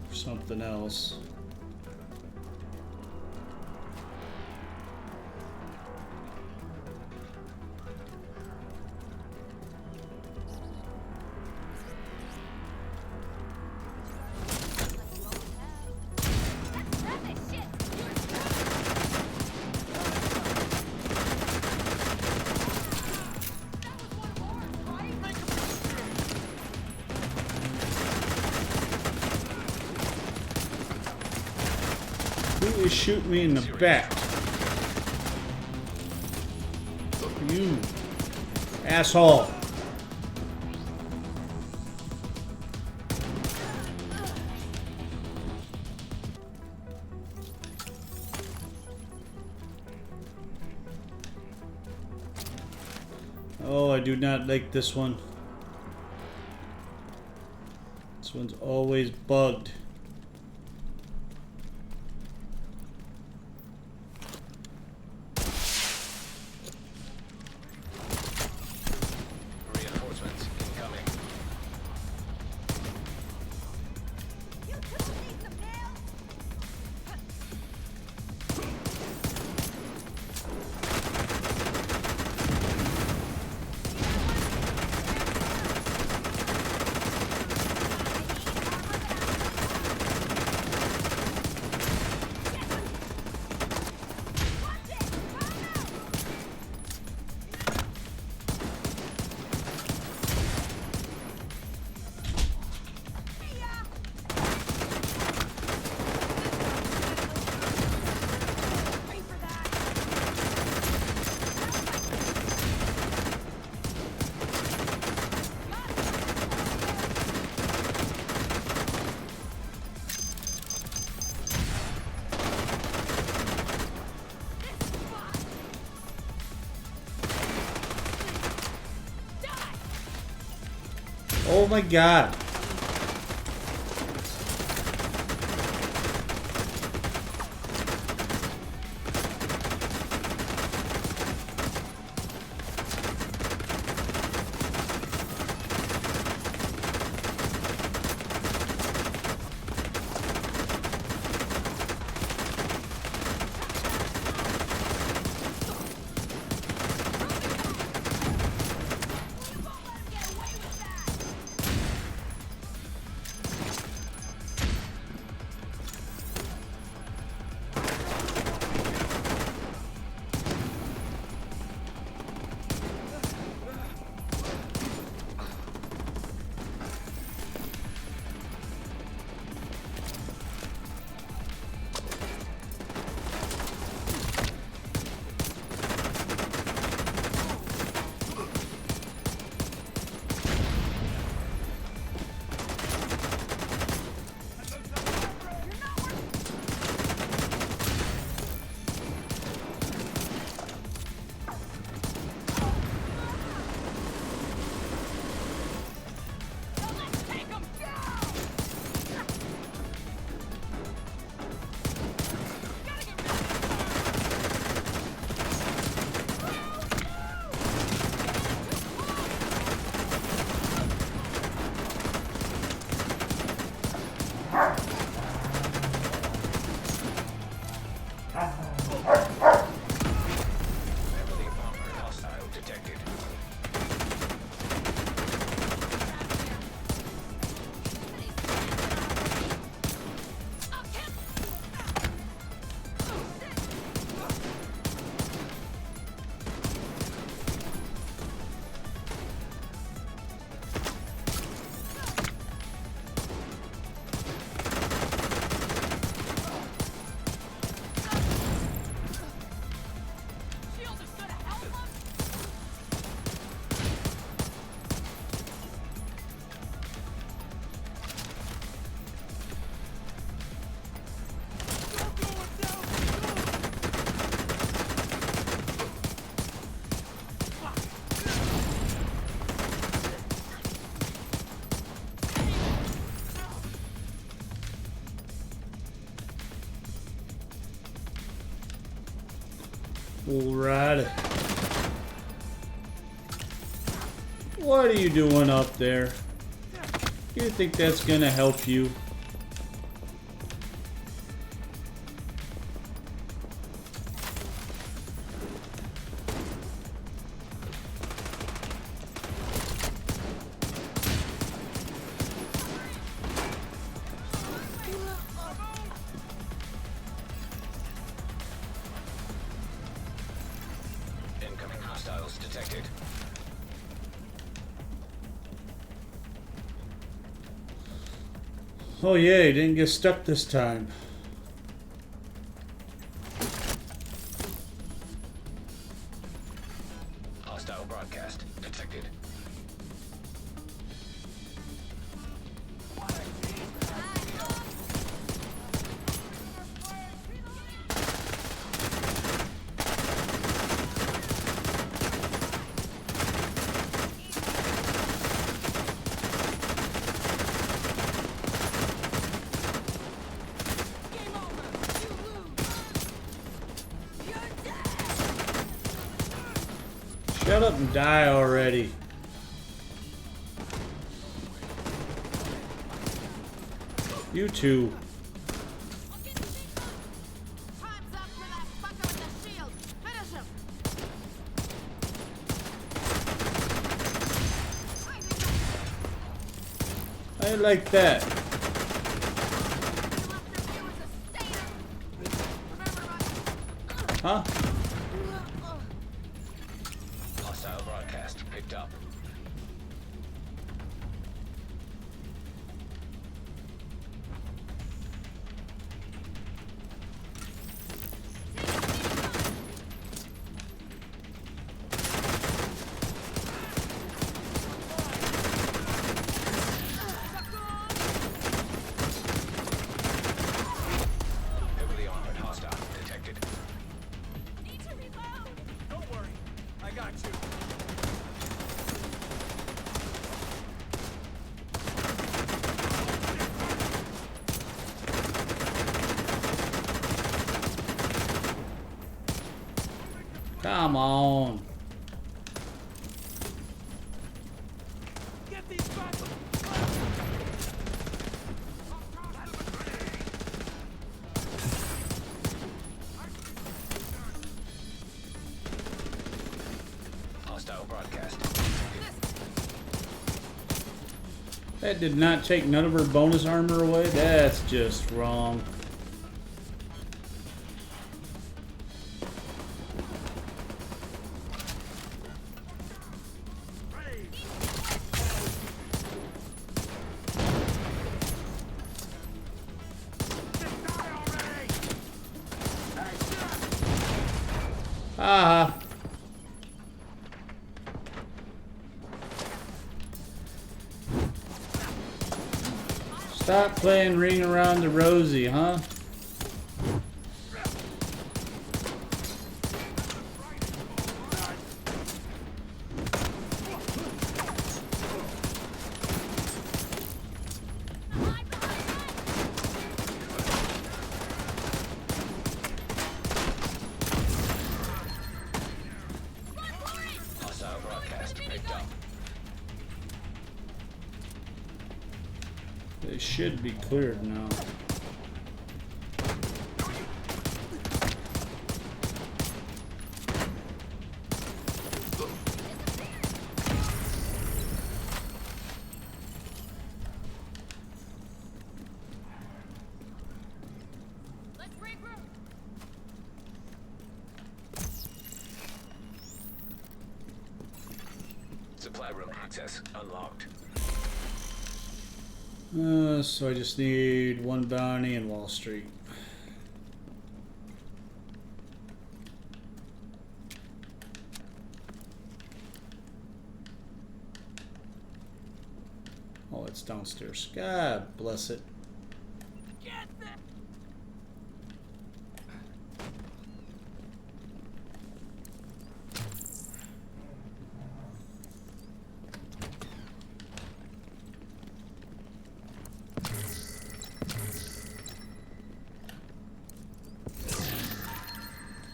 for something else. Who is shooting me in the back? You asshole. Oh, I do not like this one. This one's always bugged. Reinforcements incoming. You two need some nails. Oh my god. Alright. What are you doing up there? You think that's gonna help you? Incoming hostiles detected. Oh yeah, he didn't get stuck this time. Hostile broadcast detected. Shut up and die already. You two. Time's up for that fucker with the shield. Finish him. I like that. Huh? Hostile broadcast picked up. Heavily armored hostile detected. Need to reload. Don't worry, I got you. Come on. Get these guys. Hostile broadcast. That did not take none of her bonus armor away. That's just wrong. Ah. Stop playing Ring Around the Rosie, huh? Hostile broadcast picked up. They should be cleared now. Let's regroup. Supply room access unlocked. So I just need one bounty in Wall Street. Oh, it's downstairs. God bless it. Get them.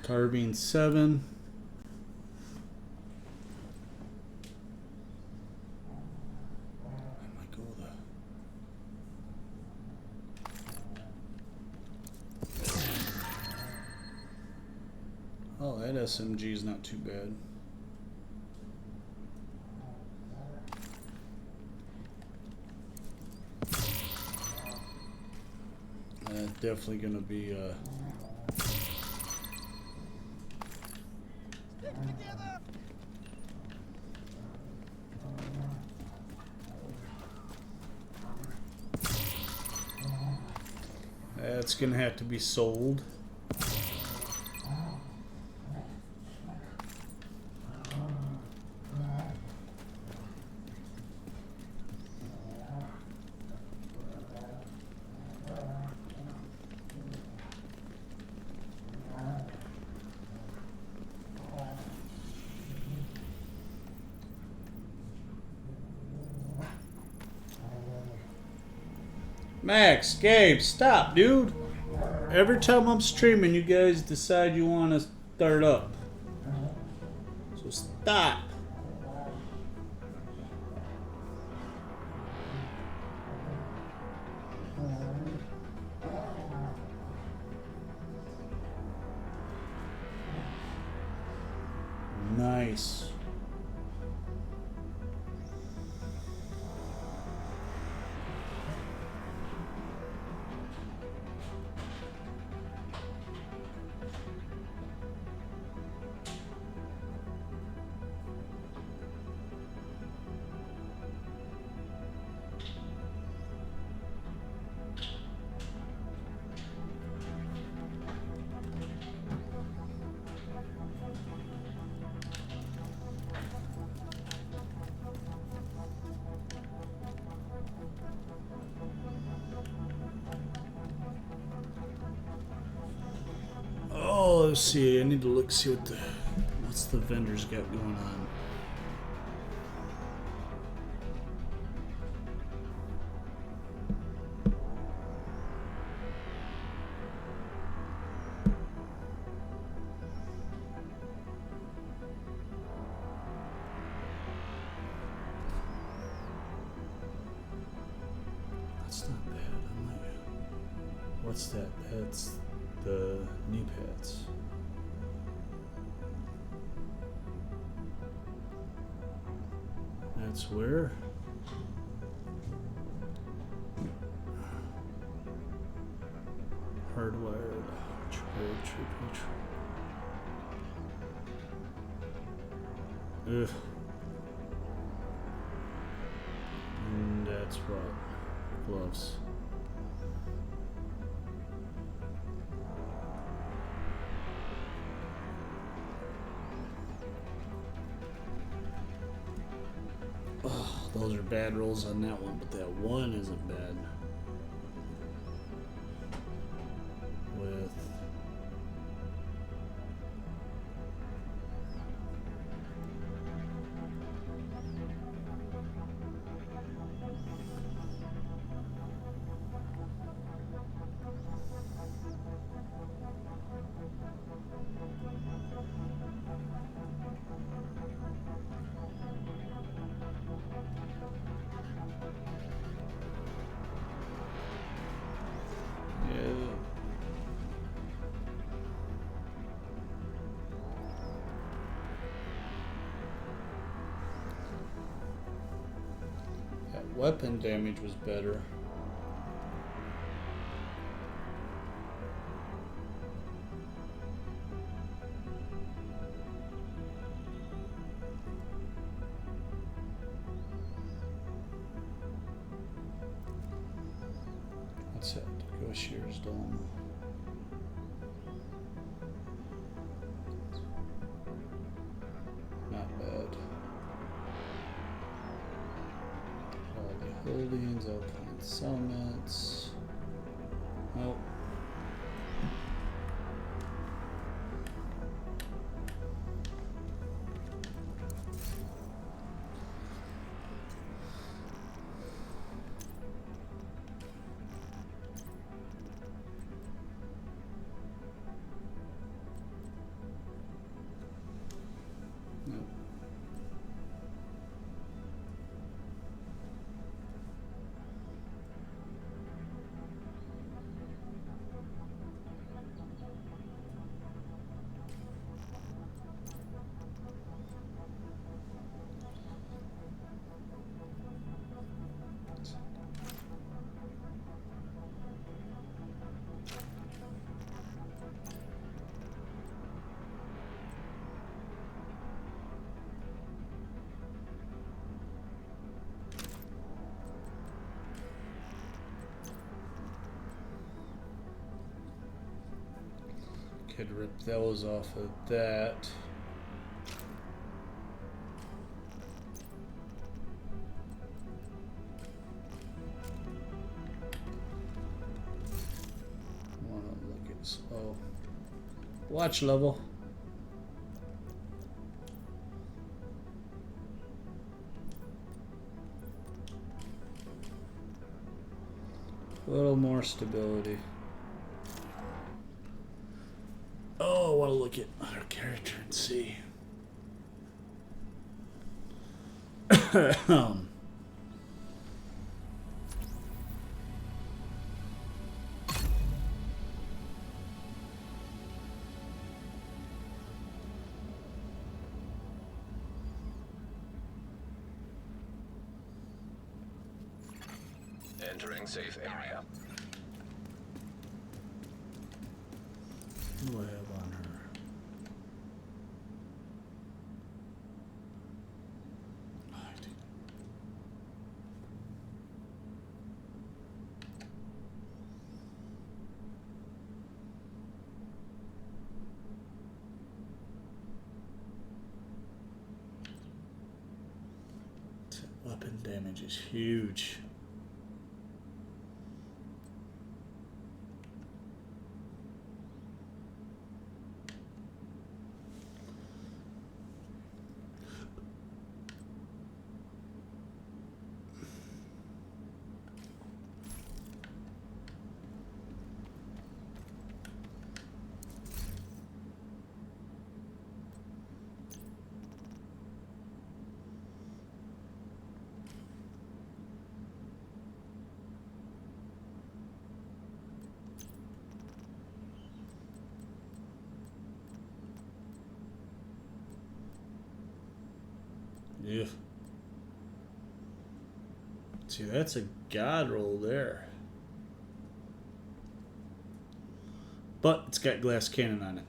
Carbine 7. I might go with that. Oh, that SMG is not too bad. Definitely gonna be that's gonna have to be sold. Max, Gabe, stop, dude. Every time I'm streaming, you guys decide you want to start up. So stop. Nice. Oh, let's see. I need to look, see what's the vendors got going on. That's not bad. I might. What's that? That's the knee pads. That's where? Hardwired. Ugh. And that's what? Gloves. Oh, those are bad rolls on that one, but that one isn't bad. With weapon damage was better. What's that? Negotiator's Dome. Not bad. Holdings, Alpine Summits. Nope. Could rip those off of that. Wanna look at this. Oh, watch level. A little more stability. Oh, I want to look at our character and see. Entering safe area. What do I have on her? Weapon damage is huge. Yeah. See, that's a god roll there. But it's got glass cannon on it.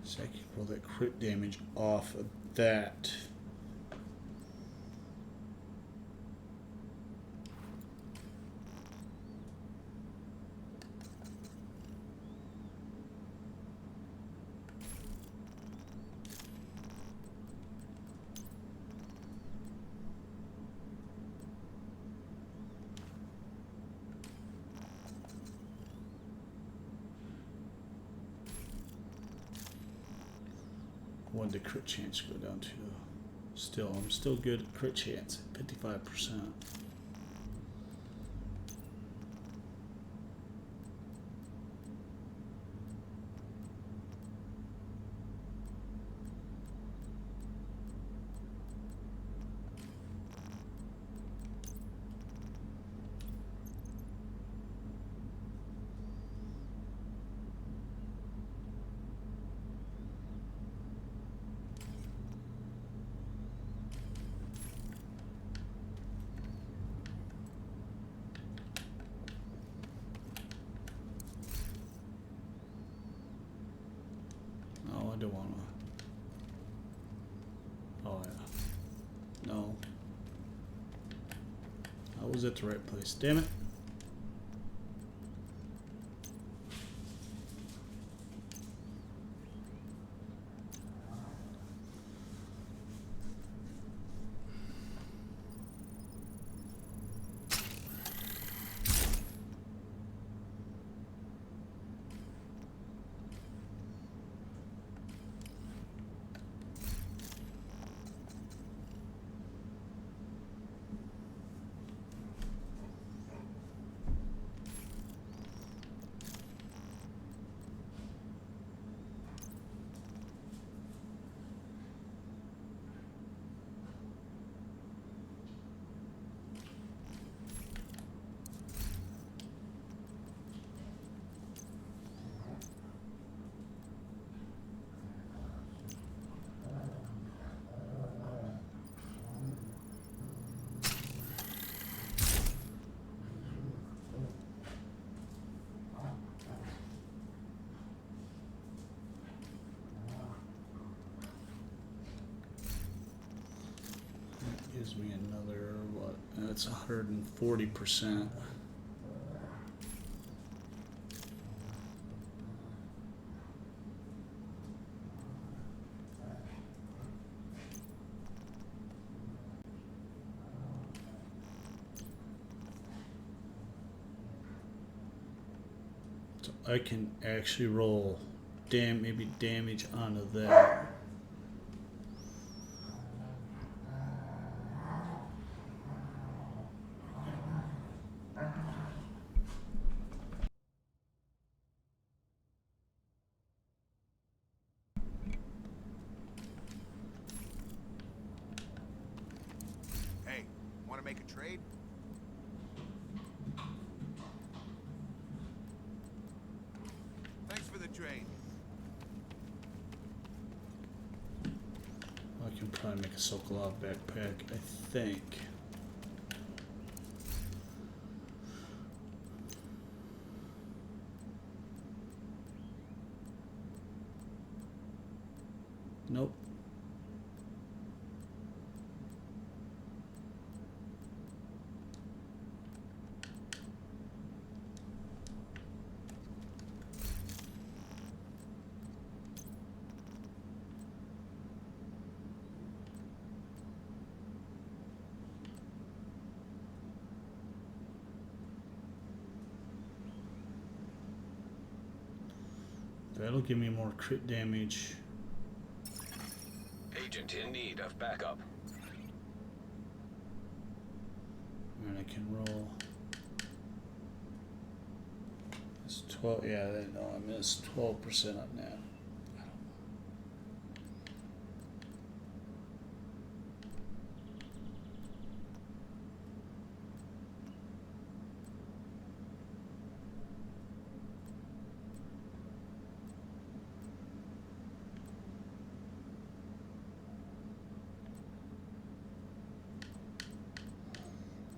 So I can pull that crit damage off of that. What did crit chance go down to? Still, I'm still good at crit chance, 55%. I don't wanna. Oh yeah. No. I was at the right place. Damn it. Gives me another, what? That's 140%. So I can actually roll maybe damage onto that. Hey, want to make a trade? Thanks for the trade. I can probably make a Sokolov backpack, I think. Nope. That'll give me more crit damage. Agent in need of backup. And I can roll. It's 12. Yeah, no, I missed 12% on that.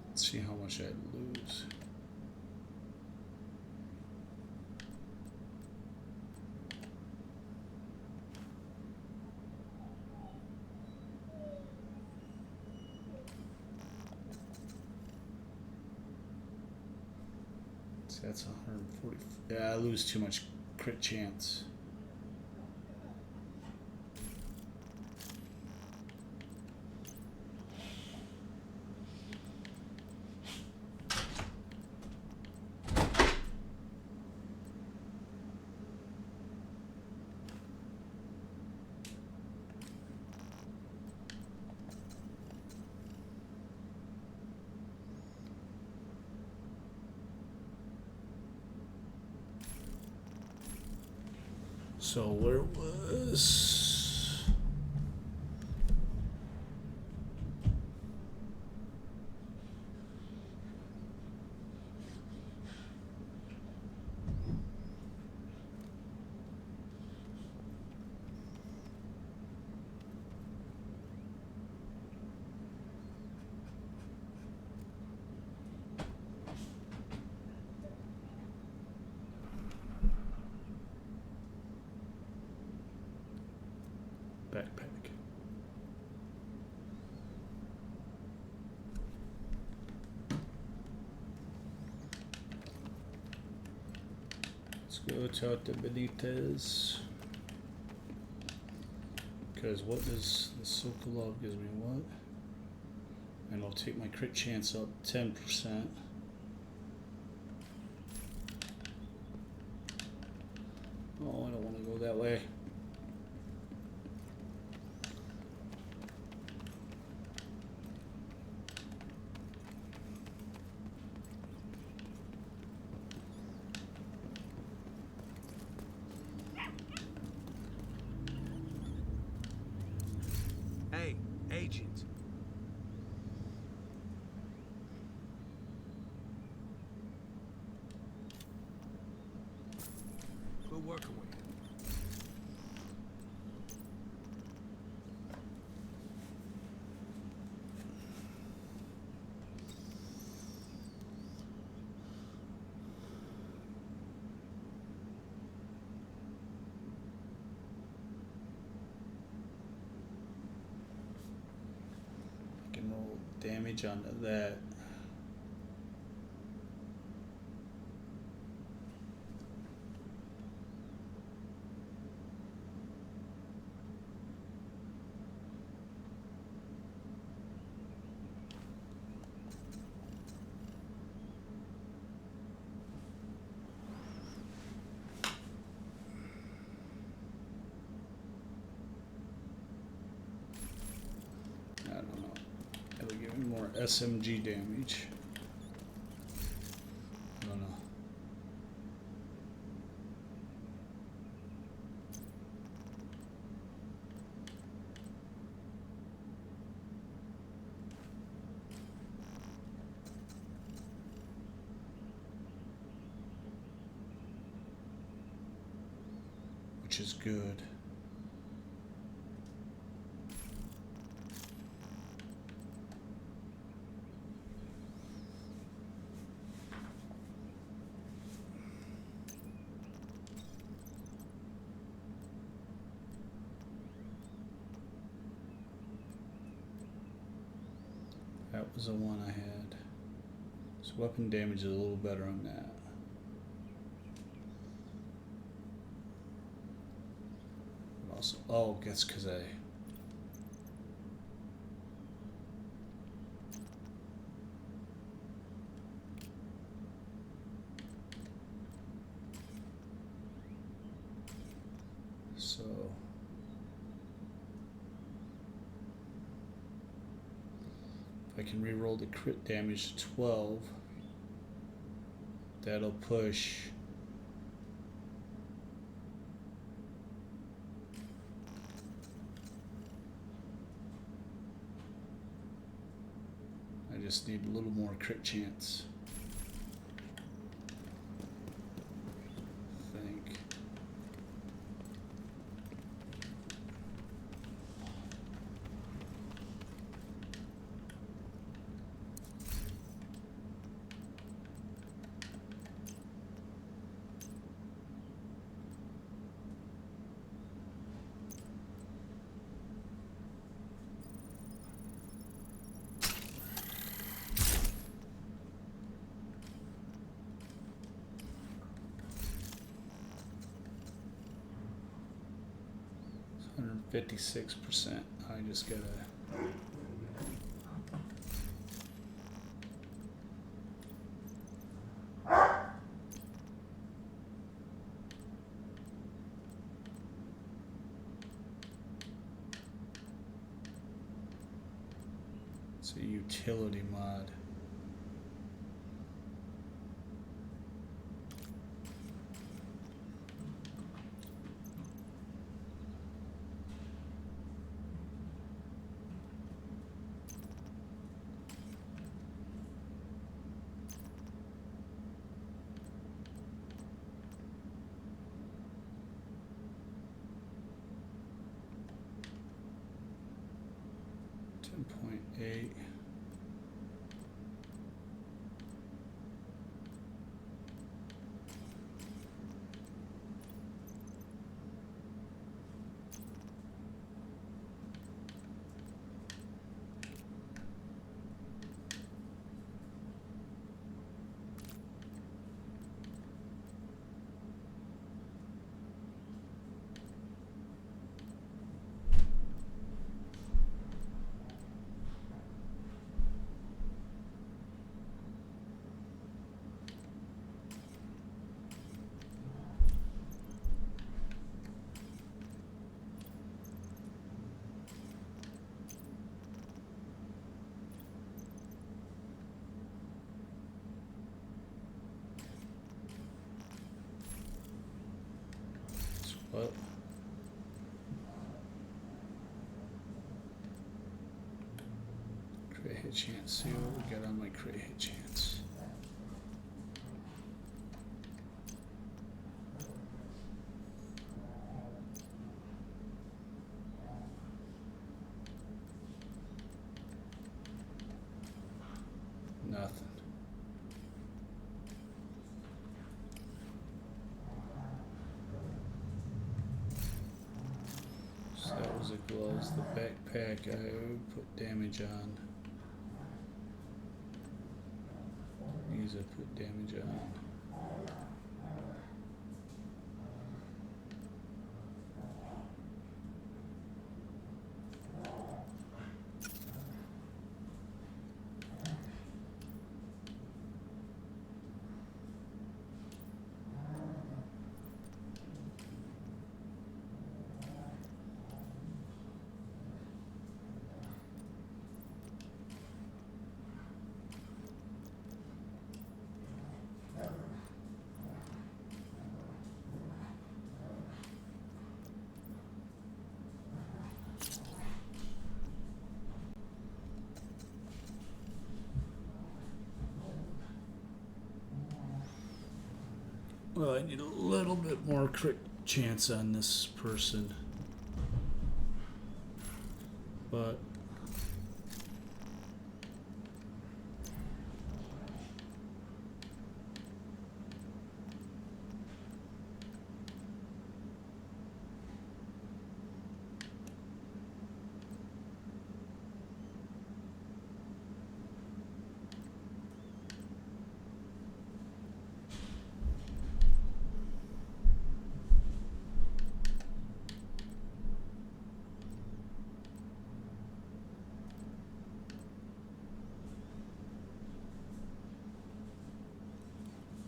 Let's see how much I'd lose. So that's 140. Yeah, I lose too much crit chance. So where was... backpack. Let's go talk to Benitez. Because what does the Sokolov gives me? What? And I'll take my crit chance up 10%. Oh, I don't want to go that way. Hey, agent. Good working with you. I can roll damage onto that. I don't know. It'll give me more SMG damage. I don't know. Which is good. That was the one I had. So weapon damage is a little better on that. But also, oh, that's because I... So... I can reroll the crit damage to 12. That'll push. I just need a little more crit chance. I think. It's 156%. I just gotta. It's a utility mod. 10.8. What? Crit hit chance. See what we got on my crit hit chance. Nothing. So that was the gloves. The backpack I put damage on. These I put damage on. Well, I need a little bit more crit chance on this person. But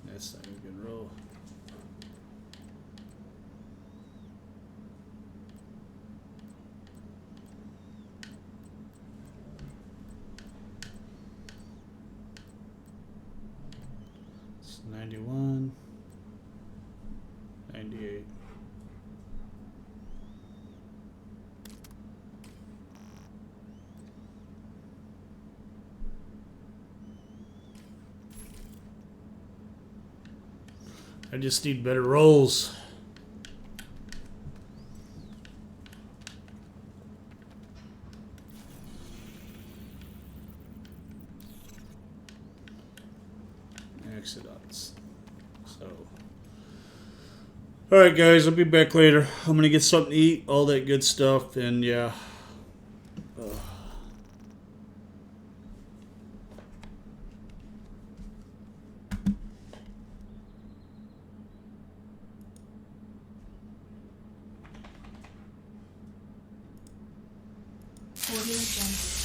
that's not a good roll. It's 91, 98. I just need better rolls. Accidents. So, all right, guys, I'll be back later. I'm gonna get something to eat, all that good stuff, and yeah. Audio Jungle.